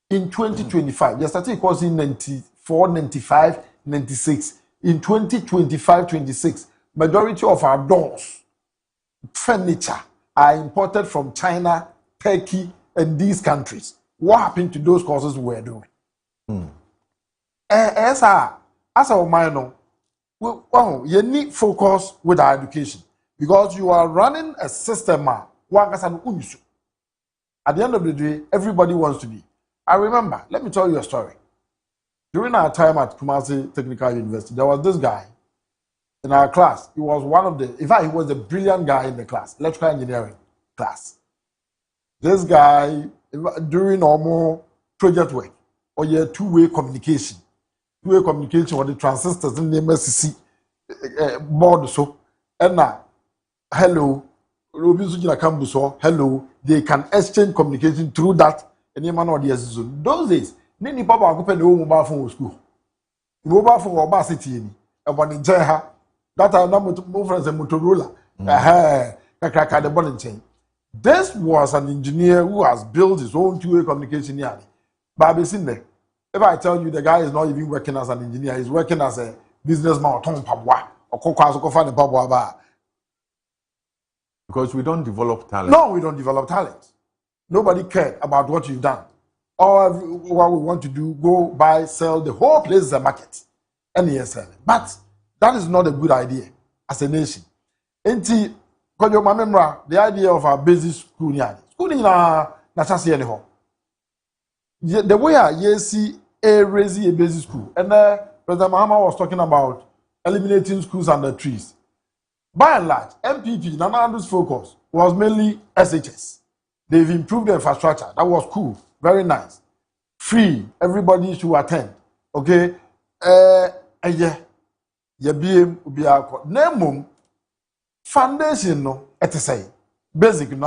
in 2025, you started course in 94, 95, 96. In 2025, 26, majority of our doors, furniture are imported from China, Turkey, and these countries. What happened to those courses we were doing? As our minor, well, you need focus with our education because you are running a system. At the end of the day, everybody wants to be. I remember, let me tell you a story. During our time at Kumasi Technical University, there was this guy in our class. He was one of the, in fact, he was a brilliant guy in the class, electrical engineering class. This guy, during normal project work, or your two-way communication with the transistors in the MSC board, so, and now, hello, hello, they can exchange communication through that, and you man or the zone. Those days, Nini Papa opened the mobile phone school. Mobile phone or bar city, and one in Jeha, that are not more friends and Motorola, the bonding chain. This was an engineer who has built his own two-way communication yard. Baby Sinde, If I tell you the guy is not even working as an engineer, he's working as a businessman or because we don't develop talent. No, we don't develop talent. Nobody cared about what you've done. All what we want to do, go buy, sell, the whole place is a market. And yes, but that is not a good idea as a nation. Enti, Kojo Marfo, the idea of our basic school, the way I see raise a basic school, and President Mahama was talking about eliminating schools under trees. By and large, MPP, Nana Ado's focus was mainly SHS. They've improved the infrastructure. That was cool. Very nice. Free. Everybody should attend. Okay? Yeah. Name foundation no, say basic no.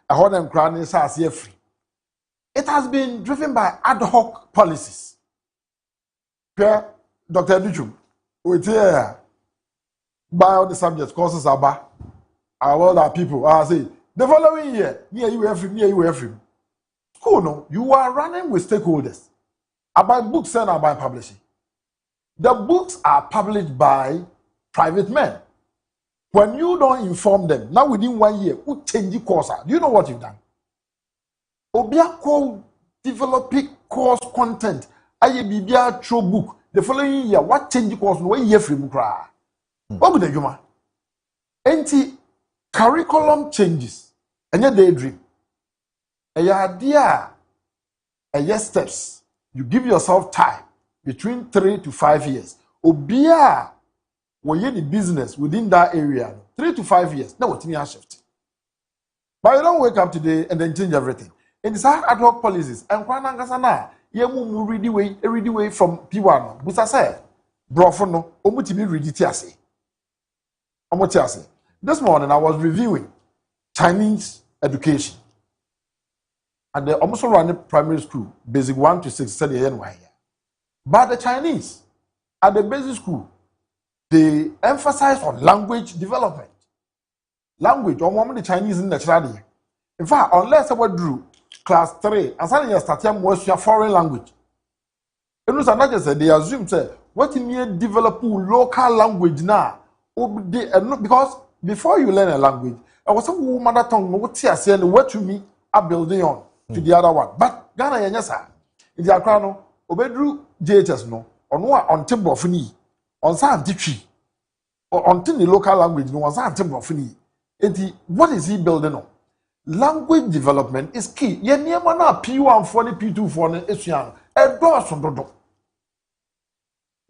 I heard them crying say free. It has been driven by ad hoc policies. Okay? Dr. Duchum, we here. By all the subjects, courses are back. All our people, I say, the following year, near you every. School, no, you are running with stakeholders. About books and about publishing. The books are published by private men. When you don't inform them, now within 1 year, who change the course? Do you know what you've done? Obia developing course content. Aye bibia throw book. The following year, what change the course? No year free book. What would you do? Curriculum changes. And your daydream. And your idea. And your steps. You give yourself time between 3 to 5 years. Obia, when you're in business within that area, 3 to 5 years. Now, what's in your shift? But you don't wake up today and then change everything. And it's ad hoc policies. And Kwanangasana, you move ready way from P1. But I say, Brofono, Omutimi Riditiasi. This morning I was reviewing Chinese education. And they almost run a primary school, basic 1 to 6, study NY. But the Chinese, at the basic school, they emphasize on language development. Language, or one of the Chinese in the Chinese. In fact, unless I drew class 3, and suddenly you start more foreign language. And they assume, say, what in here develop local language now? Because before you learn a language, I was a mother tongue, what to me are building on to the other one. But Ghana Yanyasa, in the Akrano, Obedru JHS no, on timber of knee, on Santi, or on the local language, no on timber of knee. What is he building on? Language development is key. Yeniamana P1 40 P2 for is young. A doors from Dodo.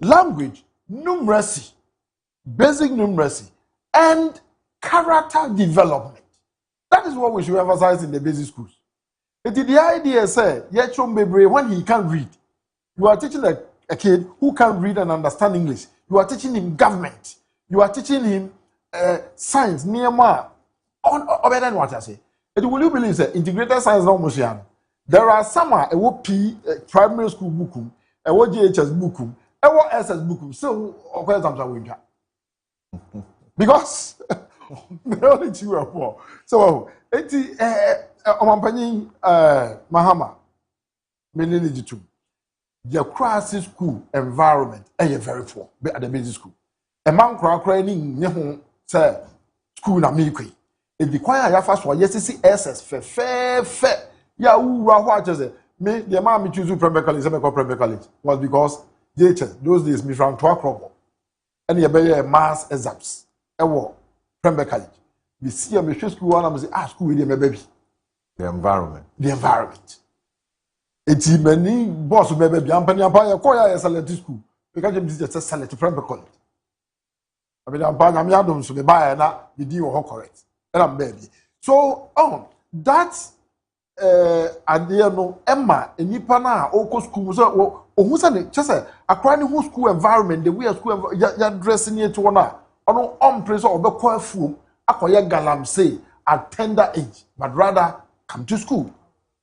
Language, numeracy. Basic numeracy and character development. That is what we should emphasize in the basic schools. It is the idea, say, when he can read, you are teaching a kid who can read and understand English. You are teaching him government. You are teaching him science, Myanmar. Other than what I say. Will you believe that integrated science no Moshian? There are some primary school book, a GHS book, a SS book. So, okay, I'm because the only two are poor. So, Omampani Mahama, Meninijitu, the crisis school environment, and you're very poor at the basic school. A man crying, say, school na milky. If the choir ya fast for yes, SS, fair. Ya, what is it? Me, the man me choose primary college, was because JHS, those days, me from 12 crop. And you better mass exams. Primary college. We see a school one and say, school with my baby. The environment. It's many boss who baby. I'm penny empire. Koya is a school. Because you just sell to primary college. I mean, I'm buying Adam so the buyer now the deal or correct. And I'm baby. So that idea no Emma and Nipana Oko school so who said just a crying who school environment, the way a school you're dressing it to one on press or the coil fool, acquire galam say at tender age, but rather come to school.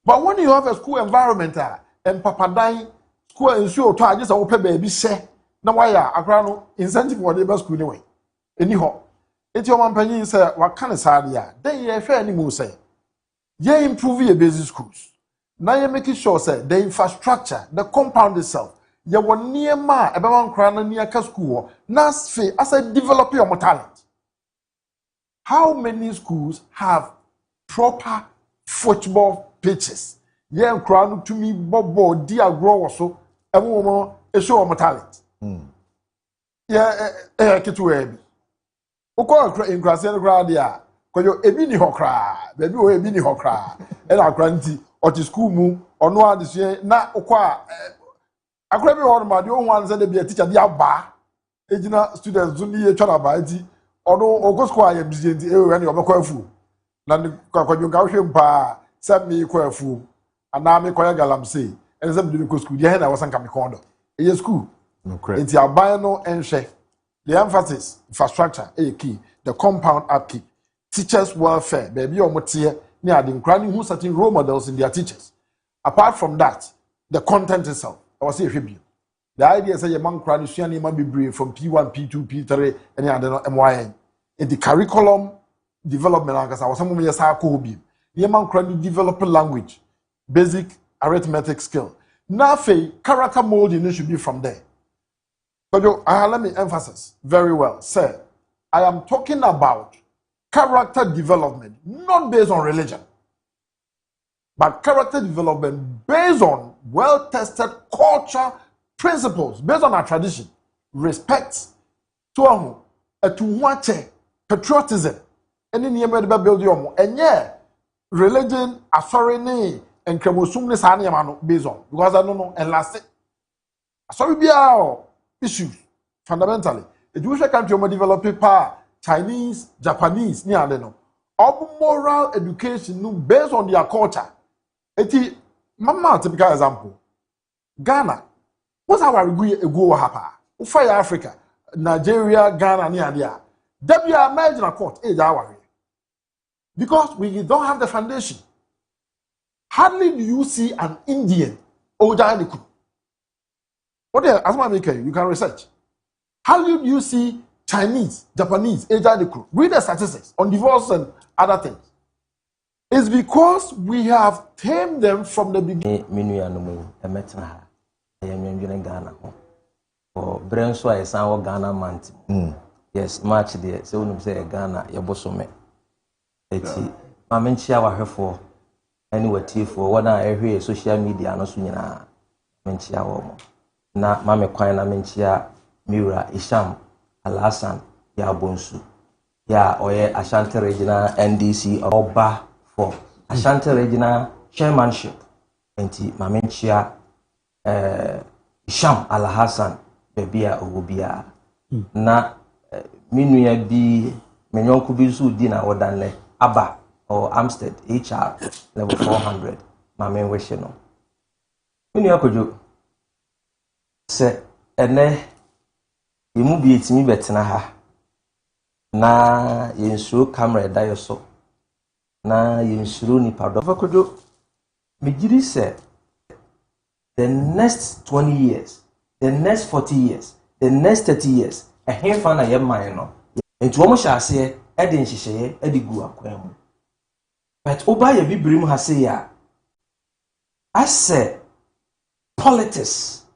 But when you have a school environment and Papa dying school and show to just open baby say, now why a crown incentive for the school anyway. Anyhow, it's your man penny say what kind of sad then you fair any more say. Ye improve your basic schools. Now you're making sure say the infrastructure, the compound itself, you were near ma about one near school. Now as I develop your talent. How many schools have proper football pitches? Yeah, crown to me bobo dear grow so a woman a show of talent. Yeah, Kitweb. Oko in Gracian Gradia, Koyo Ebini Hokra, baby or Ebini Hokra, and our granty or to school moo or no one this year, not Okwa. I grab your my own ones and be a teacher, the Abba, Ejina students, Zuni, Chalabaiti, although Ogosko I am busy in the area of Makofu. Nan Kakoyunga pa, send me Kofu, and now me Koyagalam say, and some people school, the head I wasn't coming corner. A school. It's your bio and share. The emphasis, infrastructure, a key, the compound upkeep, teachers' welfare, baby or motier, near the cranning who certain role models in their teachers. Apart from that, the content itself, I was a review. The idea is a young cranny shani might be brave from P1, P2, P3, and other MYN. In the curriculum development, because I was some of your sarcobi, the young cranny develop a language, basic arithmetic skill. Now, character molding should be from there. But let me emphasize very well. Sir, I am talking about character development, not based on religion, but character development based on well-tested culture principles, based on our tradition, respect, to watch patriotism, and in the build and yeah, religion, authority, and kremosumne based on because I don't know and last it. Sorry, issues fundamentally. The Jewish country will develop power, Chinese, Japanese, near them. All moral education based on their culture. Eti, mama, typical example. Ghana. What's our go happen? Ufaya Africa, Nigeria, Ghana, near there. W imagine a court, because we don't have the foundation. Hardly do you see an Indian older. What as my maker, you can research. How do you see Chinese, Japanese, Asian crew? Read the statistics on divorce and other things. It's because we have tamed them from the beginning. Ghana month. Yes, March there. So when say Ghana, Yabosome. Eti, Mamenchia wa hefo. Anyway, for what I hear social media no sunyana. Menchia wo. Na mame kwan na menchia Mira Isham Alasan ya Bonsu ya oye Ashanti Regional NDC Oba for Ashanti Regional Chairmanship enti mamenchia Isham Alhassan bebia ogobia na minuya bi menyonku bi su di na wodanle aba or Amstead HR level 400 mamen wehye no minuya Kojo se ene yimu bi etimi betena ha na yensuro camera da so na yensuro ni pado Kojo megiri se the next 20 years the next 40 years the next 30 years a hefa na yeman no enti wo mo hyase e de nhyehyeye e de gu akwan mu but oba ye bibrim ha se ya ase politics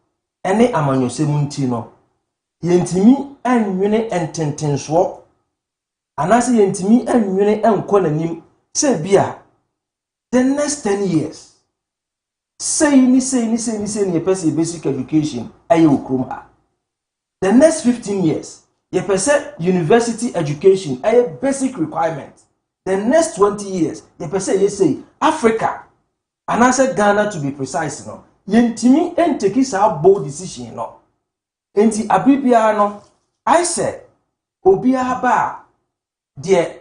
ene amanyosem nti no yentimi anwene ententenso anase yentimi anwene enko nanim se bia the next 10 years say ni pese basic education aye okrom ha the next 15 years ye pese university education aye basic requirement the next 20 years ye pese ye say Africa anase Ghana to be precise no yentimi enteki sa bold decision no enti abibia no I say obia ba de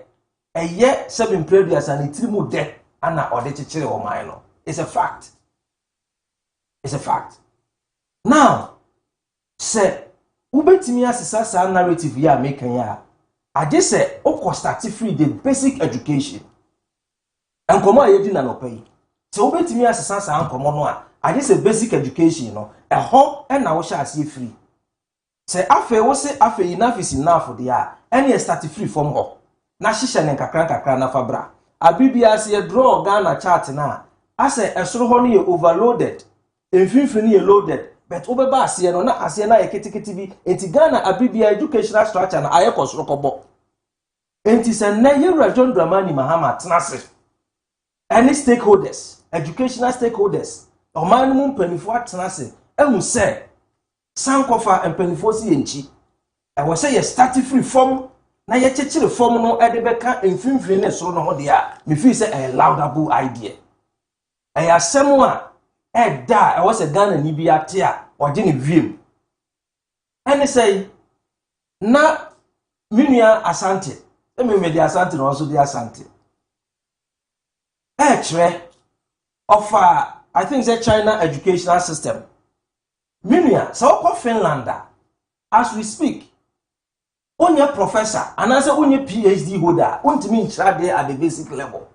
eye 7 previous and itirimu de ana ode chichire o man no it's a fact. It's a fact. Now, say, ubetimi asisa sa narrative ya making ya. I just say, oko start free the basic education. And komo ayedi na no pay. So ubetimi asisa sa komo no a. I just say basic education no. E ho e na wo sha ase free. Say afa wo say afa enough is enough there. Any start free from ho. Na hihye ne kakra na fabra. Abibia se draw Ghana chart na. Ase esoro ho no ye overloaded. Mfimfini ye loaded. But obeba ase no na ase na ye kitikiti bi. Enti Ghana abibia educational structure na aye kosoro kobo. Enti se na ye John Dramani Mahama tenase. Any stakeholders, educational stakeholders, oman mu mpanifo atenase. Ehun se sankofa mpanifo si yenchi. I was say you start free form na ye chechire form no e de beka mfimfini ne soro no ho de a me feel say a laudable idea. I asem a e da I was a Ghana ni bi ate a oje ne wiem. Ene say na minua Asante. E me de Asante no so de Asante. Chere of I think the China educational system. Minua so ko Finland as we speak. Onye professor and as onye PhD holder, untimi nchira there at the basic level.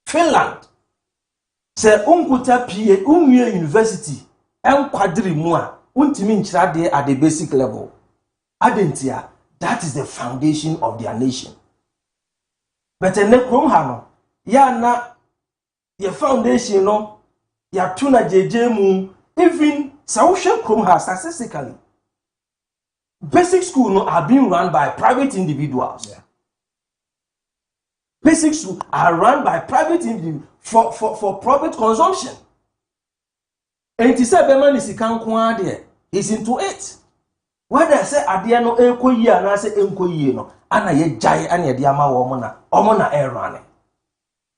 Finland say unkuta PhD unwie university en kwadiri mu a untimi nchira there at the basic level. Adentia, that is the foundation of their nation. But en krom ha no ya na your foundation no ya tuna jeje mu even sawhwe krom ha statistically basic school no are being run by private individuals. Yeah. Basic schools are run by private individuals for private consumption. And it is a man is there. He's into it. Whether say adie no ekoyi ana say enkoyi no ana ye jai ana ye dia ma wo mo na erane.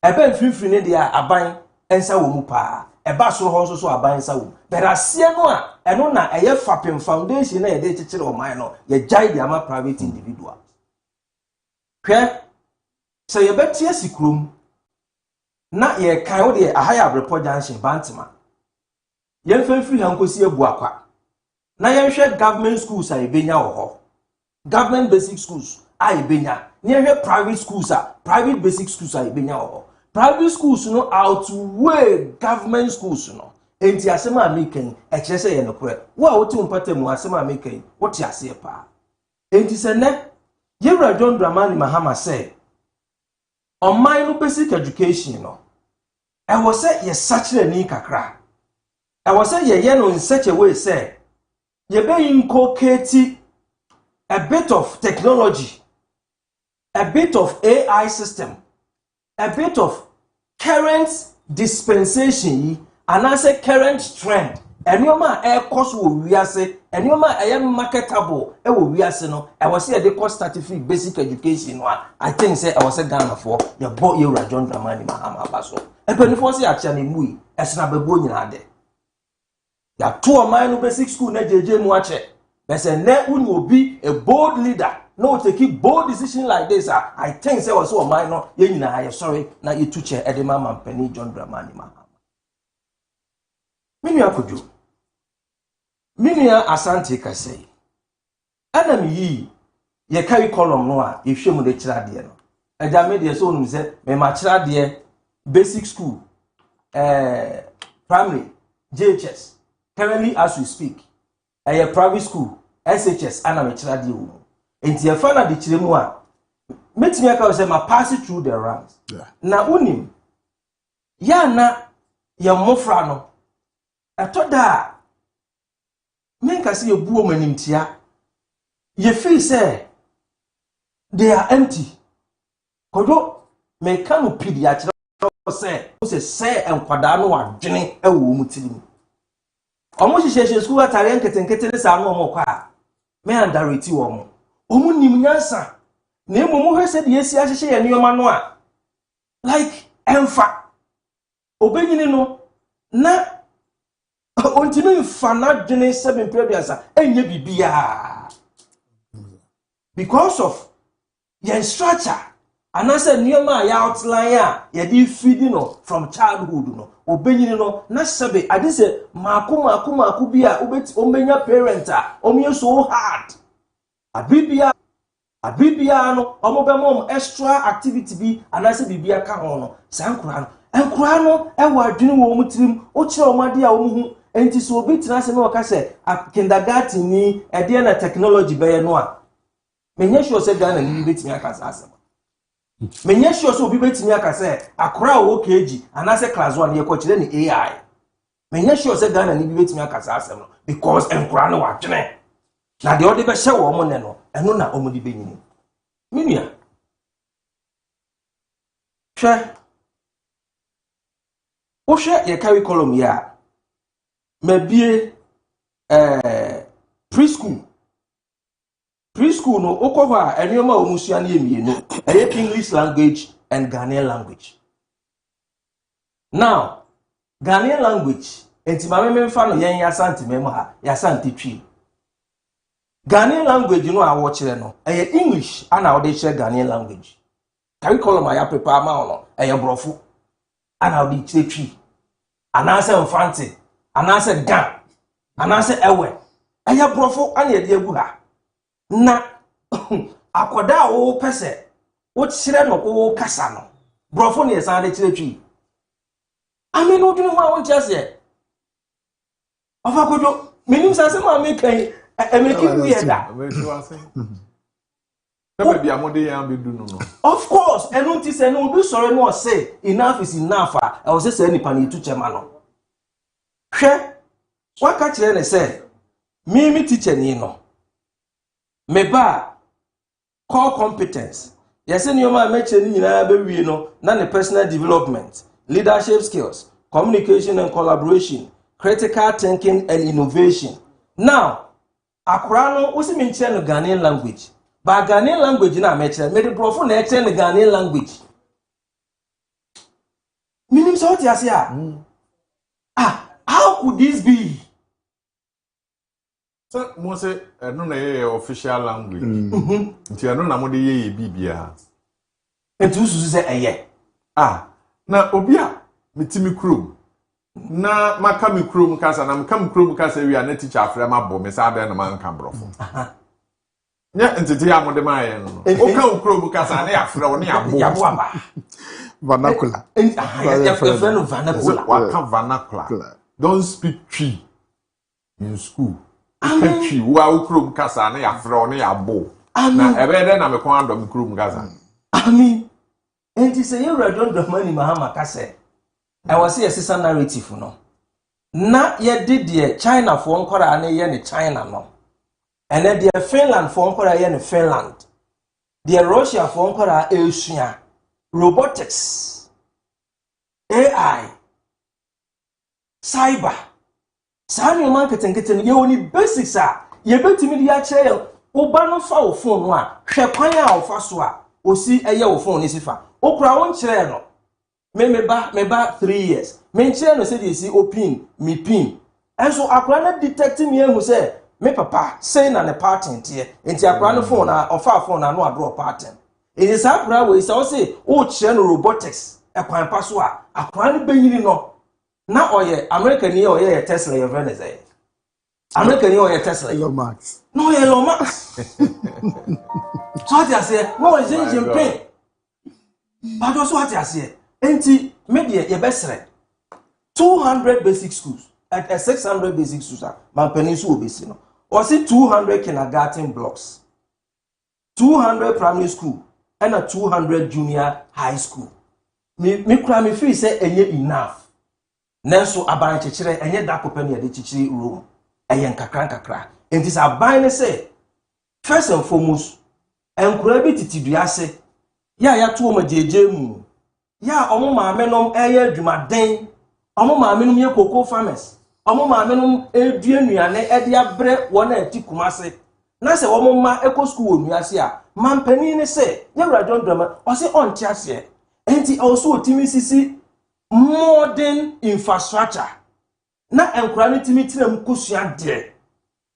Ebe mfimfini ne dia aban ensa wo mu pa. Eba so ho so aban ensa wo. But asie no a eno na eye fapem foundation na ye de chichire o man no ye jai dia ma private individuals. Hwe say ye betie sikrum na ye kan wo de ahaya abrepo junction bantima. Ye mfimfini hankosi ebu akwa. Na yenhwe government schools a ebenya wo ho. Government basic schools a ebenya. Yenhwe private schools a private basic schools a ebenya wo ho. Private schools no outweigh government schools no. Enti asema american e kire se ye no kore. Wo a wotu mpatamu asema american wote ase pa. Enti se ne Yewra John Dramani Mahama say oman no basic education no. E wo se ye sachire ni kakra. E wo se ye no in such a way say you be inculcating a bit of technology, a bit of AI system, a bit of current dispensation, and I say current trend. And you ma air cost will we say, and you ma air marketable, e will we say no. I was here they cost 33 basic education. I think say I was a Ghana for your boy you John Dramani Mahama Baso. And when you see actually mui, as na bebo nyina de. Ya two of mine basic school na jeje mu ache. But say ne uni obi a bold leader. No take bold decision like this. I think say was so mine no ye nyina aye sorry na ye tuche edema mampani John Dramani Mahama. Minua Kojo. Minua Asante ka say. Ana mi yi ye carry column no a ye hwemu de kira de no. Eja me de so onum say me ma kira de basic school primary JHS. Currently, as we speak, a private school, SHS, and I'm a child. And the father the Chilemua, met me say my passing through the ranks. Na unim, ya na ya mofrano. I thought that men can see a woman in tia. Ye feel say they are empty. Kojo me kanu pediatra say and kwadano wa dwene e wo mutilim. Omo hihye school atare nketenkete ne sa no omo kwa me andareti wo mo omo nim nyansa na emu hwe se de esi ahihye ye nioma no a like emfa obenyini no na ontimi mfa na dwene 7 previous enye bibia because of your structure and I said nioma ya outline a ye di feeding no from childhood no obenyini no na sebe ade se maku bia obeti ombenya parent a omye so hard abibia no omobemom extra activity bi anase bibia ka ho no sankura no ewa adwene wo mutirim o kire omade a omuhu enti so obi tena se no ka se kindergarten ni ede na technology be no a menye sure se Ghana ni betimi aka sase Menya sure so obi betimi aka say akora wo KG anase class 1 ye ko kire ni AI. Menya sure say Ghana ni bi betimi aka say asem no because enkora no wadwene. Na de odi be hye wo mo ne no eno na omudi benyini. Minia. Wo hwe ye carry column ya. Mabie preschool no okoho a enioma omusua na emienu English language and Ghanaian language. Now Ghanaian language enti ma memfa no yen yasante memo ha yasante twi. Ghanaian language no a wo kire no English ana wo de share Ghanaian language. Curriculum aya prepare ma no brofo ana wo de kire twi. Anase mfante anase gan anase ewe brofo ana ye de agu ha. Na akoda wo pese wo kire no wo kasa no brofo ne san de kire twi. Ami no dunu ma won chese afa kojo minim sanse ma me kan emeki weirda Pepe amode yan be dunu no. Of course enu ti se no bi sore no say enough is enough I was say nipa ni tu chema no hwe waka kire ne say me teacher ni no me ba core competence yes ni o ma me che ni nyina be wie no na ne personal development, leadership skills, communication and collaboration, critical thinking and innovation. Now, akura no usi me nche no Ghanaian language. Ba Ghanaian language na me chere, me de profo na eche no Ghanaian language. Minim so what you say how could this be? So mo say no na ye official language. Nti no na mo de ye bibia. Entu susu say eye. Na obi a metimi krom. Na maka mi krom kasa na maka mi krom kasa wi na teacher afre ma bo me sa da na man kan brofo. Nya entiti ya mo de ma ye no. O ka krom kasa na afre o na abo. Yabo aba. Vernacular. Vernacular. What vernacular? Don't speak tree in school. Tree. Wa krom kasa na afre o na abo. Na ebe de na me kon adom krom kasa. Ami enti say you don't do money Mahama kase. I was see a sister narrative no. Na ye did the China for nkora na ye ne China no. And then the Finland for nkora ye ne Finland. The Russia for nkora Asia. Robotics. AI. Cyber. Sani marketing keten ye oni basics ye betimi dia kire oba no fa wo phone no a hwe kwan a wo fa so a osi eye wo phone ni sifa okura won kire no me ba 3 years me kire no say dey si open me pin enso akura na detect me ehu say me papa say na ne pattern tie enti akura no phone na ofa phone na no adro pattern it is akura we say o kire no robotics e kwan pa so a akura no benyini no na oye American ni oye Tesla ye friend say American ni oye Tesla Elon Musk no Elon Musk so what you say no is Jinping but also what you say enti media ye besre 200 basic schools at 600 basic schools man penisu obesi no or see 200 kindergarten blocks 200 primary school and a 200 junior high school me kra me feel say enye enough nanso aban chechire enye da kopani ya de chichiri room eye nkakra enti sa aban ne say first and foremost enkura bi titiduase ya to ma jeje mu ya omo maame nom eye adwumaden omo maame nom ye cocoa farmers omo maame nom edua nuane e de abre wona ati kumase na se omo ma eco school onuase a mampani ne se ye radon drama o se on tiase enti also otimi sisi modern infrastructure na enkura ne timi tiram kosua de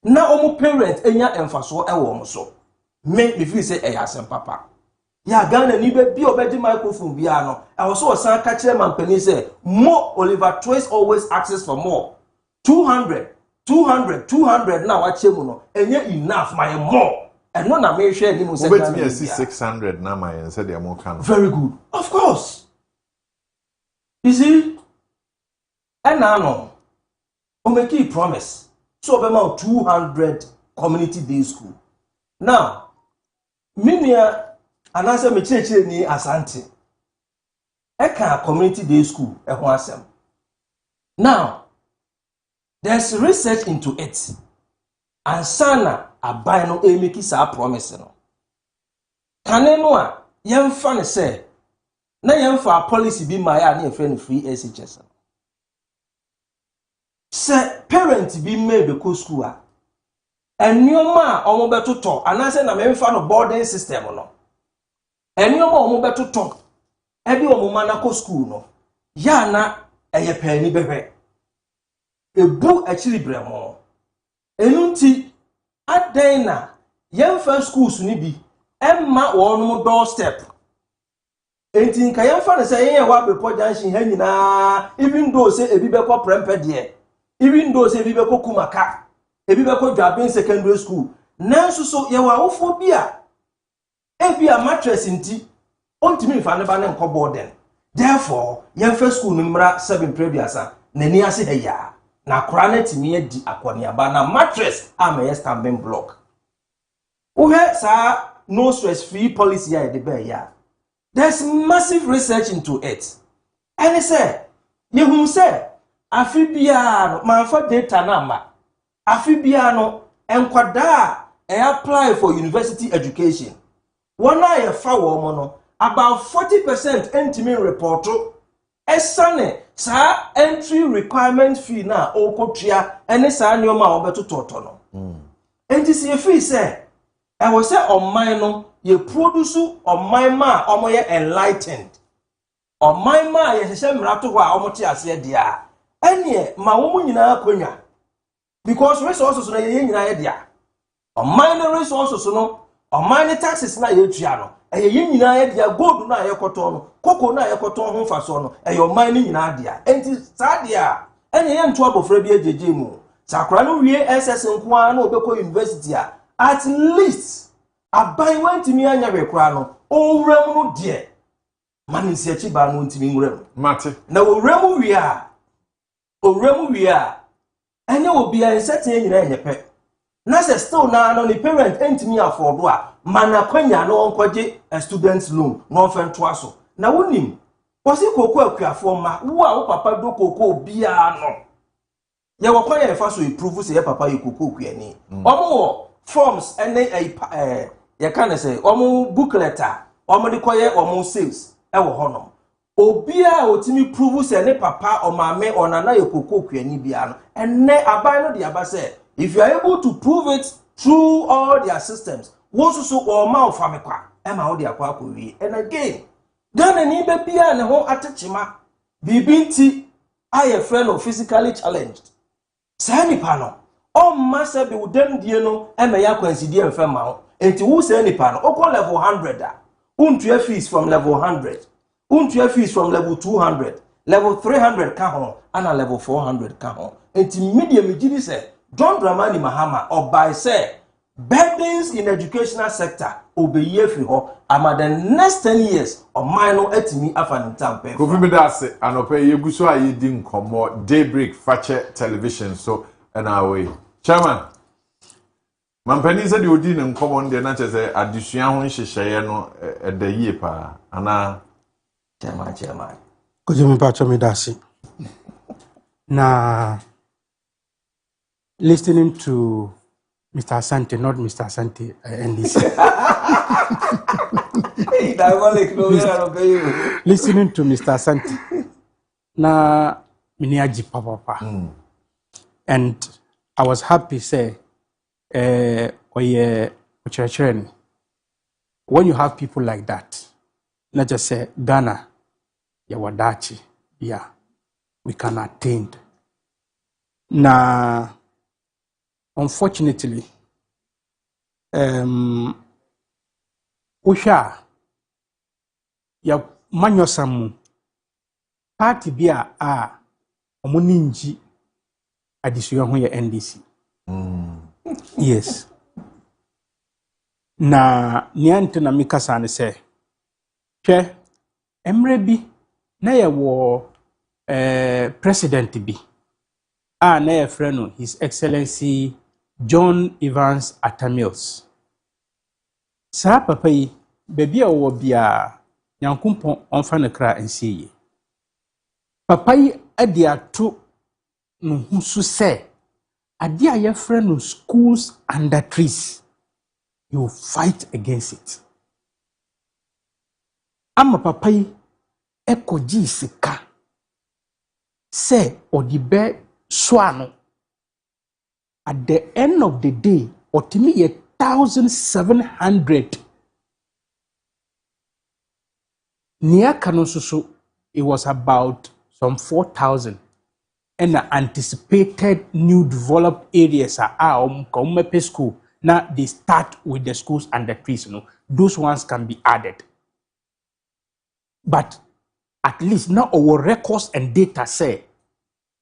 na omo parent enya emfaso e wo mo so me feel say e yasem papa ya Ghana ni be bi obedi microphone bia no I was so san ka kire mampani say more Oliver Twist always asks for more 200 na wa chemu no enye enough my more and no na me hwe ni mo say Ghana 600 na my say dey mo kan very good of course you see and now o make a promise so be ma 200 community day school now minia anase me chire ni asante eka community day school e ho asem now there's research into it and sana aban no e make sa promise no kane no a yemfa ne say na yemfa policy bi ma ya na efre no free SHS se parent bi me be ko school a enioma a omo betoto anase na memfa no boarding system no enioma omo betoto ebi omo mana ko school no ya na eye pani behwe ebu achiri bremo enunti adan na yemfa schools ni bi emma wonum doorstep enti nka yemfa ne say yen wa bepo junction ha nyina even though say ebi beko prempe de even though say ebi beko kumaka ebi beko Dwabin secondary school nanso so ye wa wofo bia ebi a mattress nti ontimi fa ne ba ne nko boarding therefore yemfa school no mra 7 previousa nani ase heya na kora na timi adi akoniaba na mattress am standing block uhe sa no stress free policy ya de be ya there's massive research into it and it say you say afibia no manfa data number afibia no enkwada apply for university education one eye fa wo mo no about 40% entimi report esane sa entry requirement fee na okotua ene sa nyoma obetototo no enti se fee say e wo say oman no ye produce oman ma omo ye enlightened oman ma ye hye mrato ho a omo te ase dia ene ma wo mu nyina akonya because resources na ye nyina ye dia oman no resources no oman taxes na ye tua no ye nyina ye dia gold na ye koto no koko na ye koto ho faso no ye oman ni nyina dia enti sa dia ene ye nto abofra bi ajeje mu sakra no wie SS nko a na obekọ university a at least abai wantimi anya rekura no owram no de mani se achi ba no ntimi nwram mate na owram wi a anya obi a nsetin nyina enyepe na se still na no ni parent entimi afford a mana kwanya no onkoje a student loan no fento aso na wonim wosi koko akuafo ma wo a wo papa do koko bia no ye wo kwanya fa so improve se ye papa ye koko akuani omo forms ene ye kan say omo booklet omo de koye omo sales e wo honom obia otimi prove say ne papa o maame onana ye koko akuani bia no enne aban no de aba say if you are able to prove it through all their systems wonso so o ma ofame kwa e ma wo de akwa akowi and again Ghana ni be bia ne ho atechima bibinti aye friend of physically challenged say nipa no o ma se bi udem die no e me ya kwansidie mfa ma ho enti wo say nipa no o call level 100 a untua fees from level 100 untua fees from level 200 level 300 ka ho ana level 400 ka ho enti media megidi say John Dramani Mahama or by say burdens in educational sector obeye fi ho ama the next 10 years of minor etimi afanintampe ko fi me da se anope yeguso ayedi nkomo Daybreak fache television so and away chairman mampani se de odi ne nkomo nde na chese adesua ho nhyehyeye no edayie pa ana chairman Kojo Marfo me da se na listening to Mr. Asante, not Mr. Asante, NDC. Listening to Mr. Asante. Na miniaji papa. And I was happy say when you have people like that, not just say Ghana, Yawadachi, yeah, we can attain. Na unfortunately, Usha ya manyosamu party bia a omuninji adisuya ho ya NDC. Yes. Na niante na mikasa ne se hwe emre bi na ye wo president bi a na ye freno His Excellency John Evans Atamios. Sa papa yi baby a wo bia Nyankopon onfa ne kra ensie ye. Papa yi ade ato no husu se ade a ye frɛ no schools under trees. You fight against it. Ama papa yi ekoji sika se odibe swano. At the end of the day, otimi ye 1,700. Near Kanosusu, it was about some 4,000. And the anticipated new developed areas are school. Now they start with the schools and the trees. Those ones can be added. But at least now our records and data say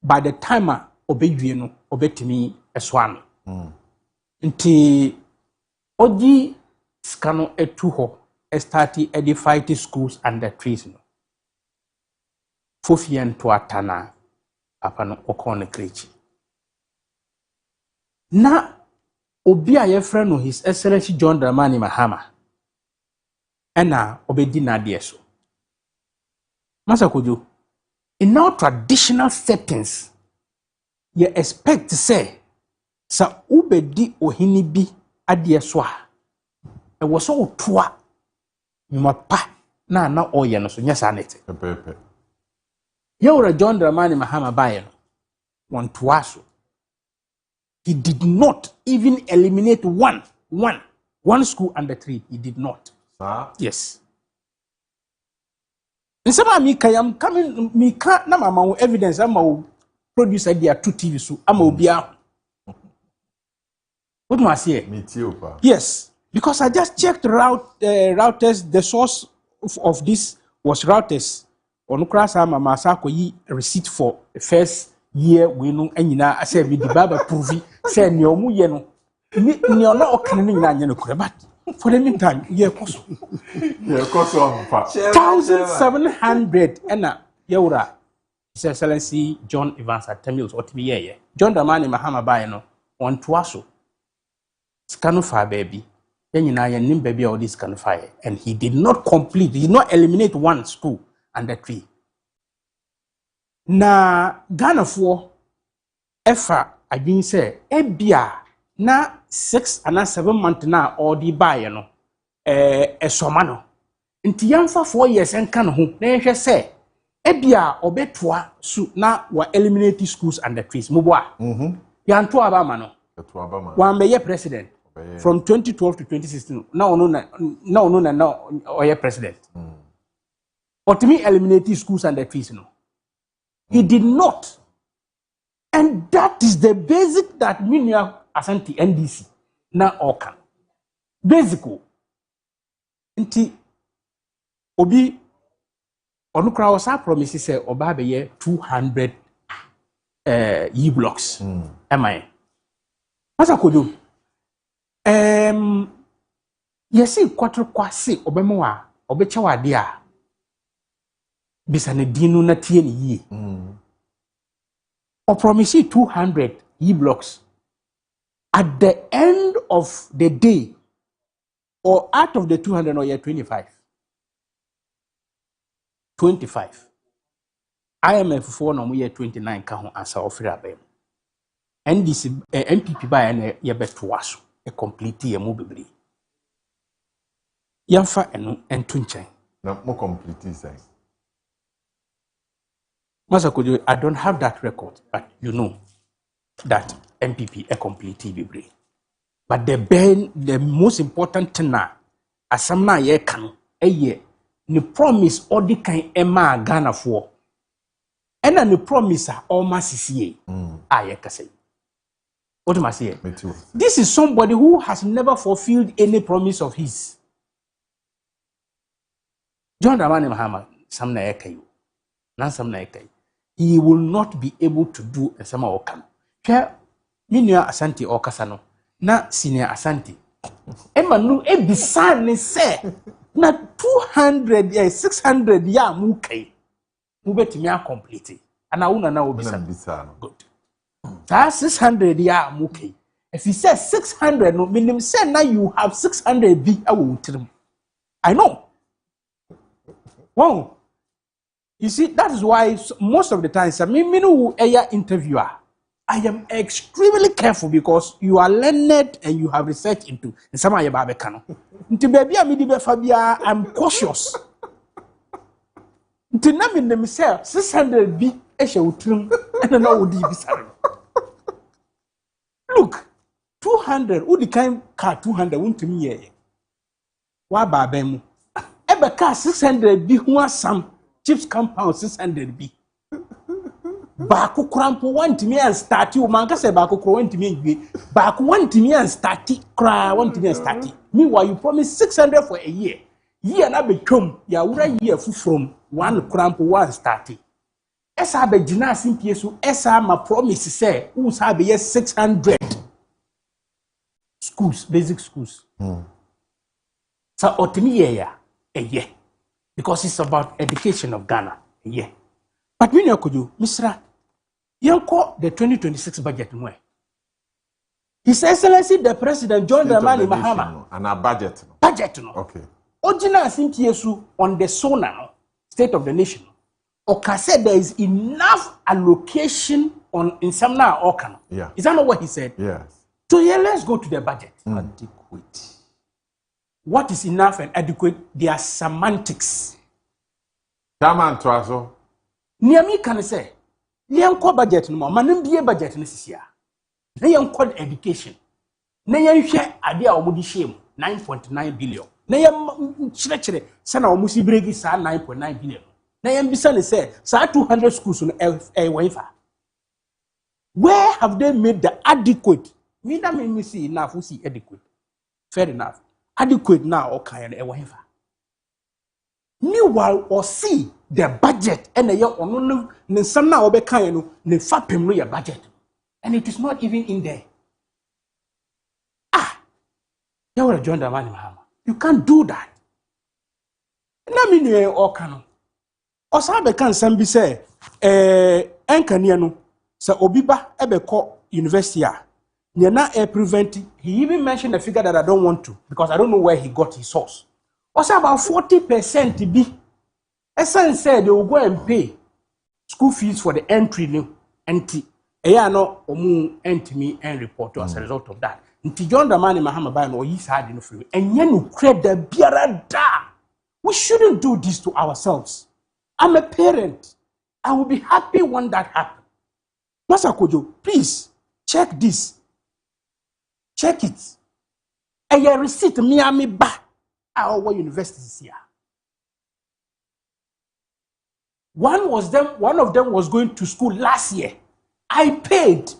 by the time obeyueno obetimi eswano. Nti oji skano etuho estati edified schools and the trees no. Fofien to atana apano okone krechi. Na obi a yefre no His Excellency John Dramani Mahama. Ena obedi na so. Masa Kojo, in our traditional settings, you expect to say, sa ubedi ohini bi adie so a. E wo so toa nyumapa na oye no so nya sanete. Pepe. Yewra John Dramani Mahama baye no. One toaso. He did not even eliminate one school under 3. He did not. Sir? Yes. In some Mika, I'm coming, Mika, Nama evidence, I'm a producer, there 2 TV, so I'm a bia. What must I say? Me too, pa. Yes, because I just checked routers, the source of this was routers. Onukrasa Masako yi receipt for the first year we know anyina I said with the Baba Provi, say Nyomu Yeno. You're not occurring but for the meantime, yeah, cost 1,700 and Yaura. His Excellency John Evans at Tamils or TBA. John Dramani Mahama Bayano on Tuaso. Scanufa baby. Then you know, your baby all this Scanufa. And he did not complete, he did not eliminate one school under 3. Na Ghana for Efa, I been say, Ebia. Na 6 and 7 months na or di buy no somano nti yamfa 4 years enka no ho na yehwe se ebia obetoa su na wa eliminate schools and the trees muboa yanto abama no wa meye president from 2012 to 2016 na ono na oye president otimi eliminate schools and the trees no he did not, and that is the basic that minia Asante NDC na oka basic nti obi onukra osa promise say oba be ye 200 E blocks am I Masa Kojo yesi kwatro kwase obemo a obeche wade a bisa ne dinu na tie ne yi o promise 200 E blocks. At the end of the day, or out of the 200, or you're 25. 25. IMF for no year 29 can answer offer a baby. And this MPP by an yabet to us, a complete year mobile. Yamfa and Tunchain. No more complete saying. Masakojo, I don't have that record, but you know that MPP a complete TV. But the most important thing now, as some na ye can a year, ni promise all the kind Emma Ghana for. And then the promise all my CCA. I can say. What must I say? Me too. This is somebody who has never fulfilled any promise of his. John Dramani Mahama, some na ekayu. Nan some na ekayu. He will not be able to do a summer or come. Minya Asante Okasano, na senior Asante. Emma no ebisane say na 200 600 ya mukai. Mubetimi complete. Ana una na obisa. Good. That 600 ya mukai. If he says 600 no meaning say now you have 600 be awutrim. I know. Well, you see, that is why most of the times, I mean, interviewer, I am extremely careful because you are learned and you have research into some of your babekano. I'm cautious. To name in themselves, 600 be a show trim and no would be sorry. Look, 200, who the kind car 200 won't to me. Why babemu? Ebe car 600 be who some chips compound 600 be. Baku crampo want me and start you. Manka say Baku want me. Baku want me and start it. Cry want me and start it. Meanwhile, you promise 600 for a year. Year na be chum. Ya ura year from one crampo one start it. Esa be jina simpie so. Esa ma promise say. Usa be yes 600 schools, basic schools. So otimi year a year because it's about education of Ghana a year. But we know Kojo, Mr. Yanko, the 2026 budget. His Excellency the President John Dramani Mahama. And our budget. Budget no. Okay. Original Simpiesu on the SONA, State of the Nation. Oka said there is enough allocation on Insamna Okan. Yeah. Is that not what he said? Yes. So yeah, let's go to the budget. Adequate. What is enough and adequate? They are semantics. Chairman Twaso. Niami can say, Yanko budget no more, manimbi budget necessary. Nayan called education. Nayan share idea of mudi shame 9.9 billion. Nayan chere sana omusi bregi sa 9.9 billion. Nayan bisane say sa 200 schools on wifa. Where have they made the adequate? Me that me see enough we see adequate. Fair enough. Adequate now okay and wifa. Meanwhile, or see the budget and the year on no some now be kind no ne fapem your budget, and it is not even in there. You will join the money, Mahama. You can't do that. Na me no all can. O sa be kan some be say enkania no say obiba ebe ko university a ne na prevent. He even mentioned a figure that I don't want to because I don't know where he got his source. Also about 40% to be. Esan said they will go and pay school fees for the entry new entry. Eya no omu entimi and report as a result of that. Nti John Dramani Mahama by no yi side no free. Enye no credit biara da. We shouldn't do this to ourselves. I'm a parent. I will be happy when that happens. Master Kojo, please check this. Check it. Eya receipt Miami ba. Our universities here. One of them was going to school last year. I paid.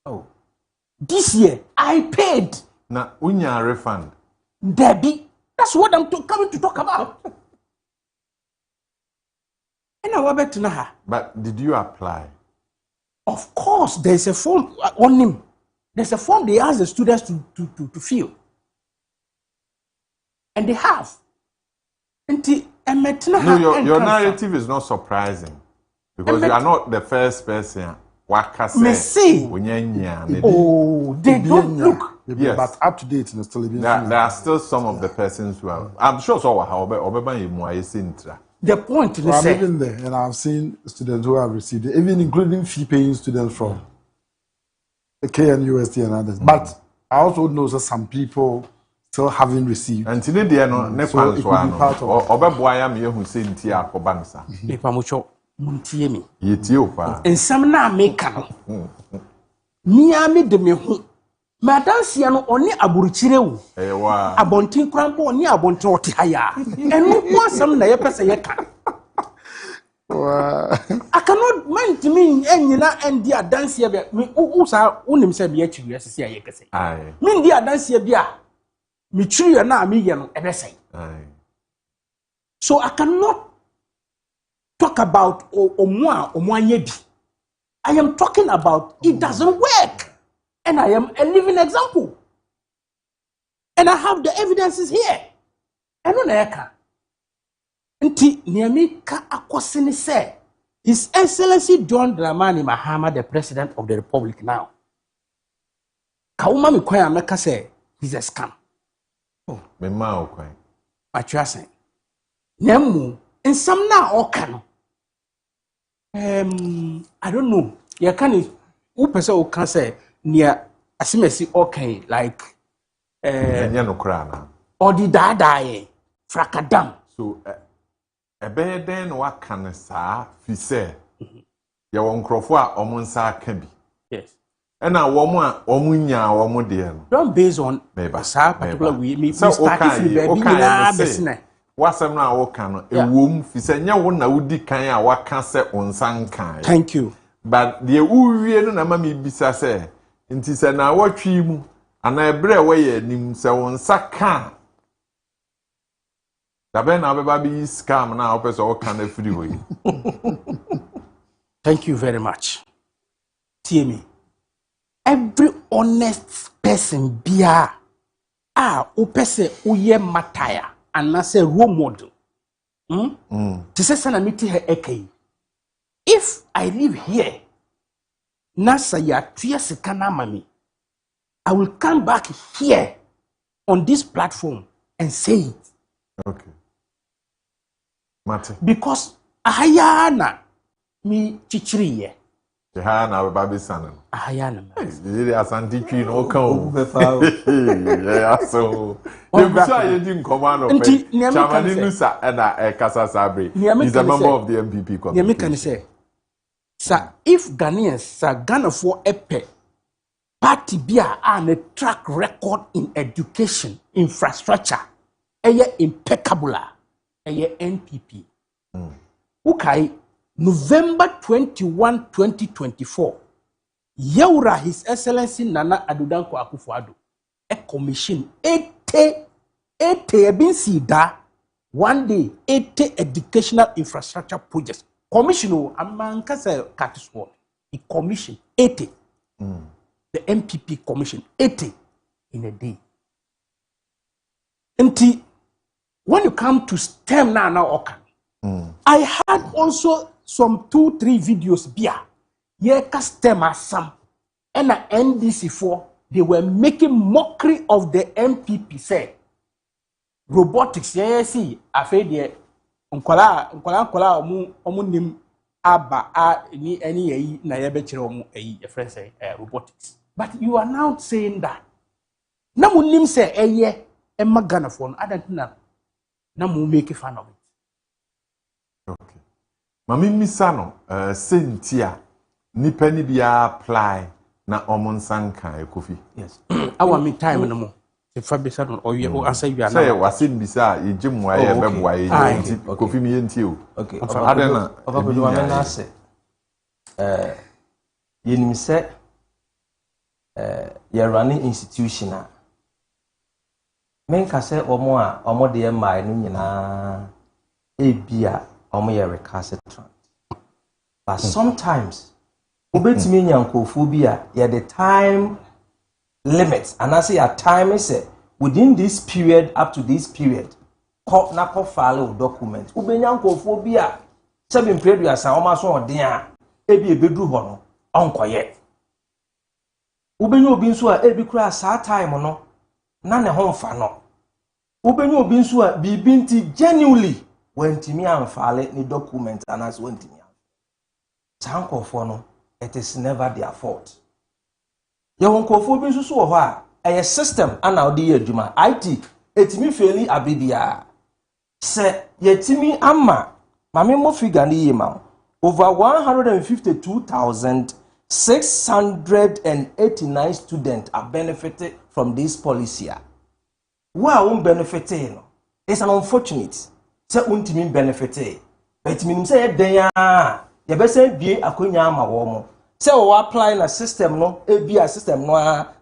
Oh. This year, I paid. Now, unya refund. Debbie, that's what I'm coming to talk about. And I went to her. But did you apply? Of course, there's a form on him. There's a form they ask the students to fill. And they have. No, your narrative is not surprising because you are not the first person. Oh, they don't look. Yes. But up to date, there are still some of the persons who are. I'm sure so. The point is, I'm even there, and I've seen students who have received it, even including fee-paying students from the KNUST and others. But I also know that some people still haven't received. And today they are not. So it could be part of. And some now make Miami de me home. Madam Siano only aburuchirewu. Abontin crampo only abontin otihaya. And no one some na yepesa yeka. I cannot mind to me and you know and dear dance here. Me usa unim se be actually as see yekese. Aye. Me dear dance here bia. Me true na me ye no ebesai. Aye. So I cannot talk about omwanyedi. I am talking about it doesn't work. And I am a living example. And I have the evidences here. I know that. Nti niami ka akosini say His Excellency John Dramani Mahama, the President of the Republic now. Kauma mi kwaya meka say he's a scam. Oh, me ma okwan. Machuasen. Nemu, and some now or can. I don't know. You can who person can say near asimesi okay like no krana. Or the dada frakadam. So a bed then what can sa fi say ya won krofo a omunsa ka bi. Yes. And now woman omunya womo de no. Don't based on sa particular we me start if you baby na besna. Wasem na wo kan no ewom fi say nya wo na wudi kan a waka se onsan kan. Thank you. But the uwie no na ma me bisa say nti se na watwi mu ana ebre we ye nim se wonsa kan. Dabe na beba bi scam na opeso wo kan afiri ho yi. Thank you very much. TME. Every honest person bia opese uye mataya and na say role model. To say sana miti he ekei. If I live here, nasa ya tuya sekana mami, I will come back here on this platform and say it. Okay. Mate. Because ahayana mi chichiriye. Jehana we babi sana. Ahayana. Really asanti twi no kan. Yeah, so. You bisa ye din command of Chamani Nusa and Kasa Sabre. He's a member of the MPP committee. Yemi can say, sir, if Ghanaians, sir, Ghana for epe, party bia and a track record in education, infrastructure, eye impeccable, eye NPP. Okay, November 21, 2024, Yaura His Excellency Nana Adudanko Akufo-Addo, a commission 80 been sida one day 80 educational infrastructure projects. Commission among Catisword, a commission 80. The MPP commission 80 in a day. And when you come to STEM now okay. I had also some 2-3 videos bia. Yeah, STEM some and NDC4 they were making mockery of the MPP say robotics yes afa de nkola omu nim aba ni any yi na ye be kire omu yi your friend say robotics, but you are now saying that na mu nim say eye e magana for no adantina na mu make fun of it. Okay. Mami misano sentia nipa ni bia apply na omonsan kan Kofi. Yes. Our me time no more. If Fabisa don't or you answer you are say wasin bisa ye jimwa ye bebwa ye Kofi mi yenti o. Okay. Adena Papa do amena say yenim say ye running institution a men ka say omo de mai no nyina ebia omo ye recalcitrant. But sometimes ubetimi nyankofo bi a ye the time limits and I say your time is within this period up to this period na file document ubenyankofo bi a 7 period asa o ma so odin a ebi ebedru ho no onkoye ubenya obi nso a ebi kura sa time no na ne ho mfa no ubenya obi nso a bibi nti genuinely wantimi amfale ni document and as wantimi sankofo no it is never their fault. Yawon kofo bi nso so wo ha a system ana odi ye adwuma IT etimi feli abibia se yetimi ama mame mo figure ni yema over 152,689 students are benefited from this policy. Who benefiting no it's an unfortunate se untimi benefited but minim se den ya ye be se bie akonya ama wo mo. Say we apply na system no ebia system no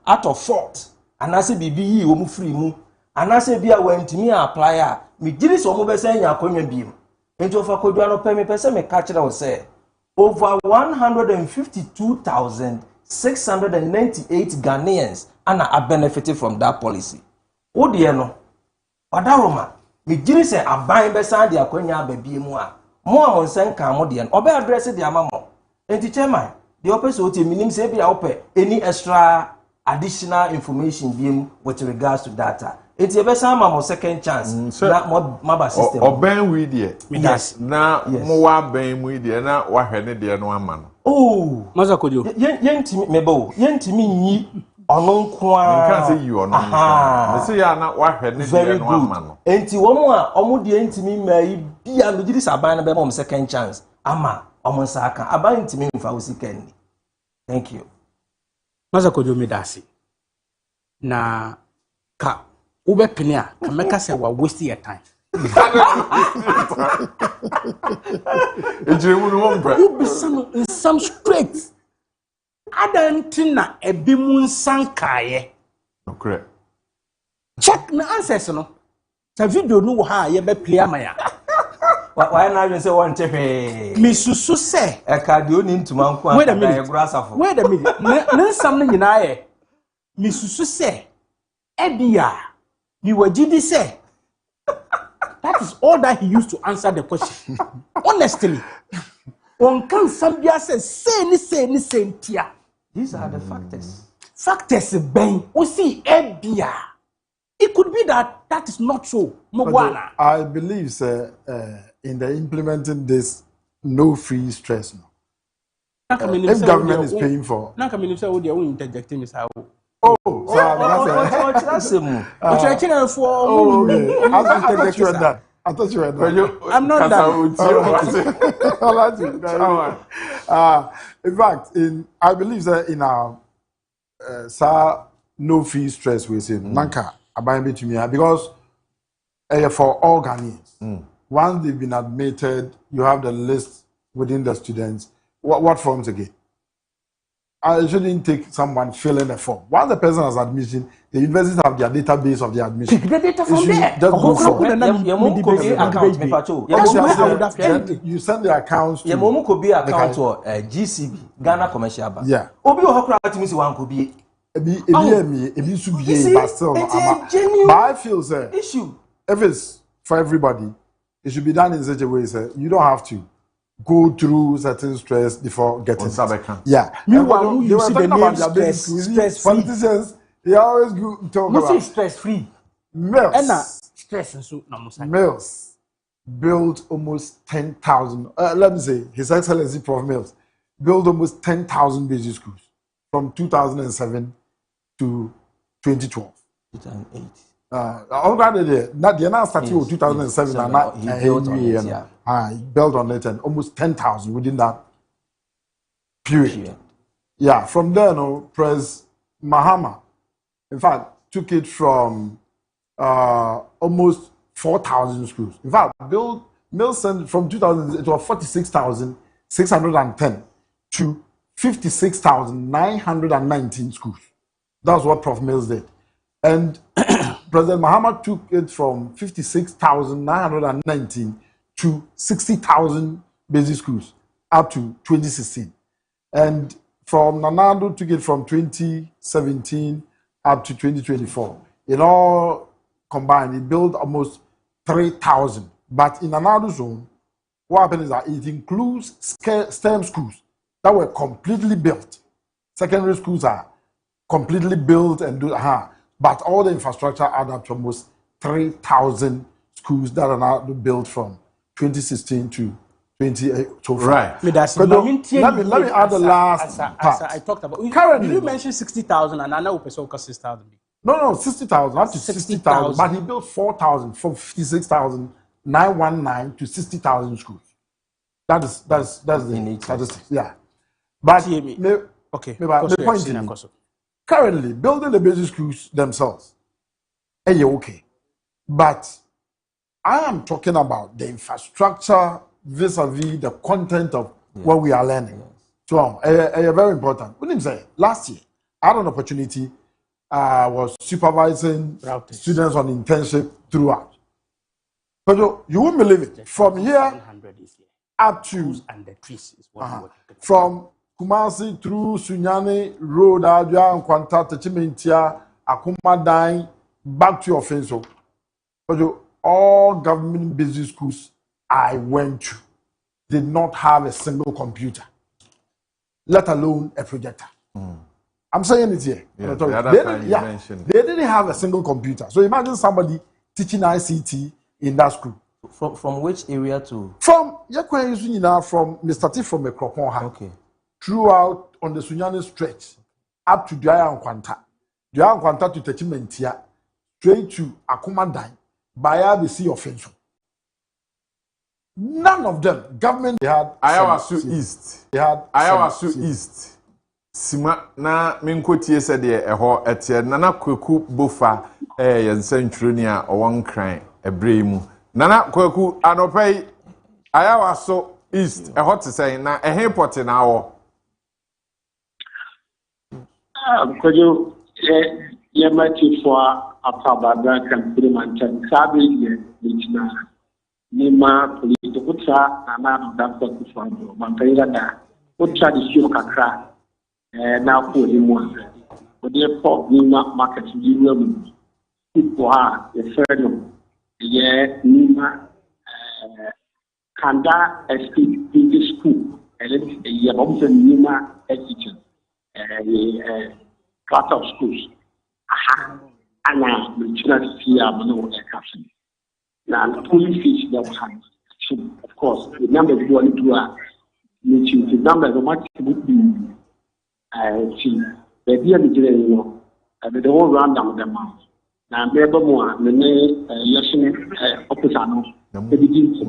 out of fault anase bibi yi wo mu free mu anase bia wantimi apply a me giri so mo be say nya akonwa biem ento fa kodwa no pe me pese me ka kire wo say over 152,698 Ghanaians are benefited from that policy. O de no odaroma me giri say aban be san de akonwa babie mu a mo amonsen kan mo de no obe address de amamo enti chairman the opposite what meaning say be any extra additional information being with regards to data. It's a best time second chance. Na maba system. Oben we there. Yes. Na mo wa ben we there na wa hwene there no ama no. Oh, Maza Kojo. Yentimi mebo. Yentimi nyi ono nkoa. Nka say you ono nkoa. Me say ya na wa hwene there no ama no. Enti womo a omo de yentimi mai bia no gidi saban na be mo second chance. Ama omo nsaka. Aba yentimi mfa osikendi. Thank you. Maza Kojo medasi. Na ka ube penia ka meka say wa waste your time. You be some straight. Adantina ebi mu nsankaye. Okay. Check na answers no. Sa video no ha ye be play amaya. Why na you say one chepe? Me susu se e ka de oni ntuma nko wait a minute. Wait a minute. Na nsam no nyina ye. Me susu se ebia we were gidi say. That is all that he used to answer the question. Honestly. On can Sambia say tia. These are the factors. Factors ben. We see ebia. It could be that is not so. Mogwana. I believe, sir, in the implementing this no free stress. If government is paying for. Now come in say oh they will interjecting is how. Oh, so that's okay. I thought you were done. I thought you were done. I'm not done. In fact, I believe that in our no fee stress we say nanka abaying between because for all Ghanaians, once they've been admitted, you have the list within the students. What forms again? I shouldn't take someone filling a form. Once the person has admission, the universities have their database of the admission. Pick the data from there. Just go for it. You send the accounts to account to GCB, Ghana Commercial Bank. Yeah. Obi ohokura timi si wan ko bi. Ebi su biye but still. But I feel say issue. If it's for everybody, it should be done in such a way say you don't have to go through certain stress before getting it. Yeah. Meanwhile, you see the name stress politicians, they always go talk about stress free. Mills. Stress and so Mills built almost 10,000. Let me say, His Excellency Prof. Mills built almost 10,000 basic schools from 2007 to 2012. 2008. Already they're not starting in 2007 and not he built on it, he built on it and almost 10,000 within that period. Yeah, from there, Pres Mahama, in fact, took it from almost 4,000 schools. In fact, Mills sent from 2000, it was 46,610 to 56,919 schools. That's what Prof. Mills did. And President Mahama took it from 56,919 to 60,000 basic schools up to 2016. And from Nanado took it from 2017 up to 2024. It all combined, it built almost 3,000. But in Nanado zone, what happened is that it includes STEM schools that were completely built. Secondary schools are completely built and do but all the infrastructure add up to almost 3,000 schools that are now built from 2016 to 2018. Right. Let me add the last part. I talked about. Currently, did you mention 60,000 and I know we 60,000? No, 60,000 up to 60,000. But he built 4,000 from 56,919 to 60,000 schools. That's the statistics. Yeah. But okay. The point is, currently, building the basic schools themselves, okay. But I am talking about the infrastructure vis-a-vis the content of what we are learning. So, very important. What did you say? Last year, I had an opportunity. I was supervising students on internship throughout. But you won't believe it. From here up to from Kumasi through Sunyani Road, Adria, and Kwanta, Techimentia, Akumadai, back to your face. But all government business schools I went to did not have a single computer, let alone a projector. I'm saying it here. Yeah, they, the other time you yeah, mentioned. they didn't have a single computer. So imagine somebody teaching ICT in that school. From which area to? From Mr. T from Ekropon. Okay. Throughout on the Sunyani stretch up to Duaya Nkwanta. Duaya Nkwanta to Techimentia, straight to Akumandan, via the Sea of Fenso. None of them, government, they had Ayawasu East. They had Ayawasu East. Sima na minkotie said eho etie nana kwaku bofa yensantwuro a owon kran ebremu nana kwaku anopai Ayawasu East eho te say na eheport na wo Kojo yemati for apabada kan primantan sabe ye lichina nima polisi kutsa na da ko kufando mankaira da kutsa di sio kakra na ko ni mo ode po nima market di mu people ha e ferno ye nima kanda estate big school ele ye bomse nima education class of schools ana military fear no caption now the police fish that have of course the number of people who are meeting the number of much would be see the idea the whole round down the mouth now there more the election officer no the begin to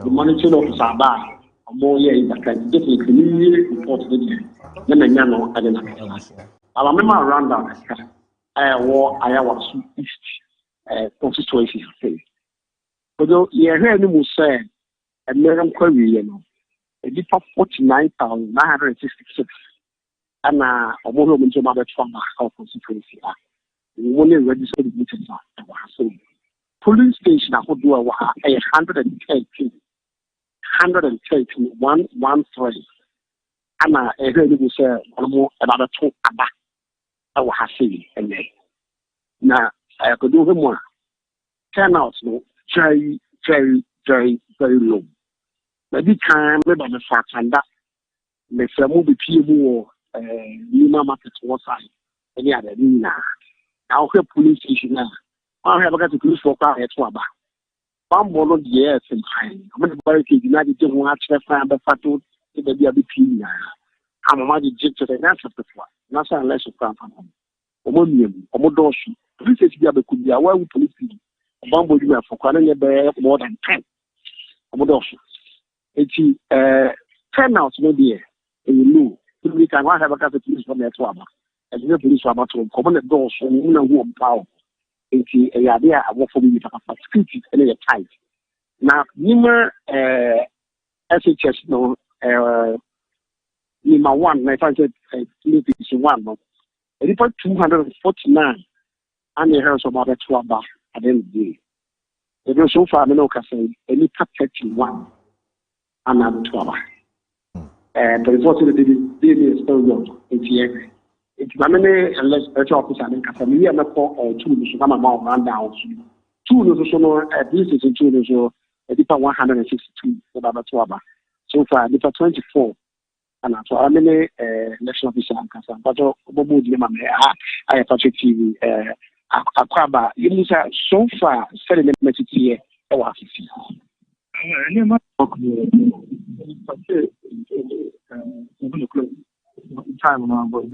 the monitoring officer by more year that can definitely report the no I don't remember around that Ayawasu East constituency say. But you hear any say a million query, you know, a bit of 49,966 and a moment into mother from our constituency. We only registered the meetings. So police station I would do 113, 113. And I heard you say another two about our Hasi and then. Now I could do more. Turnout no very, very, very, very low. Maybe time maybe the fact and that the family be people new market one side any other now. Now here police station now. I have got to police for car at Waba. One ball of years and time. I'm going to bury the United States watch the family fatu. The be a bit I'm a magic to the answer before. Not unless you come from home. Omodoshi. Police could be aware with police. Bambo you for calling a more than 10. Omodoshi. It's 10 out no dear. And you know, we can have a cat of police from that one. As the police are about to open the doors from who power. It's a idea I work for me for security and a tight. Now, Nimmer SHS no. Nima 1, my father is 1. Report 249, and the house about that 12 at the end of the day. There was so far, no can any 31 and 12. And the report of the day is still young. It's many unless a officer and Casamia and a call 2 to come amount run down. 2 at least is in 2 so a different 162 about 12. So far, different 24. And so how many election officer and Casa, but Bobo Dima, I have TV, Aquaba, you so far, selling the message here, or time now, but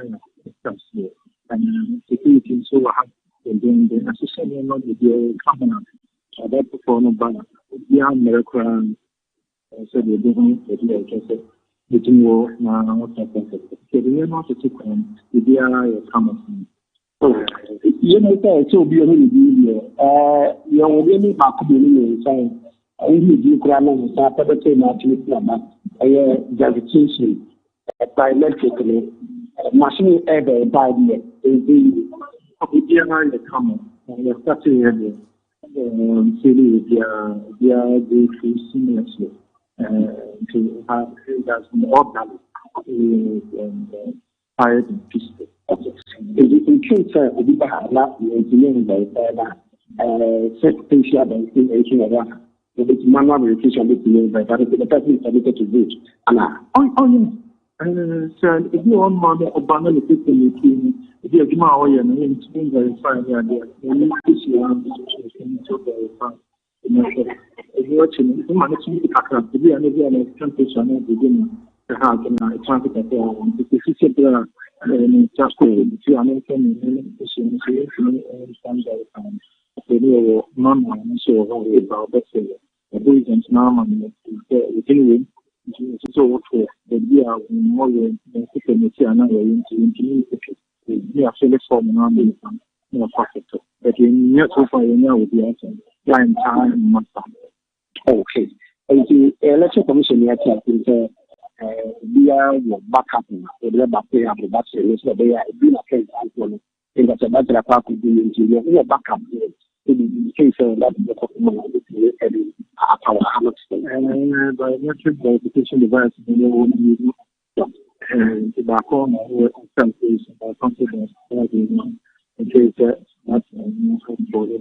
and security so hard, and then the association not with the covenant, that for no balance, beyond American, so they're doing it. Between war now, what happened? So the not to take the DRI is coming. You know, so be a little bit. You know, we need back to the saying, I only do cram on the top of the same actually, but gravitation electrically, machine ever by the DRI is coming. You're starting here. City, they are the seniors. To have that's more than fire and peaceful. In case we have last engineering by secretary by the manual verification by the person is permitted to vote. And So if you want money or banner the people you see, if you have my way and you can verify the idea, you need to see to verify. If you're watching, you manage to account to be another temptation at the beginning. The house and I transit at all. If you see the just go, if you are not coming in, you understand verifying. They know non-man, so about that. The reasons now, within so the year more than the another into we are fairly forming on the more perfect. But in near so far, you know, with the answer, line time, month. Okay. And the election commission here is we are backup, the back pay up the battery, so they are being a case actually. In that battery park would be into your backup. In case that the power and biometric verification device and tobacco or countries about confidence in case that's body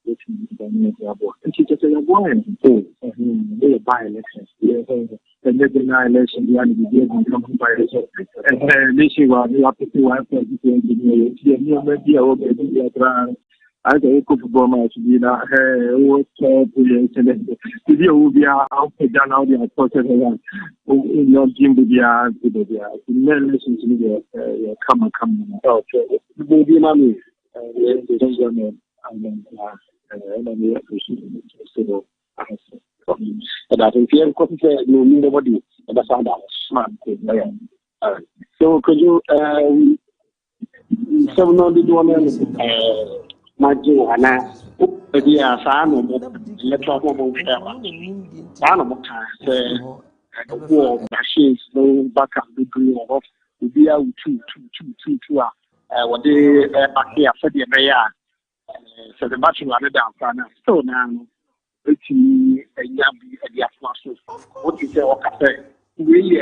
and she just said, why? They buy elections. And they deny election, the idea of coming by election. And this is why we have to do one for the I think football match be that what if you will be out down out there process in your gym to be out to the listen to me come okay baby mommy and then we appreciate it so and I think you could say no nobody and that's how smart so could you some of the one Majuana, maybe a fan of electoral machines, no backup degree of be out two. What they back here for the mayor. So the battery are down. So now, it's a yabby at the atmosphere. What is your cafe? We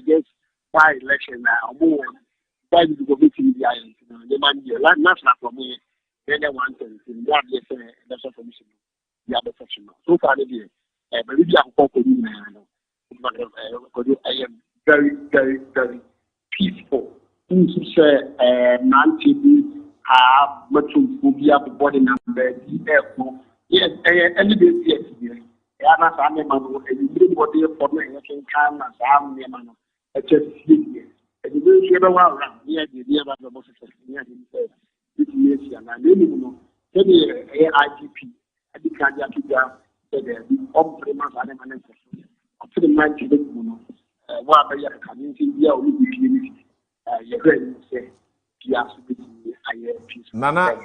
just by election now, more by the committee the island. The man here, not for me. Then one thing, what they say, that's a commission. The other section. So far, maybe I'm talking I am very, very, very peaceful. Things to say, non-TV, much phobia, body number, yes, any day, yes. I'm a man, everybody for me, I can come as I'm a man. I just see it. And you will hear around here, the idea about the most of the years and I really know IGP at the Kaakyire the on-premise animal up to the 90 what are your community here will be community you're say Nana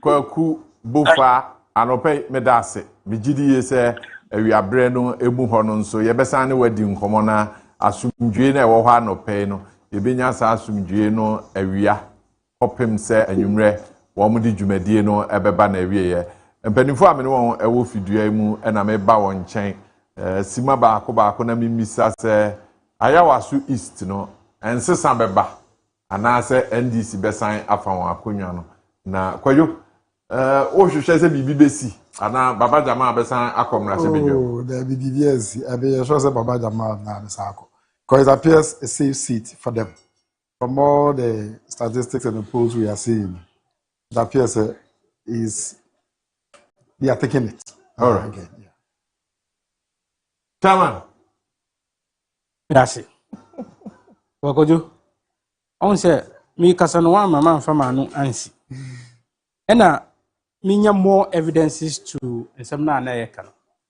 Kwaku Bufa Anope Medase Mijidi se awiabre no emu ho no nso yebesan ne wadi nkomo na asumdwe na ewo ho anope no yebenya sa asumdwe no awia opem se anwumre wo mu di dwumadie no ebeba na awieye mpanifo amene won ewo fidua mu na me ba won nchen sima baako na mimisa se ayawasu east no ensesa beba anase NDC besan afa won akonwa no na kwayo o hwehwe se bibi besi ana baba jama besan akomra se bedwo oh there be yes I be sure say baba jama na besako because it appears a safe seat for them. From all the statistics and the polls we are seeing, it appears they are taking it. All right. Again, yeah. Chairman. That's it. Kojo, on say me kasano mama fama no ansi. Ena minya more evidences to some na yeka.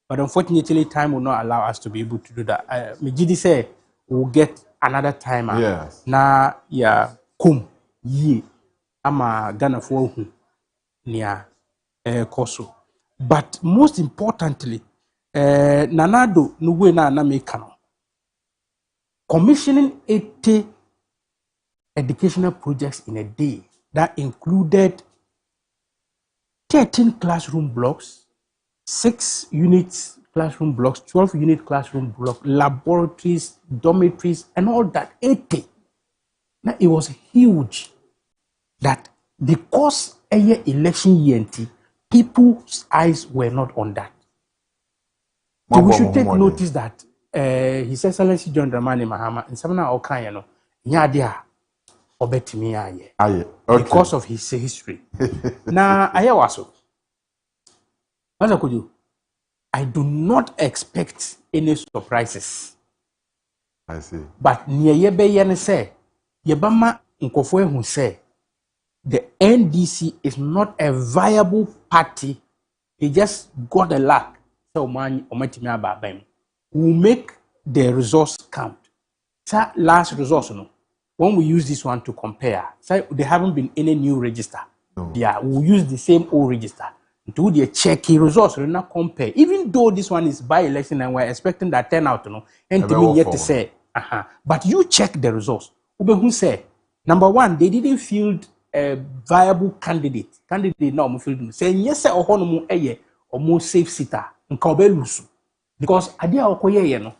But unfortunately, time will not allow us to be able to do that. Me gidi say we'll get another timer. Yes. Na ya kum ye ama Ghana for hu nia koso. But most importantly, nanado no we na make no. Commissioning 80 educational projects in a day that included 13 classroom blocks, 6 units classroom blocks, 12 unit classroom blocks, laboratories, dormitories, and all that. 80. Now it was huge that because a year election year, people's eyes were not on that. So we should take notice that His Excellency John Dramani Mahama in some now okanya nyade obetimi aye. Aye. Okay. Because of his history. Na aye waso. Master Kojo, I do not expect any surprises. I see. But near yebe yen say, yebama nkofo ehun say, the NDC is not a viable party. They just got a lack. So man, we'll make the resource count. That last resource, when we use this one to compare, so there haven't been any new register. No. Yeah, we'll use the same old register. Do the checky results, we'll not compare. Even though this one is by-election and we're expecting that turnout, and to me yet to say, but you check the results. Who say, number one, they didn't field a viable candidate. Candidate now, say yes, or honomu eye, or more safe sitter, and Kobelusu. Because Adia Okoye, no.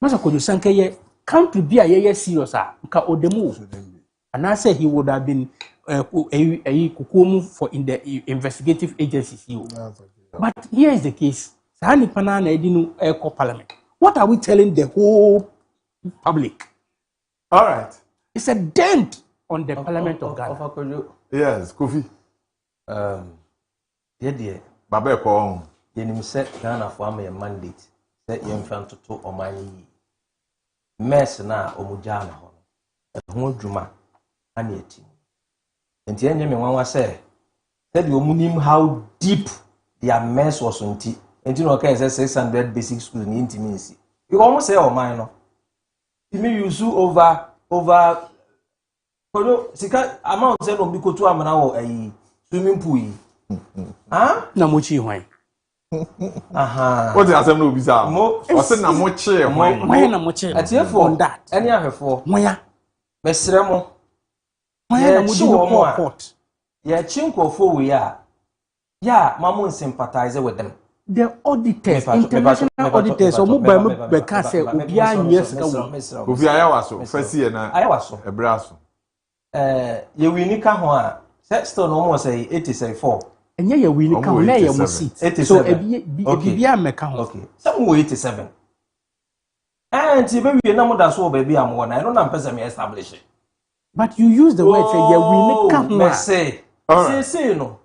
Master Kojo Sanke, country be a ye serious, nka odemu. And I say he would have been kukumu for in the investigative agencies. But here is the case. Sahani Panana Edinu Eco Parliament. What are we telling the whole public? All right. It's a dent on the Parliament of Ghana. Yes, Kofi. Dear, Babe ko. Yenim set Ghana for a mandate. Set young fan to talk on my mess na omujana hon. Ho dwuma ani eti. Enti enye me wan say said you munim how deep their mess was unti. Enti no can say 600 basic school in intimacy. You almost say oh my no. You me use over sika amount say no biko to amana wo swimming pool yi. Na mochi hwan. What the assembly will be that? I said na mochi hwan. Why na mochi? Atiefo on that. Any ahwefo. Why? Mesremo. Why na mudi no court? Yeah, chinkofo we are. Yeah, mamu sympathize with them. The auditors, international auditors, or mobile beka say obia nyes ka wo. Obi ayawaso, first year na. Ayawaso. Ebraso. Ye wini ka ho a, still no more say 84. Enye ye wini ka ho na ye mo seat. So bibia meka ho. Okay. Some 87. And ti be we na mo da so baby am won. I don't know person me establish it. But you use the word say ye wini ka ho. Say no.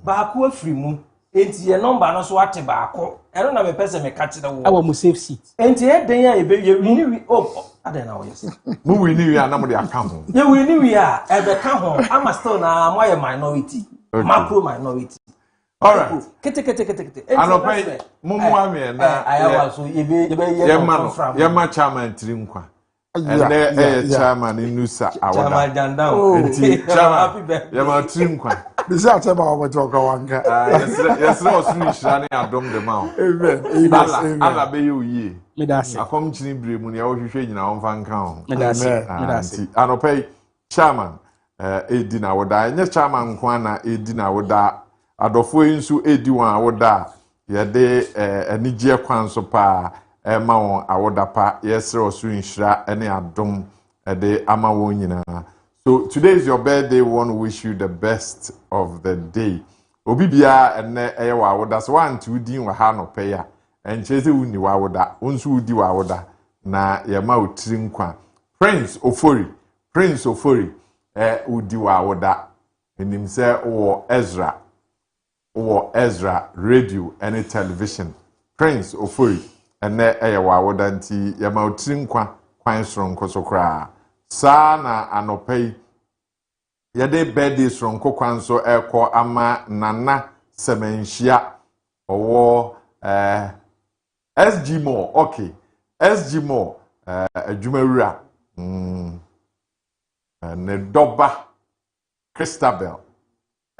Ba ko afri mu. Enti ye number no so ate ba ko. I don't know me person me catch the wo. Awa mo safe seat. Enti e den ya ye wini we oh aden na wo yes. Mu wini we na mo de aka ho. Ye wini we a e be ka ho. Am still na mo ye minority. Macro minority. All right. Kete. Anope mumu ame na ayawa so ye ma chairman trinkwa. And chairman inusa awada. Chairman Janda. Enti chairman ye ma trinkwa. Bisa atema wa toka wanka. Yes no sunu shirane adom de ma. Amen. Ala be ye oye. Me da se. Akom chini bre mu ne wo hwehwe nyina won fan kan ho. Me da se. Anope chairman edi na woda. Nye chairman nko na edi na woda. Adofo nso edi wan awoda ye de anigye kwan so pa ma won awoda pa yesre osu nhira ene adom de ama won nyina. So today is your birthday. We want to wish you the best of the day. Obi bia ene eye wa awoda so wan ti udin wa ha no pe ya encheze uni wa awoda onso udi wa awoda na ye ma otiri nkwa. Prince Ofori udi wa awoda enim se wo Ezra radio and television. Prince Ofori ene eye wa awoda nti ye ma otiri nkwa kwan soronko so kra sa na anopei ye de birthday soronko kwan so eko ama nana semenhia owo SG More. Okay, SG More adwumawura ne doba Christabel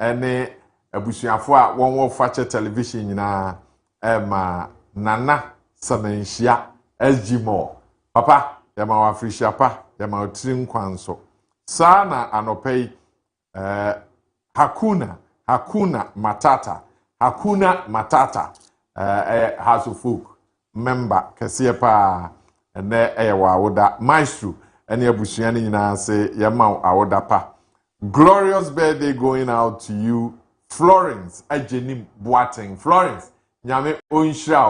ene abusuafo a won wo fache television nyina ma nana semenhia SG More papa yama wa frishia pa yama otiri nkwanso sana anopei Hakuna Matata House of Folk member kese pa ene wa awoda Maestro ene abusua ni nyina se yama awoda pa. Glorious birthday going out to you Florence Ajenim Boateng. Florence nyame onhira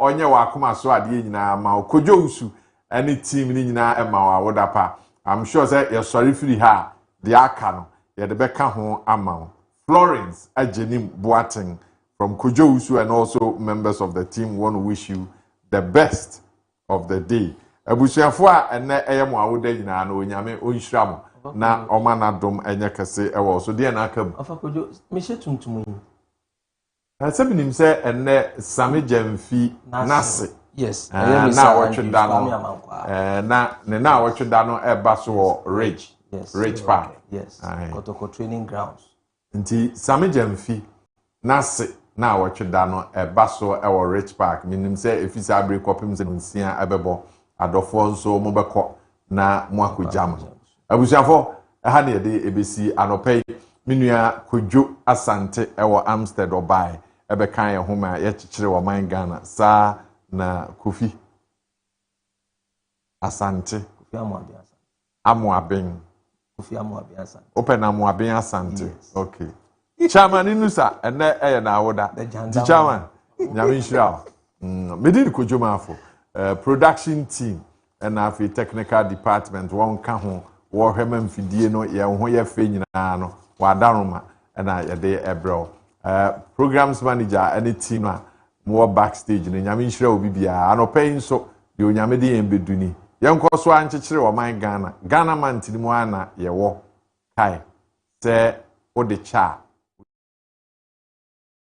onye wa akoma so ade nyina ma Kojo usu any team ni nyina ema wa wodapa. I'm sure say you sorry free ha the aka no ye de beka ho ama Florence Ajenim Boateng from Kojo usu and also members of the team want to wish you the best of the day. Abusuafo a ene eyemo awoda nyina no nyame onhira mo na omana dom enye kese ewo so de na akam afa Kojo me she tuntum yi Sebinim say ene Sami Jemfi Nase. Yes. Na watch dano. Na watch dano eba so Ridge. Yes. Ridge Park. Yes. Kotoko training grounds. Nti Sami Jemfi Nase na watch dano eba so ewo Ridge Park. Minim say efisa abre kopim se nsia ebebo adofo nso mo beko na mo akojam. Abusuafo ha na yede ebesi anopei minua Kojo Asante ewo Amsterdam Dubai. Ebe kan ye homa ye chichire wo man Ghana sa na Kofi Asante Amoaben Asante open Amoaben Asante. Yes. Okay. Chairman Inusa ene eye na awoda the chairman nyame nhira medin Kojo Marfo production team and afi technical department won ka ho wo hwema mfidie no ye ho ye fe nyina no wadaroma na ye de ebro programs manager any team na more backstage ni nyame nhira obi bia anopai so de onyame de yembeduni yenko so ankyekere wo man Ghana man tinimu ana ye wo kai se o de cha